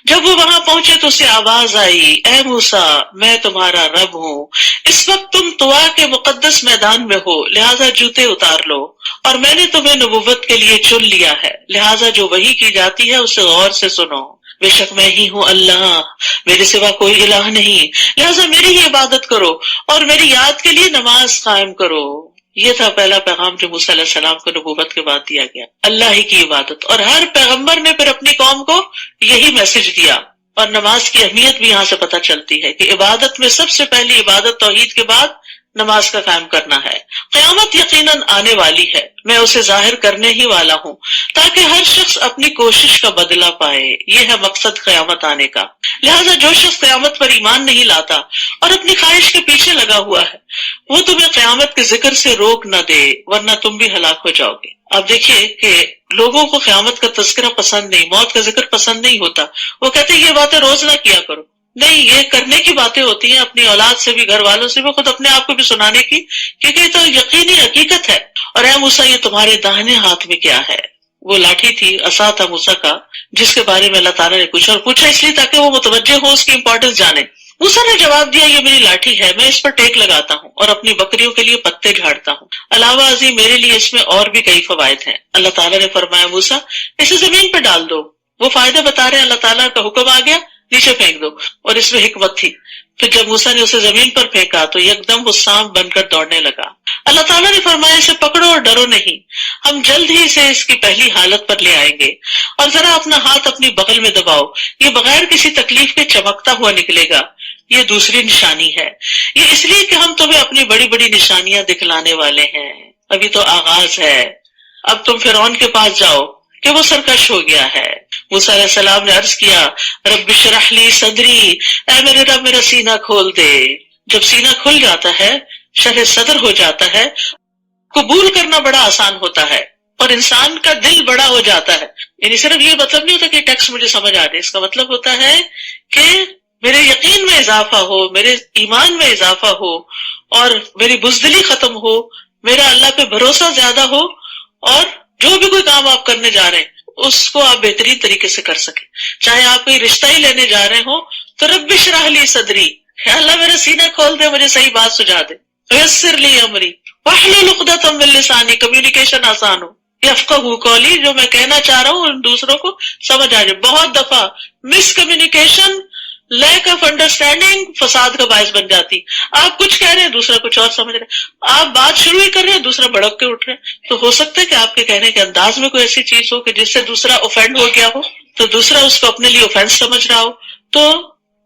A: جب وہ وہاں پہنچے تو اسے آواز آئی، اے موسیٰ میں تمہارا رب ہوں، اس وقت تم طوا کے مقدس میدان میں ہو، لہٰذا جوتے اتار لو، اور میں نے تمہیں نبوت کے لیے چن لیا ہے، لہٰذا جو وحی کی جاتی ہے اسے غور سے سنو۔ بے شک میں ہی ہوں اللہ، میرے سوا کوئی الہ نہیں، لہٰذا میری ہی عبادت کرو اور میری یاد کے لیے نماز قائم کرو۔ یہ تھا پہلا پیغام جو موسیٰ علیہ السلام کو نبوت کے بعد دیا گیا، اللہ ہی کی عبادت، اور ہر پیغمبر نے پھر اپنی قوم کو یہی میسج دیا۔ اور نماز کی اہمیت بھی یہاں سے پتہ چلتی ہے کہ عبادت میں سب سے پہلی عبادت توحید کے بعد نماز کا قائم کرنا ہے۔ قیامت یقیناً آنے والی ہے، میں اسے ظاہر کرنے ہی والا ہوں تاکہ ہر شخص اپنی کوشش کا بدلہ پائے، یہ ہے مقصد قیامت آنے کا۔ لہٰذا جو شخص قیامت پر ایمان نہیں لاتا اور اپنی خواہش کے پیچھے لگا ہوا ہے، وہ تمہیں قیامت کے ذکر سے روک نہ دے ورنہ تم بھی ہلاک ہو جاؤ گے۔ آپ دیکھیے کہ لوگوں کو قیامت کا تذکرہ پسند نہیں، موت کا ذکر پسند نہیں ہوتا، وہ کہتے ہیں یہ باتیں روز نہ کیا کرو۔ نہیں، یہ کرنے کی باتیں ہوتی ہیں، اپنی اولاد سے بھی، گھر والوں سے بھی، خود اپنے آپ کو بھی سنانے کی، کیونکہ یہ تو یقینی حقیقت ہے۔ اور اے موسیٰ یہ تمہارے داہنے ہاتھ میں کیا ہے؟ وہ لاٹھی تھی، عصا تھا موسیٰ کا، جس کے بارے میں اللہ تعالیٰ نے پوچھا، اور پوچھا اس لیے تاکہ وہ متوجہ ہو، اس کی امپورٹنس جانے۔ موسیٰ نے جواب دیا، یہ میری لاٹھی ہے، میں اس پر ٹیک لگاتا ہوں اور اپنی بکریوں کے لیے پتے جھاڑتا ہوں، علاوہ ازیں میرے لیے اس میں اور بھی کئی فوائد ہیں۔ اللہ تعالیٰ نے فرمایا موسیٰ اسے زمین پر ڈال دو۔ وہ فائدہ بتا رہے ہیں، اللہ تعالیٰ کا حکم آ گیا نیچے پھینک دو، اور اس میں حکمت تھی۔ پھر جب موسیٰ نے اسے زمین پر پھینکا تو یکدم وہ سانپ بن کر دوڑنے لگا۔ اللہ تعالیٰ نے فرمایا اسے پکڑو اور ڈرو نہیں، ہم جلد ہی اسے اس کی پہلی حالت پر لے آئیں گے، اور ذرا اپنا ہاتھ اپنی بغل میں دباؤ، یہ بغیر کسی تکلیف کے چمکتا ہوا نکلے گا، یہ دوسری نشانی ہے۔ یہ اس لیے کہ ہم تمہیں اپنی بڑی بڑی نشانیاں دکھلانے والے ہیں، ابھی تو آغاز ہے۔ اب تم فرعون کے پاس جاؤ کہ وہ سرکش ہو گیا ہے۔ موسیٰ علیہ السلام نے عرض کیا، رب اشرح لی صدری، اے میرے رب میرا سینہ کھول دے۔ جب سینہ کھل جاتا ہے، شرح صدر ہو جاتا ہے، قبول کرنا بڑا آسان ہوتا ہے اور انسان کا دل بڑا ہو جاتا ہے۔ یعنی صرف یہ مطلب نہیں ہوتا کہ ٹیکسٹ مجھے سمجھ آ جائے، اس کا مطلب ہوتا ہے کہ میرے یقین میں اضافہ ہو، میرے ایمان میں اضافہ ہو، اور میری بزدلی ختم ہو، میرا اللہ پہ بھروسہ زیادہ ہو، اور جو بھی کوئی کام آپ کرنے جا رہے ہیں اس کو آپ بہترین طریقے سے کر سکیں۔ چاہے آپ کوئی رشتہ ہی لینے جا رہے ہوں تو رب اشرح لی صدری، اللہ میرا سینہ کھول دے، مجھے صحیح بات سجا دے، یسر لی امری واحلل عقدۃ من لسانی، کمیونیکیشن آسان ہو، یفقہوا قولی، جو میں کہنا چاہ رہا ہوں ان دوسروں کو سمجھ آ جائے۔ بہت دفعہ مس کمیونیکیشن، لیک آف انڈرسٹینڈنگ فساد کا باعث بن جاتی۔ آپ کچھ کہہ رہے ہیں، دوسرا کچھ اور سمجھ رہے ہیں، آپ بات شروع ہی کر رہے ہیں، دوسرا بھڑک کے اٹھ رہے ہیں۔ تو ہو سکتا ہے کہ آپ کے کہنے کے انداز میں کوئی ایسی چیز ہو کہ جس سے دوسرا اوفینڈ ہو گیا ہو، تو دوسرا اس کو اپنے لیے اوفینس سمجھ رہا ہو۔ تو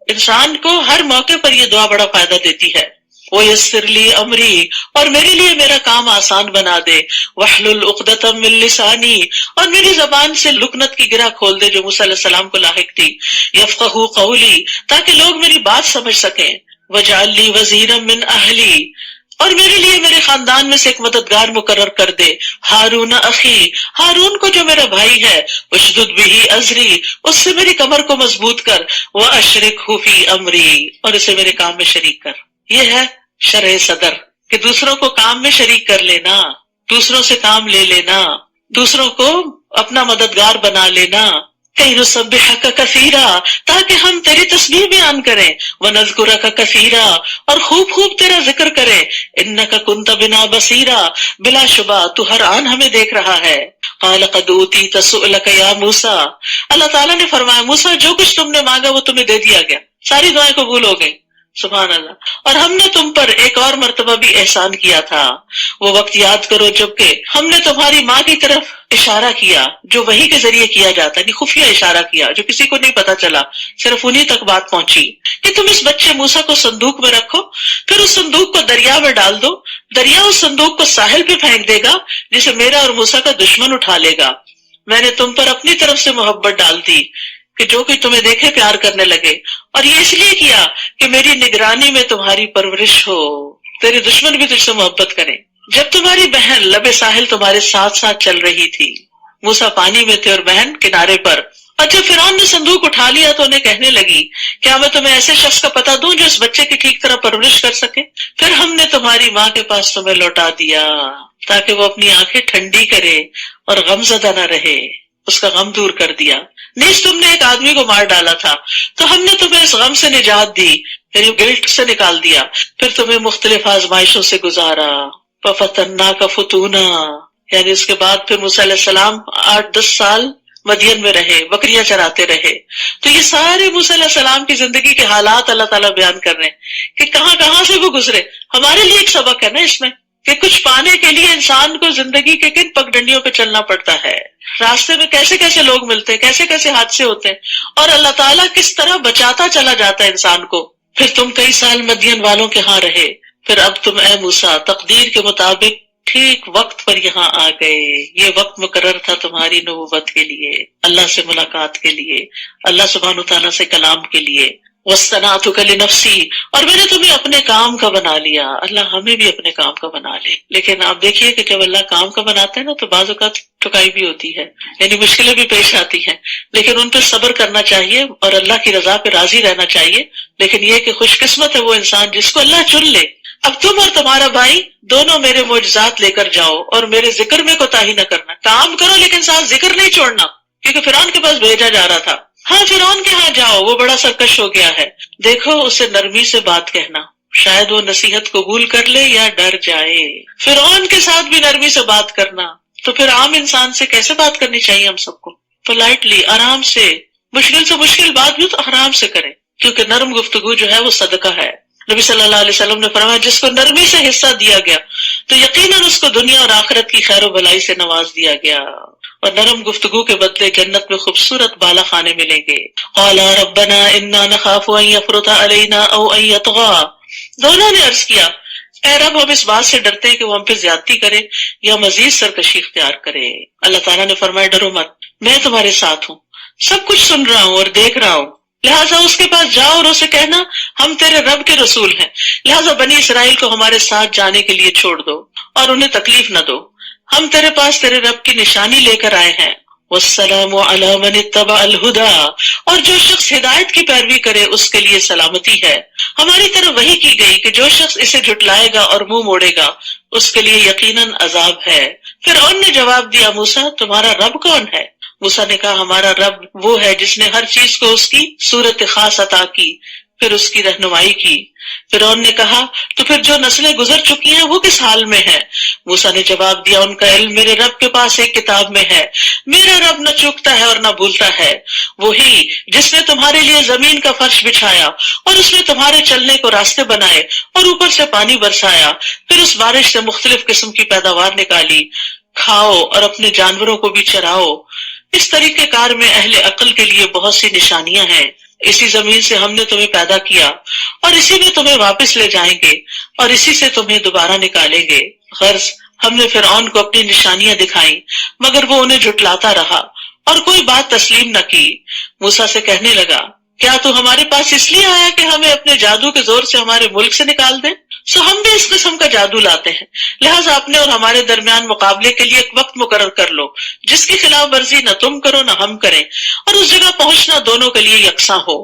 A: انسان کو ہر موقع پر یہ دعا بڑا فائدہ دیتی ہے، وَيَسِّرْ لِي أَمْرِي، اور میرے لیے میرا کام آسان بنا دے، وَاحْلُلْ عُقْدَةً مِّن لِّسَانِي، اور میری زبان سے لکنت کی گرہ کھول دے جو موسیٰ علیہ السلام کو لاحق تھی، یفقہوا قولی، تاکہ لوگ میری بات سمجھ سکیں، وَاجْعَل لِّي وَزِیرًا مِّنْ أَہْلِی، اور میرے لیے میرے خاندان میں سے ایک مددگار مقرر کر دے، ہارون اخی، ہارون کو جو میرا بھائی ہے، اشدد بہ ازری، اس سے میری کمر کو مضبوط کر، واشرکہ فی امری، اور اسے میرے کام میں شریک کر۔ یہ ہے شرح صدر کہ دوسروں کو کام میں شریک کر لینا، دوسروں سے کام لے لینا، دوسروں کو اپنا مددگار بنا لینا، کئی نسبحک کثیرا، تاکہ ہم تیری تسبیح بیان کریں، ونذکرک کثیرا، اور خوب خوب تیرا ذکر کریں، انک کنت بنا بصیرا، بلا شبہ تو ہر آن ہمیں دیکھ رہا ہے۔ قال قد اوتیت سؤلک یا موسیٰ، اللہ تعالیٰ نے فرمایا موسیٰ جو کچھ تم نے مانگا وہ تمہیں دے دیا گیا، ساری دعائیں قبول ہو گئیں، سبحان اللہ۔ اور ہم نے تم پر ایک اور مرتبہ بھی احسان کیا تھا، وہ وقت یاد کرو جبکہ ہم نے تمہاری ماں کی طرف اشارہ کیا، جو وحی کے ذریعے کیا جاتا ہے، یعنی خفیہ اشارہ کیا جو کسی کو نہیں پتا چلا، صرف انہی تک بات پہنچی کہ تم اس بچے موسیٰ کو صندوق میں رکھو، پھر اس صندوق کو دریا میں ڈال دو، دریا اس صندوق کو ساحل پہ پھینک دے گا جسے میرا اور موسیٰ کا دشمن اٹھا لے گا۔ میں نے تم پر اپنی طرف سے محبت ڈال دی کہ جو کوئی تمہیں دیکھے پیار کرنے لگے، اور یہ اس لیے کیا کہ میری نگرانی میں تمہاری پرورش ہو، تیرے دشمن بھی تجھ سے محبت کریں۔ جب تمہاری بہن لبے ساحل تمہارے ساتھ ساتھ چل رہی تھی، موسیٰ پانی میں تھے اور بہن کنارے پر، اور جب فرعون نے صندوق اٹھا لیا تو انہیں کہنے لگی کیا میں تمہیں ایسے شخص کا پتہ دوں جو اس بچے کی ٹھیک طرح پرورش کر سکے؟ پھر ہم نے تمہاری ماں کے پاس تمہیں لوٹا دیا تاکہ وہ اپنی آنکھیں ٹھنڈی کرے اور غم زدہ نہ رہے، اس کا غم دور کر دیا۔ نیز تم نے ایک آدمی کو مار ڈالا تھا تو ہم نے تمہیں اس غم سے نجات دی، یعنی گلٹ سے نکال دیا، پھر تمہیں مختلف آزمائشوں سے گزارا، فَفَتَنَّاكَ فُتُونًا، یعنی اس کے بعد پھر موسیٰ علیہ السلام 8-10 سال مدین میں رہے، بکریاں چراتے رہے۔ تو یہ سارے موسیٰ علیہ السلام کی زندگی کے حالات اللہ تعالیٰ بیان کر رہے ہیں کہ کہاں کہاں سے وہ گزرے۔ ہمارے لیے ایک سبق ہے نا اس میں کہ کچھ پانے کے لیے انسان کو زندگی کے کن پگڈنڈیوں پہ چلنا پڑتا ہے، راستے میں کیسے کیسے لوگ ملتے ہیں، کیسے کیسے حادثے ہوتے ہیں، اور اللہ تعالیٰ کس طرح بچاتا چلا جاتا ہے انسان کو۔ پھر تم کئی سال مدین والوں کے ہاں رہے، پھر اب تم اے موسیٰ تقدیر کے مطابق ٹھیک وقت پر یہاں آ گئے۔ یہ وقت مقرر تھا تمہاری نبوت کے لیے، اللہ سے ملاقات کے لیے، اللہ سبحانہ تعالیٰ سے کلام کے لیے۔ وَاصْطَنَعْتُكَ لِنَفْسِي، اور میں نے تمہیں اپنے کام کا بنا لیا۔ اللہ ہمیں بھی اپنے کام کا بنا لے، لیکن آپ دیکھیے کہ جب اللہ کام کا بناتا ہے نا تو بعض اوقات ٹھکائی بھی ہوتی ہے، یعنی مشکلیں بھی پیش آتی ہیں، لیکن ان پہ صبر کرنا چاہیے اور اللہ کی رضا پہ راضی رہنا چاہیے۔ لیکن یہ کہ خوش قسمت ہے وہ انسان جس کو اللہ چن لے۔ اب تم اور تمہارا بھائی دونوں میرے معجزات لے کر جاؤ اور میرے ذکر میں کوتاہی نہ کرنا، کام کرو لیکن ساتھ ذکر نہیں چھوڑنا، کیونکہ فرعون کے پاس بھیجا جا رہا تھا۔ ہاں فرعون کے ہاں جاؤ، وہ بڑا سرکش ہو گیا ہے، دیکھو اسے نرمی سے بات کہنا، شاید وہ نصیحت قبول کر لے یا ڈر جائے۔ فرعون کے ساتھ بھی نرمی سے بات کرنا، تو پھر عام انسان سے کیسے بات کرنی چاہیے ہم سب کو؟ پولائٹلی، آرام سے مشکل بات بھی تو آرام سے کریں، کیونکہ نرم گفتگو جو ہے وہ صدقہ ہے۔ نبی صلی اللہ علیہ وسلم نے فرمایا جس کو نرمی سے حصہ دیا گیا تو یقیناً اس کو دنیا اور آخرت کی خیر و بھلائی سے نواز دیا گیا، اور نرم گفتگو کے بدلے جنت میں خوبصورت بالا خانے ملیں گے۔ قالا ربنا انا نخاف ان یفرط علینا او ان یطغى، دونوں نے عرض کیا اے رب ہم اس بات سے ڈرتے ہیں کہ وہ ہم پہ زیادتی کرے یا مزید سرکشی اختیار کرے۔ اللہ تعالیٰ نے فرمایا ڈرو مت، میں تمہارے ساتھ ہوں، سب کچھ سن رہا ہوں اور دیکھ رہا ہوں، لہٰذا اس کے پاس جاؤ اور اسے کہنا ہم تیرے رب کے رسول ہیں، لہٰذا بنی اسرائیل کو ہمارے ساتھ جانے کے لیے چھوڑ دو اور انہیں تکلیف نہ دو، ہم تیرے پاس تیرے رب کی نشانی لے کر آئے ہیں۔ والسلام علی من اتبع الہدی، اور جو شخص ہدایت کی پیروی کرے اس کے لیے سلامتی ہے۔ ہماری طرف وحی کی گئی کہ جو شخص اسے جھٹلائے گا اور منہ موڑے گا اس کے لیے یقیناً عذاب ہے۔ فرعون نے جواب دیا موسیٰ تمہارا رب کون ہے؟ موسیٰ نے کہا ہمارا رب وہ ہے جس نے ہر چیز کو اس کی صورت خاص عطا کی، پھر اس کی رہنمائی کی۔ فرعون نے کہا تو پھر جو نسلیں گزر چکی ہیں وہ کس حال میں ہیں؟ موسیٰ نے جواب دیا ان کا علم میرے رب کے پاس ایک کتاب میں ہے، میرا رب نہ چوکتا ہے اور نہ بھولتا ہے، وہی جس نے تمہارے لیے زمین کا فرش بچھایا اور اس میں تمہارے چلنے کو راستے بنائے اور اوپر سے پانی برسایا، پھر اس بارش سے مختلف قسم کی پیداوار نکالی، کھاؤ اور اپنے جانوروں کو بھی چراؤ۔ اس طریقہ کار میں اہل عقل کے لیے بہت سی نشانیاں ہیں۔ اسی زمین سے ہم نے تمہیں پیدا کیا اور اسی میں تمہیں واپس لے جائیں گے اور اسی سے تمہیں دوبارہ نکالیں گے۔ غرض ہم نے فرعون کو اپنی نشانیاں دکھائیں مگر وہ انہیں جھٹلاتا رہا اور کوئی بات تسلیم نہ کی۔ موسیٰ سے کہنے لگا کیا تو ہمارے پاس اس لیے آیا کہ ہمیں اپنے جادو کے زور سے ہمارے ملک سے نکال دیں؟ سو ہم بھی اس قسم کا جادو لاتے ہیں، لہٰذا اپنے اور ہمارے درمیان مقابلے کے لیے ایک وقت مقرر کر لو جس کی خلاف ورزی نہ تم کرو نہ ہم کریں، اور اس جگہ پہنچنا دونوں کے لیے یکساں ہو۔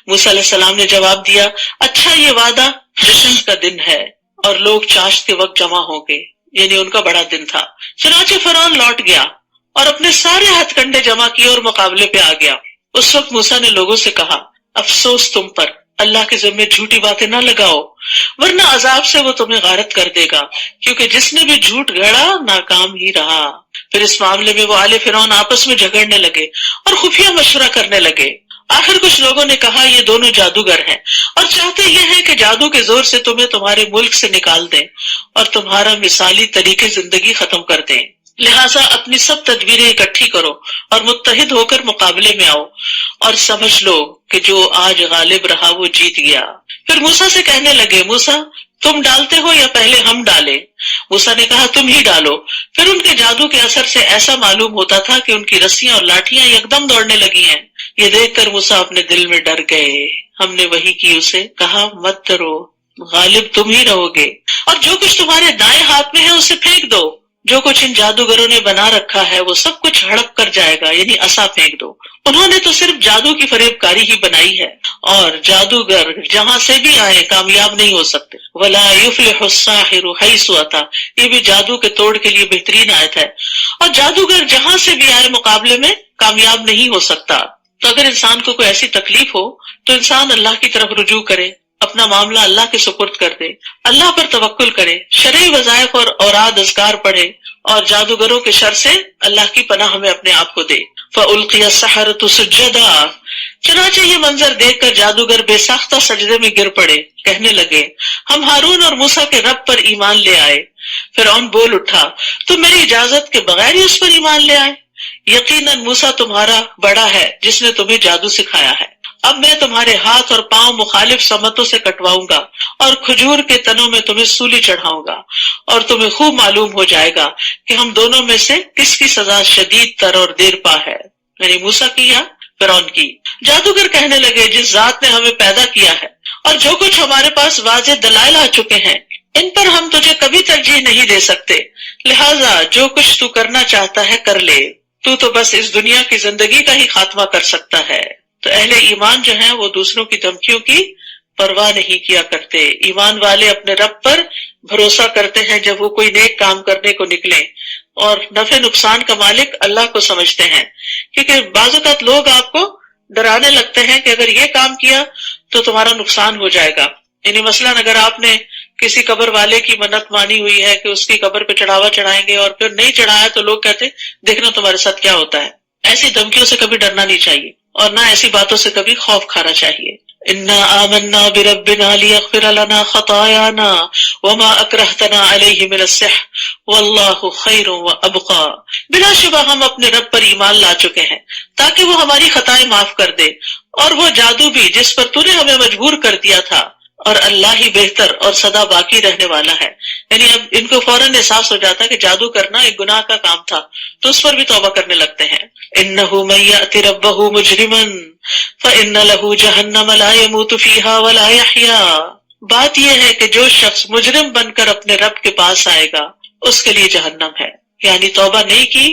A: موسیٰ علیہ السلام نے جواب دیا، اچھا یہ وعدہ جشن کا دن ہے اور لوگ چاشت کے وقت جمع ہوں گے، یعنی ان کا بڑا دن تھا۔ چنانچہ فرعون لوٹ گیا اور اپنے سارے ہتھ کنڈے جمع کیے اور مقابلے پہ آ گیا۔ اس وقت موسیٰ نے لوگوں سے کہا، افسوس تم پر، اللہ کے ذمے جھوٹی باتیں نہ لگاؤ ورنہ عذاب سے وہ تمہیں غارت کر دے گا، کیونکہ جس نے بھی جھوٹ گھڑا ناکام ہی رہا۔ پھر اس معاملے میں وہ آل فرعون آپس میں جھگڑنے لگے اور خفیہ مشورہ کرنے لگے۔ آخر کچھ لوگوں نے کہا یہ دونوں جادوگر ہیں اور چاہتے یہ ہیں کہ جادو کے زور سے تمہیں تمہارے ملک سے نکال دیں اور تمہارا مثالی طریقے زندگی ختم کر دیں، لہٰذا اپنی سب تدبیریں اکٹھی کرو اور متحد ہو کر مقابلے میں آؤ اور سمجھ لو کہ جو آج غالب رہا وہ جیت گیا۔ پھر موسیٰ سے کہنے لگے، موسیٰ تم ڈالتے ہو یا پہلے ہم ڈالیں؟ موسیٰ نے کہا تم ہی ڈالو۔ پھر ان کے جادو کے اثر سے ایسا معلوم ہوتا تھا کہ ان کی رسیاں اور لاٹھیاں یکدم دوڑنے لگی ہیں۔ یہ دیکھ کر موسیٰ اپنے دل میں ڈر گئے۔ ہم نے وحی کی اسے، کہا مت ڈرو، غالب تم ہی رہو گے، اور جو کچھ تمہارے دائیں ہاتھ میں ہے اسے پھینک دو۔ جو کچھ ان جادوگروں نے بنا رکھا ہے وہ سب کچھ ہڑپ کر جائے گا، یعنی عصا پھینک دو۔ انہوں نے تو صرف جادو کی فریب کاری ہی بنائی ہے، اور جادوگر جہاں سے بھی آئے کامیاب نہیں ہو سکتے۔ وَلَا يُفْلِحُ السَّاحِرُ حَيْثُ أَتَىٰ، یہ بھی جادو کے توڑ کے لیے بہترین آیت ہے، اور جادوگر جہاں سے بھی آئے مقابلے میں کامیاب نہیں ہو سکتا۔ تو اگر انسان کو کوئی ایسی تکلیف ہو تو انسان اللہ کی طرف رجوع کرے، اپنا معاملہ اللہ کے سپرد کر دے، اللہ پر توکل کرے، شرعی وظائف اور اوراد اذکار پڑھے، اور جادوگروں کے شر سے اللہ کی پناہ ہمیں اپنے آپ کو دے۔ فَأُلْقِيَ السَّحَرَةُ سُجَّدًا، چنانچہ یہ منظر دیکھ کر جادوگر بے ساختہ سجدے میں گر پڑے، کہنے لگے ہم ہارون اور موسیٰ کے رب پر ایمان لے آئے۔ فرعون بول اٹھا، تم میری اجازت کے بغیر ہی اس پر ایمان لے آئے؟ یقیناً موسیٰ تمہارا بڑا ہے جس نے تمہیں جادو سکھایا ہے۔ اب میں تمہارے ہاتھ اور پاؤں مخالف سمتوں سے کٹواؤں گا اور کھجور کے تنوں میں تمہیں سولی چڑھاؤں گا، اور تمہیں خوب معلوم ہو جائے گا کہ ہم دونوں میں سے کس کی سزا شدید تر اور دیر پا ہے، یعنی موسیٰ کی یا فرعون کی۔ جادوگر کہنے لگے جس ذات نے ہمیں پیدا کیا ہے اور جو کچھ ہمارے پاس واضح دلائل آ چکے ہیں ان پر ہم تجھے کبھی ترجیح نہیں دے سکتے، لہٰذا جو کچھ تو کرنا چاہتا ہے کر لے، تو بس اس دنیا کی زندگی کا ہی خاتمہ کر سکتا ہے۔ تو اہل ایمان جو ہیں وہ دوسروں کی دھمکیوں کی پرواہ نہیں کیا کرتے۔ ایمان والے اپنے رب پر بھروسہ کرتے ہیں جب وہ کوئی نیک کام کرنے کو نکلیں، اور نفع نقصان کا مالک اللہ کو سمجھتے ہیں، کیونکہ بعض اوقات لوگ آپ کو ڈرانے لگتے ہیں کہ اگر یہ کام کیا تو تمہارا نقصان ہو جائے گا۔ یعنی مثلاً اگر آپ نے کسی قبر والے کی منت مانی ہوئی ہے کہ اس کی قبر پہ چڑھاوا چڑھائیں گے اور پھر نہیں چڑھایا تو لوگ کہتے دیکھنا تمہارے ساتھ کیا ہوتا ہے۔ ایسی دھمکیوں سے کبھی ڈرنا نہیں چاہیے اور نہ ایسی باتوں سے کبھی خوف کھانا چاہیے۔ انا آمنا بربنا لیغفر لنا خطایانا وما اکرہتنا علیہ من السحر واللہ خیر وابقی، بلا شبہ ہم اپنے رب پر ایمان لا چکے ہیں تاکہ وہ ہماری خطائیں معاف کر دے، اور وہ جادو بھی جس پر تو نے ہمیں مجبور کر دیا تھا، اور اللہ ہی بہتر اور سدا باقی رہنے والا ہے۔ یعنی اب ان کو فوراً احساس ہو جاتا ہے کہ جادو کرنا ایک گناہ کا کام تھا، تو اس پر بھی توبہ کرنے لگتے ہیں۔ انہ من یأت ربہ مجرما فإن لہ جہنم لا یموت فیہا ولا یحیا، بات یہ ہے کہ جو شخص مجرم بن کر اپنے رب کے پاس آئے گا اس کے لیے جہنم ہے، یعنی توبہ نہیں کی،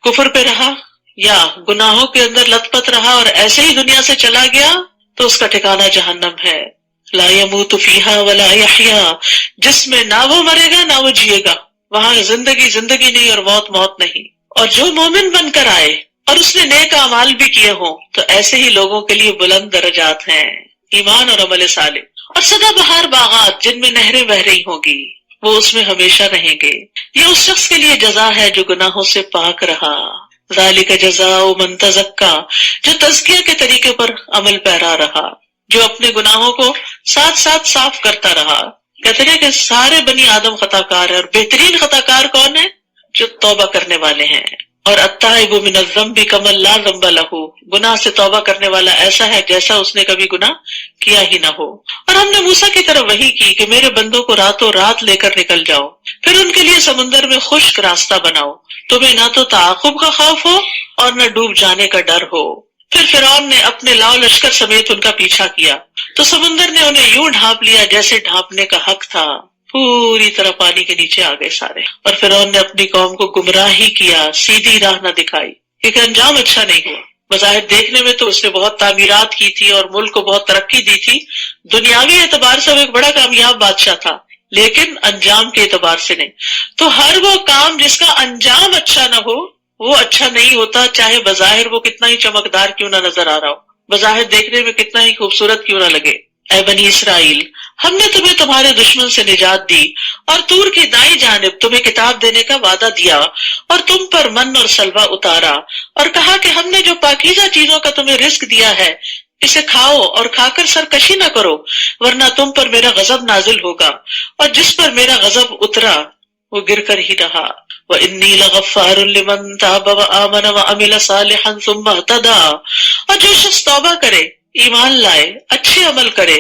A: کفر پہ رہا یا گناہوں کے اندر لت پت رہا اور ایسے ہی دنیا سے چلا گیا تو اس کا ٹھکانہ جہنم ہے۔ لا يموت فيها ولا يحيا، جس میں نہ وہ مرے گا نہ وہ جیے گا، وہاں زندگی زندگی نہیں اور موت موت نہیں۔ اور جو مومن بن کر آئے اور اس نے نیک اعمال بھی کیے ہوں تو ایسے ہی لوگوں کے لیے بلند درجات ہیں، ایمان اور عمل صالح، اور سدا بہار باغات جن میں نہریں بہ رہی ہوں گی، وہ اس میں ہمیشہ رہیں گے۔ یہ اس شخص کے لیے جزا ہے جو گناہوں سے پاک رہا۔ ذالک جزاء من تزکا، جو تزکیہ کے طریقے پر عمل پیرا رہا، جو اپنے گناہوں کو ساتھ ساتھ صاف کرتا رہا۔ کہتے ہیں کہ سارے بنی آدم خطا کار ہے، اور بہترین خطا کار کون ہے؟ جو توبہ کرنے والے ہیں۔ اور التائب من الذنب کمن لا ذنب لہ، گناہ سے توبہ کرنے والا ایسا ہے جیسا اس نے کبھی گناہ کیا ہی نہ ہو۔ اور ہم نے موسیٰ کی طرف وحی کی کہ میرے بندوں کو راتوں رات لے کر نکل جاؤ، پھر ان کے لیے سمندر میں خشک راستہ بناؤ، تمہیں نہ تو تعاقب کا خوف ہو اور نہ ڈوب جانے کا ڈر ہو۔ پھر فرعون نے اپنے لاؤ لشکر سمیت ان کا پیچھا کیا تو سمندر نے انہیں یوں ڈھانپ لیا جیسے ڈھانپنے کا حق تھا، پوری طرح پانی کے نیچے آ گئے سارے۔ اور فرعون نے اپنی قوم کو گمراہ ہی کیا، سیدھی راہ نہ دکھائی، کیونکہ انجام اچھا نہیں ہوا۔ بظاہر دیکھنے میں تو اس نے بہت تعمیرات کی تھی اور ملک کو بہت ترقی دی تھی، دنیاوی اعتبار سے وہ ایک بڑا کامیاب بادشاہ تھا، لیکن انجام کے اعتبار سے نہیں۔ تو ہر وہ کام جس کا انجام اچھا نہ ہو وہ اچھا نہیں ہوتا، چاہے بظاہر وہ کتنا ہی چمکدار کیوں نہ نظر آ رہا ہو، بظاہر دیکھنے میں کتنا ہی خوبصورت کیوں نہ لگے۔ اے بنی اسرائیل، ہم نے تمہیں تمہارے دشمن سے نجات دی اور طور کی دائیں جانب تمہیں کتاب دینے کا وعدہ دیا اور تم پر من اور سلوہ اتارا اور کہا کہ ہم نے جو پاکیزہ چیزوں کا تمہیں رزق دیا ہے اسے کھاؤ اور کھا کر سرکشی نہ کرو، ورنہ تم پر میرا غضب نازل ہوگا، اور جس پر میرا غضب اترا وہ گر کر ہی رہا۔ وَإِنِّي لَغَفَّارٌ لِمَن تَابَ وَآمَنَ وَعَمِلَ صَالِحًا ثُمَّ اهْتَدَىٰ، اور جو شخص توبہ کرے، ایمان لائے، اچھے عمل کرے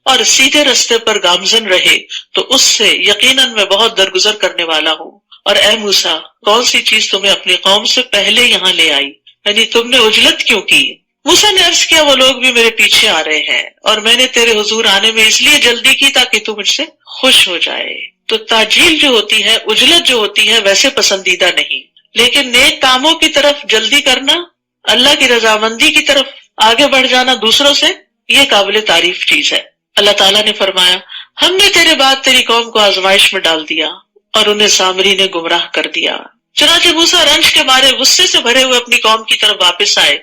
A: اور سیدھے رستے پر گامزن رہے تو اس سے یقیناً میں بہت درگزر کرنے والا ہوں۔ اور اے موسیٰ، کون سی چیز تمہیں اپنی قوم سے پہلے یہاں لے آئی؟ یعنی تم نے عجلت کیوں کی؟ موسیٰ نے عرض کیا وہ لوگ بھی میرے پیچھے آ رہے ہیں اور میں نے تیرے حضور آنے میں اس لیے جلدی کی تاکہ تو مجھ سے خوش ہو جائے۔ تو تعجیل جو ہوتی ہے، عجلت جو ہوتی ہے، ویسے پسندیدہ نہیں، لیکن نیک کاموں کی طرف جلدی کرنا، اللہ کی رضامندی کی طرف آگے بڑھ جانا دوسروں سے، یہ قابل تعریف چیز ہے۔ اللہ تعالیٰ نے فرمایا ہم نے تیرے بعد تیری قوم کو آزمائش میں ڈال دیا اور انہیں سامری نے گمراہ کر دیا۔ چنانچہ موسیٰ رنج کے مارے غصے سے بھرے ہوئے اپنی قوم کی طرف واپس آئے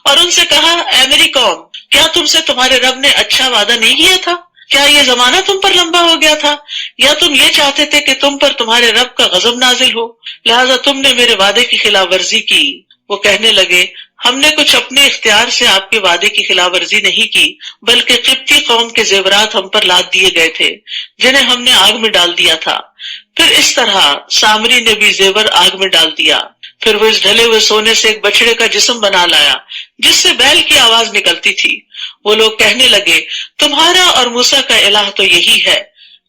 A: اور ان سے کہا اے میری قوم، کیا تم سے تمہارے رب نے اچھا وعدہ نہیں کیا تھا؟ کیا یہ زمانہ تم پر لمبا ہو گیا تھا، یا تم یہ چاہتے تھے کہ تم پر تمہارے رب کا غضب نازل ہو، لہذا تم نے میرے وعدے کی خلاف ورزی کی؟ وہ کہنے لگے ہم نے کچھ اپنے اختیار سے آپ کے وعدے کی خلاف ورزی نہیں کی، بلکہ قبطی قوم کے زیورات ہم پر لاد دیے گئے تھے جنہیں ہم نے آگ میں ڈال دیا تھا۔ پھر اس طرح سامری نے بھی زیور آگ میں ڈال دیا۔ پھر وہ اس ڈھلے ہوئے سونے سے ایک بچڑے کا جسم بنا لایا جس سے بیل کی آواز نکلتی تھی۔ وہ لوگ کہنے لگے تمہارا اور موسیٰ کا الہ تو یہی ہے۔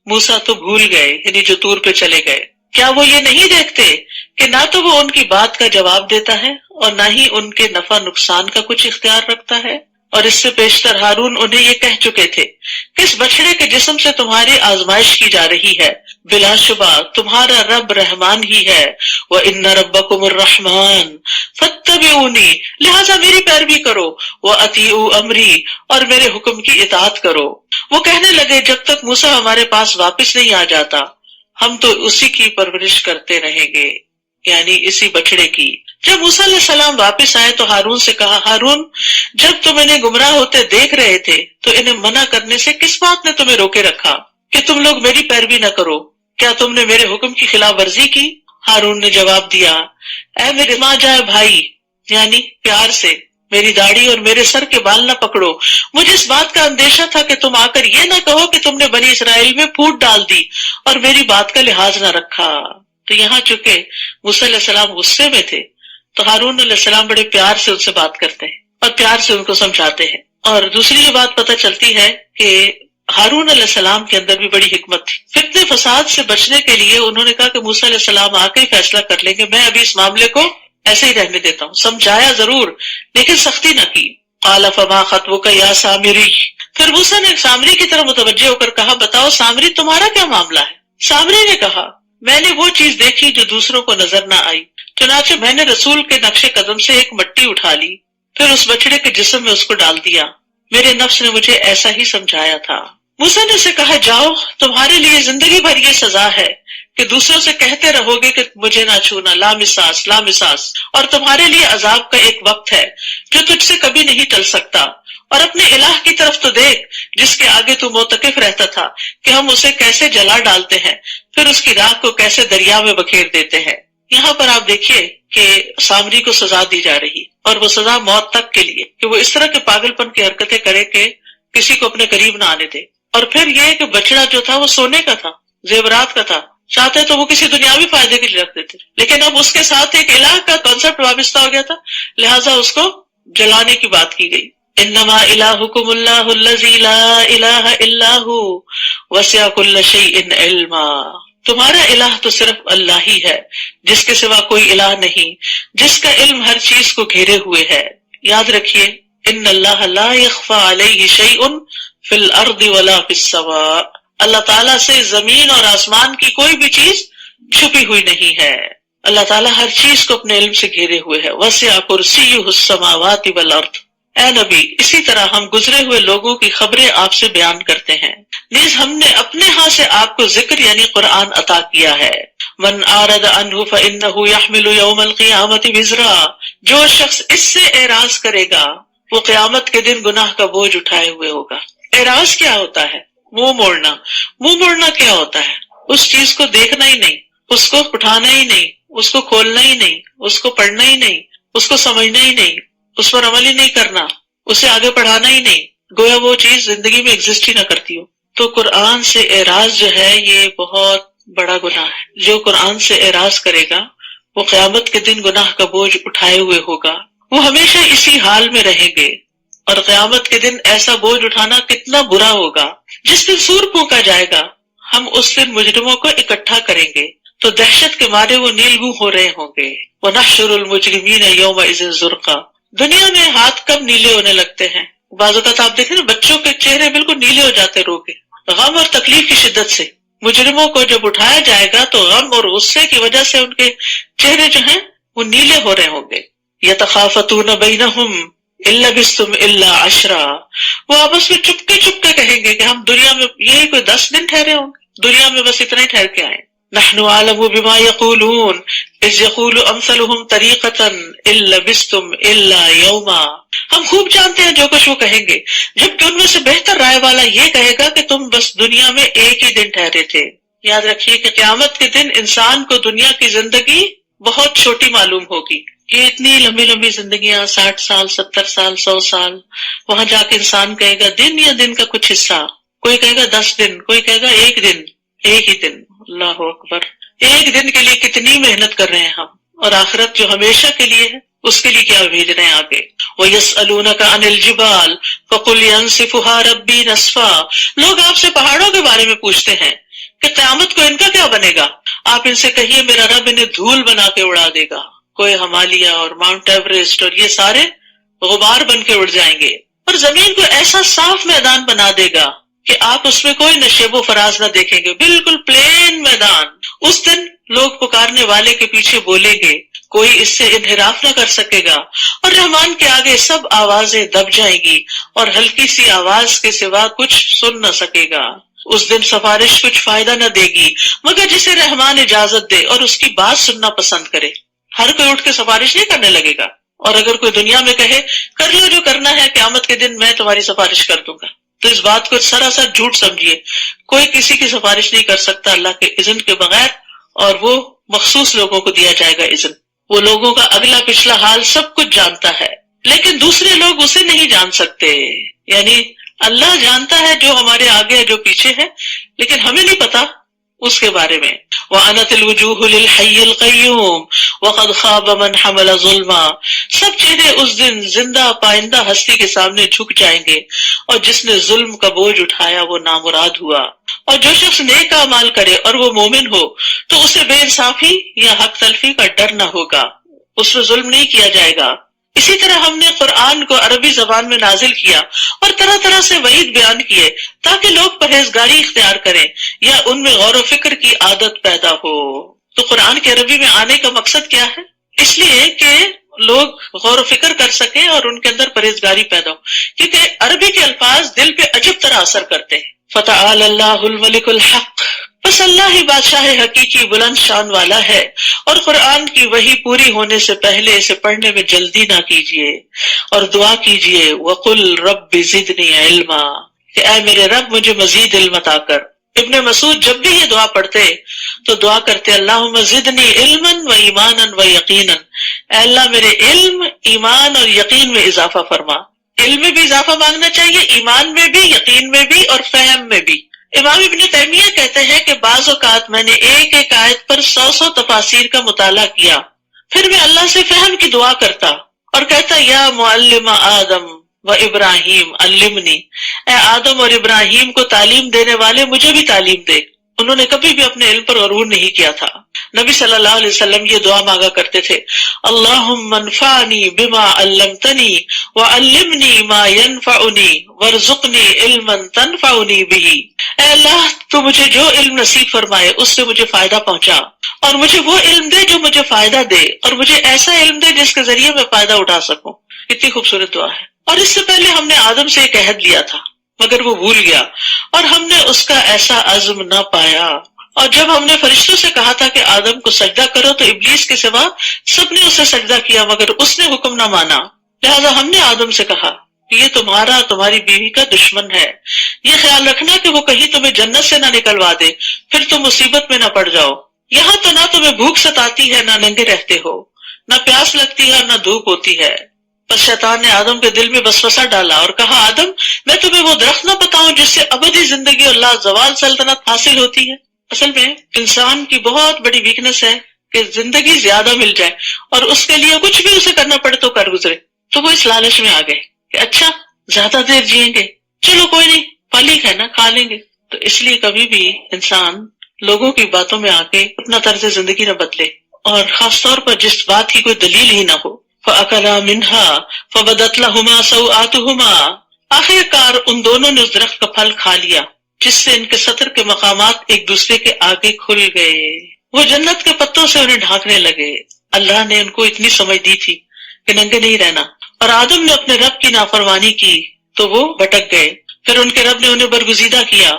A: موسیٰ تو بھول گئے، یعنی جو طور پہ چلے گئے۔ کیا وہ یہ نہیں دیکھتے کہ نہ تو وہ ان کی بات کا جواب دیتا ہے اور نہ ہی ان کے نفع نقصان کا کچھ اختیار رکھتا ہے؟ اور اس سے پیشتر ہارون انہیں یہ کہہ چکے تھے کہ اس بچڑے کے جسم سے تمہاری آزمائش کی جا رہی ہے، بلا شبہ تمہارا رب رحمان ہی ہے۔ وَإِنَّ رَبَّكُمُ الرَّحْمَٰنُ فَاتَّبِعُونِي، لہٰذا میری پیروی کرو، وَأَطِیعُوا أَمْرِی، اور میرے حکم کی اطاعت کرو۔ وہ کہنے لگے جب تک موسیٰ ہمارے پاس واپس نہیں آ جاتا ہم تو اسی کی پرورش کرتے رہیں گے، یعنی اسی بچڑے کی۔ جب موسیٰ علیہ السلام واپس آئے تو ہارون سے کہا ہارون، جب تم انہیں گمراہ ہوتے دیکھ رہے تھے تو انہیں منع کرنے سے کس بات نے تمہیں روکے رکھا کہ تم لوگ میری پیروی نہ کرو؟ کیا تم نے میرے حکم کی خلاف ورزی کی؟ ہارون نے جواب دیا اے میرے ماں جائے بھائی، یعنی پیار سے میری داڑھی اور میرے سر کے بال نہ پکڑو، مجھے اس بات کا اندیشہ تھا کہ تم آ کر یہ نہ کہو کہ تم نے بنی اسرائیل میں پھوٹ ڈال دی اور میری بات کا لحاظ نہ رکھا۔ تو یہاں چونکہ موسیٰ علیہ السلام غصے میں تھے تو ہارون علیہ السلام بڑے پیار سے ان سے بات کرتے ہیں اور پیار سے ان کو سمجھاتے ہیں۔ اور دوسری یہ بات پتہ چلتی ہے کہ ہارون علیہ السلام کے اندر بھی بڑی حکمت تھی۔ فتنہ فساد سے بچنے کے لیے انہوں نے کہا کہ موسیٰ علیہ السلام آ کے فیصلہ کر لیں گے، میں ابھی اس معاملے کو ایسے ہی رہنے دیتا ہوں۔ سمجھایا ضرور لیکن سختی نہ کی۔ قال فما خطبک یا سامری، پھر موسیٰ نے سامری کی طرف متوجہ ہو کر کہا بتاؤ سامری تمہارا کیا معاملہ ہے؟ سامری نے کہا میں نے وہ چیز دیکھی جو دوسروں کو نظر نہ آئی، چنانچہ میں نے رسول کے نقش قدم سے ایک مٹی اٹھا لی، پھر اس بچڑے کے جسم میں اس کو ڈال دیا، میرے نفس نے مجھے ایسا ہی سمجھایا تھا۔ موسیٰ نے اسے کہا جاؤ، تمہارے لیے زندگی بھر یہ سزا ہے کہ دوسروں سے کہتے رہو گے کہ مجھے نہ چھونا، لا مساس لا مساس، اور تمہارے لیے عذاب کا ایک وقت ہے جو تجھ سے کبھی نہیں ٹل سکتا، اور اپنے الہ کی طرف تو دیکھ جس کے آگے تو موتقف رہتا تھا کہ ہم اسے کیسے جلا ڈالتے ہیں، پھر اس کی راکھ کو کیسے دریا میں بکھیر دیتے ہیں۔ یہاں پر آپ دیکھیے کہ سامری کو سزا دی جا رہی اور وہ سزا موت تک کے لیے کہ وہ اس طرح کے پاگل پن کی حرکتیں کرے کہ کسی کو اپنے قریب نہ آنے دے۔ اور پھر یہ کہ بچڑا جو تھا وہ سونے کا تھا، زیورات کا تھا، چاہتے تو وہ کسی دنیاوی فائدے کے لیے رکھ دیتے، لیکن اب اس کے ساتھ ایک الہ کا کانسیپٹ وابستہ ہو گیا تھا، لہٰذا اس کو جلانے کی بات کی گئی۔ انما الہکم اللہ الذی لا الہ الا ہو وسع کل شیء علما، تمہارا الہ تو صرف اللہ ہی ہے جس کے سوا کوئی الہ نہیں، جس کا علم ہر چیز کو گھیرے ہوئے ہے۔ یاد رکھیے ان اللہ لا یخفی علیہ شیء فی الارض ولا فی السماء، اللہ تعالیٰ سے زمین اور آسمان کی کوئی بھی چیز چھپی ہوئی نہیں ہے. اللہ تعالیٰ ہر چیز کو اپنے علم سے گھیرے ہوئے ہے. وسع کرسیہ السماوات والارض. اے نبی، اسی طرح ہم گزرے ہوئے لوگوں کی خبریں آپ سے بیان کرتے ہیں. نیز ہم نے اپنے ہاں سے آپ کو ذکر یعنی قرآن عطا کیا ہے. من اعرض عنہ فإنہ يحمل یوم القیامۃ وزرا، جو شخص اس سے اعراض کرے گا وہ قیامت کے دن گناہ کا بوجھ اٹھائے ہوئے ہوگا. اعراض کیا ہوتا ہے؟ منہ موڑنا. منہ موڑنا کیا ہوتا ہے؟ اس چیز کو دیکھنا ہی نہیں، اس کو اٹھانا ہی نہیں، اس کو کھولنا ہی نہیں، اس کو پڑھنا ہی نہیں، اس کو سمجھنا ہی نہیں، اس پر عمل ہی نہیں کرنا، اسے آگے پڑھانا ہی نہیں، گویا وہ چیز زندگی میں ایگزسٹ ہی نہ کرتی ہو. تو قرآن سے اعراض جو ہے یہ بہت بڑا گناہ ہے. جو قرآن سے اعراض کرے گا وہ قیامت کے دن گناہ کا بوجھ اٹھائے ہوئے ہوگا. وہ ہمیشہ اسی حال میں رہیں گے. اور قیامت کے دن ایسا بوجھ اٹھانا کتنا برا ہوگا. جس دن سور پھونکا جائے گا ہم اس دن مجرموں کو اکٹھا کریں گے تو دہشت کے مارے وہ نیلگوں ہو رہے ہوں گے. وَنَحْشُرُ الْمُجْرِمِينَ يَوْمَئِذٍ زُرْقًا. دنیا میں ہاتھ کب نیلے ہونے لگتے ہیں؟ بعض اوقات آپ دیکھیں نا بچوں کے چہرے بالکل نیلے ہو جاتے رو کے، غم اور تکلیف کی شدت سے. مجرموں کو جب اٹھایا جائے گا تو غم اور غصے کی وجہ سے ان کے چہرے جو ہیں وہ نیلے ہو رہے ہوں گے. یتخافتون بینہم ان لبثتم الا عشرا. وہ آپس میں چپکے چپکے کہیں گے کہ ہم دنیا میں یہی کوئی 10 دن ٹھہرے ہوں گے، دنیا میں بس اتنا ہی ٹھہر کے آئے. نحن اعلم بما یقولون اذ یقول امثلهم طریقۃ ان لبثتم الا یوما. ہم خوب جانتے ہیں جو کچھ وہ کہیں گے، جبکہ ان میں سے بہتر رائے والا یہ کہے گا کہ تم بس دنیا میں ایک ہی دن ٹھہرے تھے. یاد رکھیے کہ قیامت کے دن انسان کو دنیا کی زندگی بہت چھوٹی معلوم ہوگی. یہ اتنی لمبی لمبی زندگیاں، 60 سال 70 سال 100 سال، وہاں جا کے انسان کہے گا دن یا دن کا کچھ حصہ. کوئی کہے گا 10 دن، کوئی کہے گا ایک دن. ایک ہی دن. اللہ اکبر. ایک دن کے لیے کتنی محنت کر رہے ہیں ہم، اور آخرت جو ہمیشہ کے لیے ہے اس کے لیے کیا بھیج رہے ہیں آگے. وَيَسْأَلُونَكَ عَنِ الْجِبَالِ فَقُلْ يَنسِفُهَا رَبِّي نَسْفًا. لوگ آپ سے پہاڑوں کے بارے میں پوچھتے ہیں کہ قیامت کو ان کا کیا بنے گا. آپ ان سے کہیے میرا رب انہیں دھول بنا کے اڑا دے گا. کوئی ہمالیہ اور ماؤنٹ ایوریسٹ اور یہ سارے غبار بن کے اڑ جائیں گے، اور زمین کو ایسا صاف میدان بنا دے گا کہ آپ اس میں کوئی نشیب و فراز نہ دیکھیں گے، بالکل پلین میدان. اس دن لوگ پکارنے والے کے پیچھے بولیں گے، کوئی اس سے انحراف نہ کر سکے گا، اور رحمان کے آگے سب آوازیں دب جائیں گی اور ہلکی سی آواز کے سوا کچھ سن نہ سکے گا. اس دن سفارش کچھ فائدہ نہ دے گی مگر جسے رحمان اجازت دے اور اس کی بات سننا پسند کرے. ہر کوئی اٹھ کے سفارش نہیں کرنے لگے گا، اور اگر کوئی دنیا میں کہے کر لو جو کرنا ہے، قیامت کے دن میں تمہاری سفارش کر دوں گا، تو اس بات کو سراسر جھوٹ سمجھیے. کوئی کسی کی سفارش نہیں کر سکتا اللہ کے اذن کے بغیر، اور وہ مخصوص لوگوں کو دیا جائے گا اذن. وہ لوگوں کا اگلا پچھلا حال سب کچھ جانتا ہے، لیکن دوسرے لوگ اسے نہیں جان سکتے. یعنی اللہ جانتا ہے جو ہمارے آگے ہے جو پیچھے ہے، لیکن ہمیں نہیں پتا اس کے بارے میں. وَأَنَتِ الْوُجُوهُ لِلْحَيِّ الْقَيُّومِ وَقَدْ خَابَ مَنْ حَمَلَ ظُلْمًا. سب چہرے اس دن زندہ پائندہ ہستی کے سامنے جھک جائیں گے، اور جس نے ظلم کا بوجھ اٹھایا وہ نامراد ہوا. اور جو شخص نیک اعمال کرے اور وہ مومن ہو تو اسے بے انصافی یا حق تلفی کا ڈر نہ ہوگا، اس پر ظلم نہیں کیا جائے گا. اسی طرح ہم نے قرآن کو عربی زبان میں نازل کیا اور طرح طرح سے وعید بیان کیے تاکہ لوگ پرہیزگاری اختیار کریں یا ان میں غور و فکر کی عادت پیدا ہو. تو قرآن کے عربی میں آنے کا مقصد کیا ہے؟ اس لیے کہ لوگ غور و فکر کر سکیں اور ان کے اندر پرہیزگاری پیدا ہو، کیونکہ عربی کے الفاظ دل پہ عجب طرح اثر کرتے ہیں. فتعال اللہ الملک الحق. بس اللہ ہی بادشاہ حقیقی بلند شان والا ہے، اور قرآن کی وحی پوری ہونے سے پہلے اسے پڑھنے میں جلدی نہ کیجیے اور دعا کیجیے وَقُلْ رَبِّ زِدْنِي عِلْمًا، کہ اے میرے رب مجھے مزید علم عطا کر. ابن مسعود جب بھی یہ دعا پڑھتے تو دعا کرتے اللہم زدنی علما و ایمانا و یقینا، اے اللہ میرے علم، ایمان اور یقین میں اضافہ فرما. علم میں بھی اضافہ مانگنا چاہیے، ایمان میں بھی، یقین میں بھی، اور فہم میں بھی. امام ابن تیمیہ کہتے ہیں کہ بعض اوقات میں نے ایک ایک آیت پر 100 تفاسیر کا مطالعہ کیا، پھر میں اللہ سے فہم کی دعا کرتا اور کہتا یا معلم آدم و ابراہیم علمنی، اے آدم اور ابراہیم کو تعلیم دینے والے مجھے بھی تعلیم دے. انہوں نے کبھی بھی اپنے علم پر غرور نہیں کیا تھا۔ نبی صلی اللہ علیہ وسلم یہ دعا مانگا کرتے تھے، اللہم انفعنی بما علمتنی وعلمنی ما ینفعنی وارزقنی علما تنفعنی بہ۔ اے اللہ تو مجھے جو علم نصیب فرمائے اس سے مجھے فائدہ پہنچا، اور مجھے وہ علم دے جو مجھے فائدہ دے، اور مجھے ایسا علم دے جس کے ذریعے میں فائدہ اٹھا سکوں۔ کتنی خوبصورت دعا ہے۔ اور اس سے پہلے ہم نے آدم سے ایک عہد لیا تھا مگر وہ بھول گیا، اور ہم نے اس کا ایسا عزم نہ پایا۔ اور جب ہم نے فرشتوں سے کہا تھا کہ آدم کو سجدہ کرو تو ابلیس کے سوا سب نے اسے سجدہ کیا مگر اس نے حکم نہ مانا، لہذا ہم نے آدم سے کہا کہ یہ تمہاری بیوی کا دشمن ہے، یہ خیال رکھنا کہ وہ کہیں تمہیں جنت سے نہ نکلوا دے، پھر تم مصیبت میں نہ پڑ جاؤ۔ یہاں تو نہ تمہیں بھوک ستاتی ہے، نہ ننگے رہتے ہو، نہ پیاس لگتی ہے اور نہ دھوپ ہوتی ہے۔ پس شیطان نے آدم کے دل میں وسوسہ ڈالا اور کہا، آدم میں تمہیں وہ درخت نہ بتاؤں جس سے ابدی زندگی اور لازوال سلطنت حاصل ہوتی ہے؟ اصل میں انسان کی بہت بڑی ویکنس ہے کہ زندگی زیادہ مل جائے اور اس کے لیے کچھ بھی اسے کرنا پڑے تو کر گزرے۔ تو وہ اس لالچ میں آ گئے کہ اچھا زیادہ دیر جئیں گے، چلو کوئی نہیں، پھل ہی ہے نا، کھا لیں گے۔ تو اس لیے کبھی بھی انسان لوگوں کی باتوں میں آ کے اپنا طرز زندگی نہ بدلے، اور خاص طور پر جس بات کی کوئی دلیل ہی نہ ہو۔ فَأَكَلَا مِنْهَا فَبَدَتْ لَهُمَا سَوْآتُهُمَا، آخر کار ان دونوں نے اس درخت کا پھل کھا لیا جس سے ان کے سطر کے مقامات ایک دوسرے کے آگے کھل گئے، وہ جنت کے پتوں سے انہیں ڈھانکنے لگے۔ اللہ نے ان کو اتنی سمجھ دی تھی کہ ننگے نہیں رہنا، اور آدم نے اپنے رب کی نافرمانی کی تو وہ بھٹک گئے، پھر ان کے رب نے انہیں برگزیدہ کیا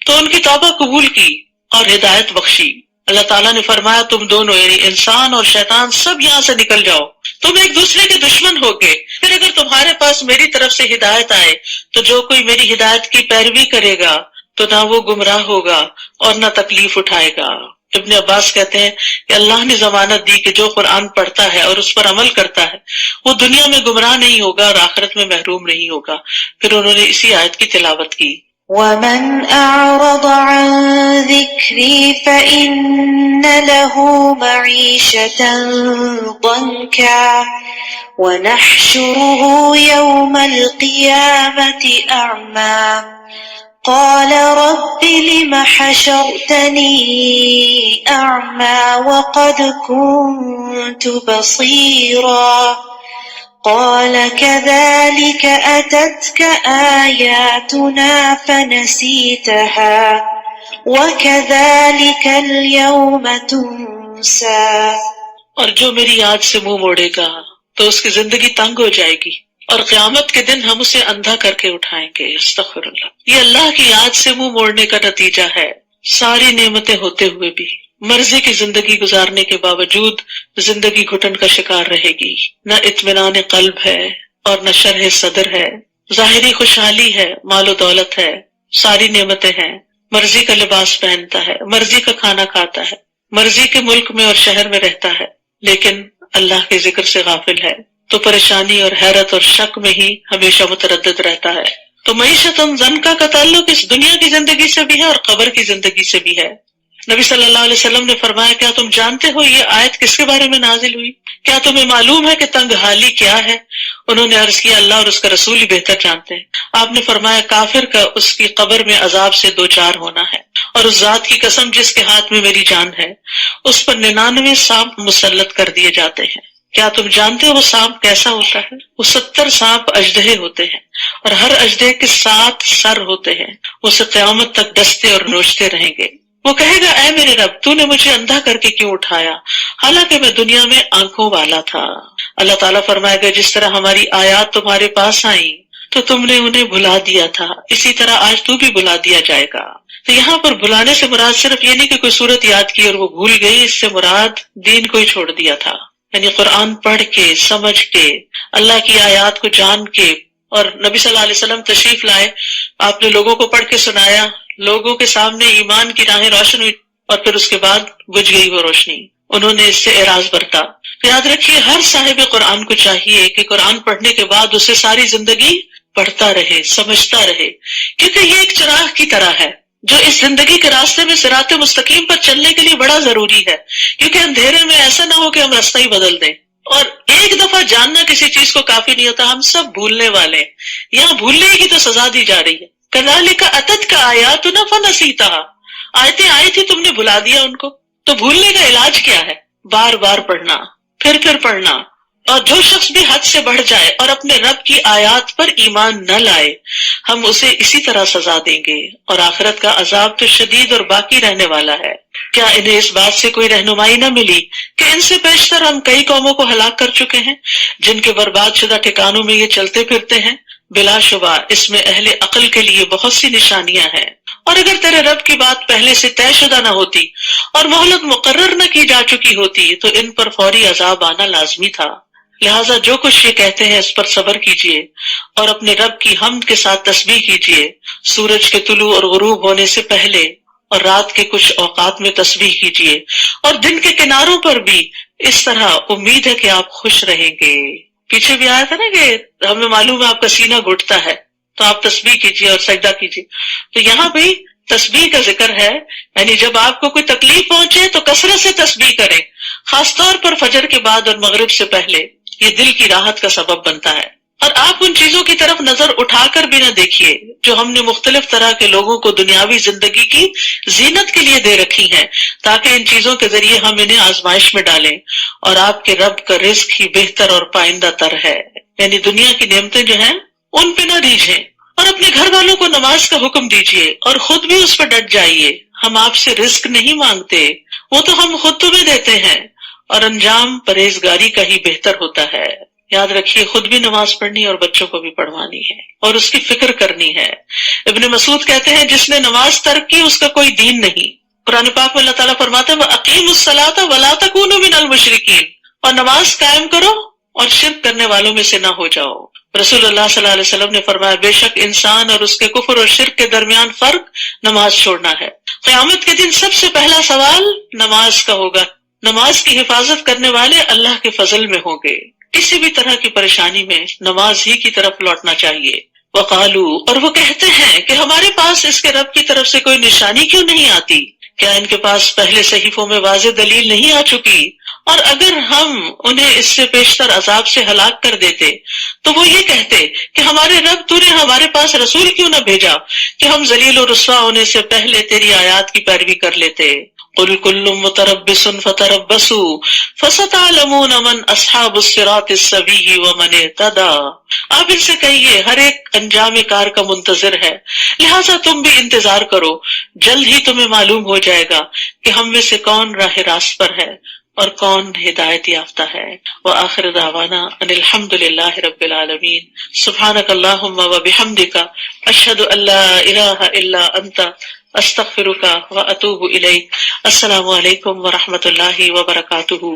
A: تو ان کی توبہ قبول کی اور ہدایت بخشی۔ اللہ تعالیٰ نے فرمایا، تم دونوں یعنی انسان اور شیطان سب یہاں سے نکل جاؤ، تم ایک دوسرے کے دشمن ہوگے، پھر اگر تمہارے پاس میری طرف سے ہدایت آئے تو جو کوئی میری ہدایت کی پیروی کرے گا تو نہ وہ گمراہ ہوگا اور نہ تکلیف اٹھائے گا۔ ابن عباس کہتے ہیں کہ اللہ نے ضمانت دی کہ جو قرآن پڑھتا ہے اور اس پر عمل کرتا ہے وہ دنیا میں گمراہ نہیں ہوگا اور آخرت میں محروم نہیں ہوگا۔ پھر انہوں نے اسی آیت کی تلاوت کی،
B: وَمَنْ أَعْرَضَ عَنْ ذِكْرِي فَإِنَّ لَهُ مَعِيشَةً ضَنْكًا وَنَحْشُرُهُ يَوْمَ الْقِيَامَةِ أَعْمَى قال رب لم حشرتني أعمى وقد كنت بصيرا قال كذلك أتتك آياتنا فنسيتها وكذلك اليوم تنسى۔
A: اور جو میری یاد سے منہ موڑے گا تو اس کی زندگی تنگ ہو جائے گی، اور قیامت کے دن ہم اسے اندھا کر کے اٹھائیں گے۔ استغفر اللہ۔ یہ اللہ کی یاد سے منہ موڑنے کا نتیجہ ہے۔ ساری نعمتیں ہوتے ہوئے بھی مرضی کی زندگی گزارنے کے باوجود زندگی گھٹن کا شکار رہے گی، نہ اطمینان قلب ہے اور نہ شرح صدر ہے، ظاہری خوشحالی ہے، مال و دولت ہے، ساری نعمتیں ہیں، مرضی کا لباس پہنتا ہے، مرضی کا کھانا کھاتا ہے، مرضی کے ملک میں اور شہر میں رہتا ہے، لیکن اللہ کے ذکر سے غافل ہے تو پریشانی اور حیرت اور شک میں ہی ہمیشہ متردد رہتا ہے۔ تو معیشت ضنکا کا تعلق اس دنیا کی زندگی سے بھی ہے اور قبر کی زندگی سے بھی ہے۔ نبی صلی اللہ علیہ وسلم نے فرمایا، کیا تم جانتے ہو یہ آیت کس کے بارے میں نازل ہوئی؟ کیا تمہیں معلوم ہے کہ تنگ حالی کیا ہے؟ انہوں نے عرض کیا، اللہ اور اس کا رسول ہی بہتر جانتے ہیں۔ آپ نے فرمایا، کافر کا اس کی قبر میں عذاب سے دو چار ہونا ہے، اور اس ذات کی قسم جس کے ہاتھ میں میری جان ہے، اس پر 99 سانپ مسلط کر دیے جاتے ہیں۔ کیا تم جانتے ہو وہ سانپ کیسا ہوتا ہے؟ وہ 70 سانپ اژدہے ہوتے ہیں، اور ہر اژدہے کے 7 سر ہوتے ہیں، وہ اسے قیامت تک ڈستے اور نوچتے رہیں گے۔ وہ کہے گا، اے میرے رب، تو نے مجھے اندھا کر کے کیوں اٹھایا، حالانکہ میں دنیا میں آنکھوں والا تھا۔ اللہ تعالیٰ فرمائے گا، جس طرح ہماری آیات تمہارے پاس آئیں تو تم نے انہیں بھلا دیا تھا، اسی طرح آج تو بھی بھلا دیا جائے گا۔ تو یہاں پر بھلانے سے مراد صرف یہ نہیں کہ کوئی صورت یاد کی اور وہ بھول گئی، اس سے مراد دین کو ہی چھوڑ دیا تھا، یعنی قرآن پڑھ کے، سمجھ کے، اللہ کی آیات کو جان کے، اور نبی صلی اللہ علیہ وسلم تشریف لائے، آپ نے لوگوں کو پڑھ کے سنایا، لوگوں کے سامنے ایمان کی راہیں روشن ہوئی، اور پھر اس کے بعد بجھ گئی وہ روشنی، انہوں نے اس سے اعراض برتا۔ یاد رکھیے، ہر صاحب قرآن کو چاہیے کہ قرآن پڑھنے کے بعد اسے ساری زندگی پڑھتا رہے، سمجھتا رہے، کیونکہ یہ ایک چراغ کی طرح ہے جو اس زندگی کے راستے میں صراط مستقیم پر چلنے کے لیے بڑا ضروری ہے، کیونکہ اندھیرے میں ایسا نہ ہو کہ ہم راستہ ہی بدل دیں۔ اور ایک دفعہ جاننا کسی چیز کو کافی نہیں ہوتا، ہم سب بھولنے والے ہیں، یہاں بھولنے کی تو سزا دی جا رہی ہے۔ کذالک اتتک آیاتنا فنسیتھا، آیتیں آئی تھی تم نے بھلا دیا ان کو. تو بھولنے کا علاج کیا ہے؟ بار بار پڑھنا، پھر پڑھنا. اور جو شخص بھی حد سے بڑھ جائے اور اپنے رب کی آیات پر ایمان نہ لائے، ہم اسے اسی طرح سزا دیں گے، اور آخرت کا عذاب تو شدید اور باقی رہنے والا ہے. کیا انہیں اس بات سے کوئی رہنمائی نہ ملی کہ ان سے پیشتر ہم کئی قوموں کو ہلاک کر چکے ہیں جن کے برباد شدہ ٹھکانوں میں یہ چلتے پھرتے ہیں؟ بلا شبہ اس میں اہل عقل کے لیے بہت سی نشانیاں ہیں. اور اگر تیرے رب کی بات پہلے سے طے شدہ نہ ہوتی اور مہلت مقرر نہ کی جا چکی ہوتی تو ان پر فوری عذاب آنا لازمی تھا. لہٰذا جو کچھ یہ کہتے ہیں اس پر صبر کیجیے اور اپنے رب کی حمد کے ساتھ تسبیح کیجیے. سورج کے طلوع اور غروب ہونے سے پہلے اور رات کے کچھ اوقات میں تسبیح کیجیے، اور دن کے کناروں پر بھی. اس طرح امید ہے کہ آپ خوش رہیں گے. پیچھے بھی آیا تھا نا کہ ہمیں معلوم ہے آپ کا سینہ گھٹتا ہے تو آپ تسبیح کیجیے اور سجدہ کیجیے. تو یہاں بھی تسبیح کا ذکر ہے، یعنی جب آپ کو کوئی تکلیف پہنچے تو کثرت سے تسبیح کریں، خاص طور پر فجر کے بعد اور مغرب سے پہلے. یہ دل کی راحت کا سبب بنتا ہے. اور آپ ان چیزوں کی طرف نظر اٹھا کر بھی نہ دیکھیے جو ہم نے مختلف طرح کے لوگوں کو دنیاوی زندگی کی زینت کے لیے دے رکھی ہیں، تاکہ ان چیزوں کے ذریعے ہم انہیں آزمائش میں ڈالیں. اور آپ کے رب کا رزق ہی بہتر اور پائندہ تر ہے. یعنی دنیا کی نعمتیں جو ہیں ان پہ نہ ریجھیں، اور اپنے گھر والوں کو نماز کا حکم دیجیے اور خود بھی اس پر ڈٹ جائیے. ہم آپ سے رزق نہیں مانگتے، وہ تو ہم خود تمہیں دیتے ہیں، اور انجام پرہیزگاری کا ہی بہتر ہوتا ہے. یاد رکھیے خود بھی نماز پڑھنی اور بچوں کو بھی پڑھوانی ہے اور اس کی فکر کرنی ہے. ابن مسعود کہتے ہیں جس نے نماز ترک کی اس کا کوئی دین نہیں. قرآن پاک میں اللہ تعالیٰ فرماتا ہے وَأَقِيمُوا الصَّلَاةَ وَلَا تَكُونُوا مِنَ الْمُشْرِكِينَ، اور نماز قائم کرو اور شرک کرنے والوں میں سے نہ ہو جاؤ. رسول اللہ صلی اللہ علیہ وسلم نے فرمایا بے شک انسان اور اس کے کفر اور شرک کے درمیان فرق نماز چھوڑنا ہے. قیامت کے دن سب سے پہلا سوال نماز کا ہوگا. نماز کی حفاظت کرنے والے اللہ کے فضل میں ہوں گے. کسی بھی طرح کی پریشانی میں نماز ہی کی طرف لوٹنا چاہیے. وقالو، اور وہ کہتے ہیں کہ ہمارے پاس اس کے رب کی طرف سے کوئی نشانی کیوں نہیں آتی؟ کیا ان کے پاس پہلے صحیفوں میں واضح دلیل نہیں آ چکی؟ اور اگر ہم انہیں اس سے پیشتر عذاب سے ہلاک کر دیتے تو وہ یہ کہتے کہ ہمارے رب تو نے ہمارے پاس رسول کیوں نہ بھیجا کہ ہم ذلیل و رسوا ہونے سے پہلے تیری آیات کی پیروی کر لیتے. قل کل متربص فتربصوا فستعلمون من اصحاب الصراط السوی ومن اهتدى. آپ ان سے کہیے ہر ایک انجام کار کا منتظر ہے، لہٰذا تم بھی انتظار کرو، جلد ہی تمہیں معلوم ہو جائے گا کہ ہم میں سے کون راہ راست پر ہے اور کون ہدایت یافتہ ہے. وآخر دعوانا ان الحمد للہ رب العالمین. سبحانک اللہم وبحمدک اشہد ان لا الہ الا انت استغفرک واتوب الیک. السلام علیکم ورحمۃ اللہ وبرکاتہ.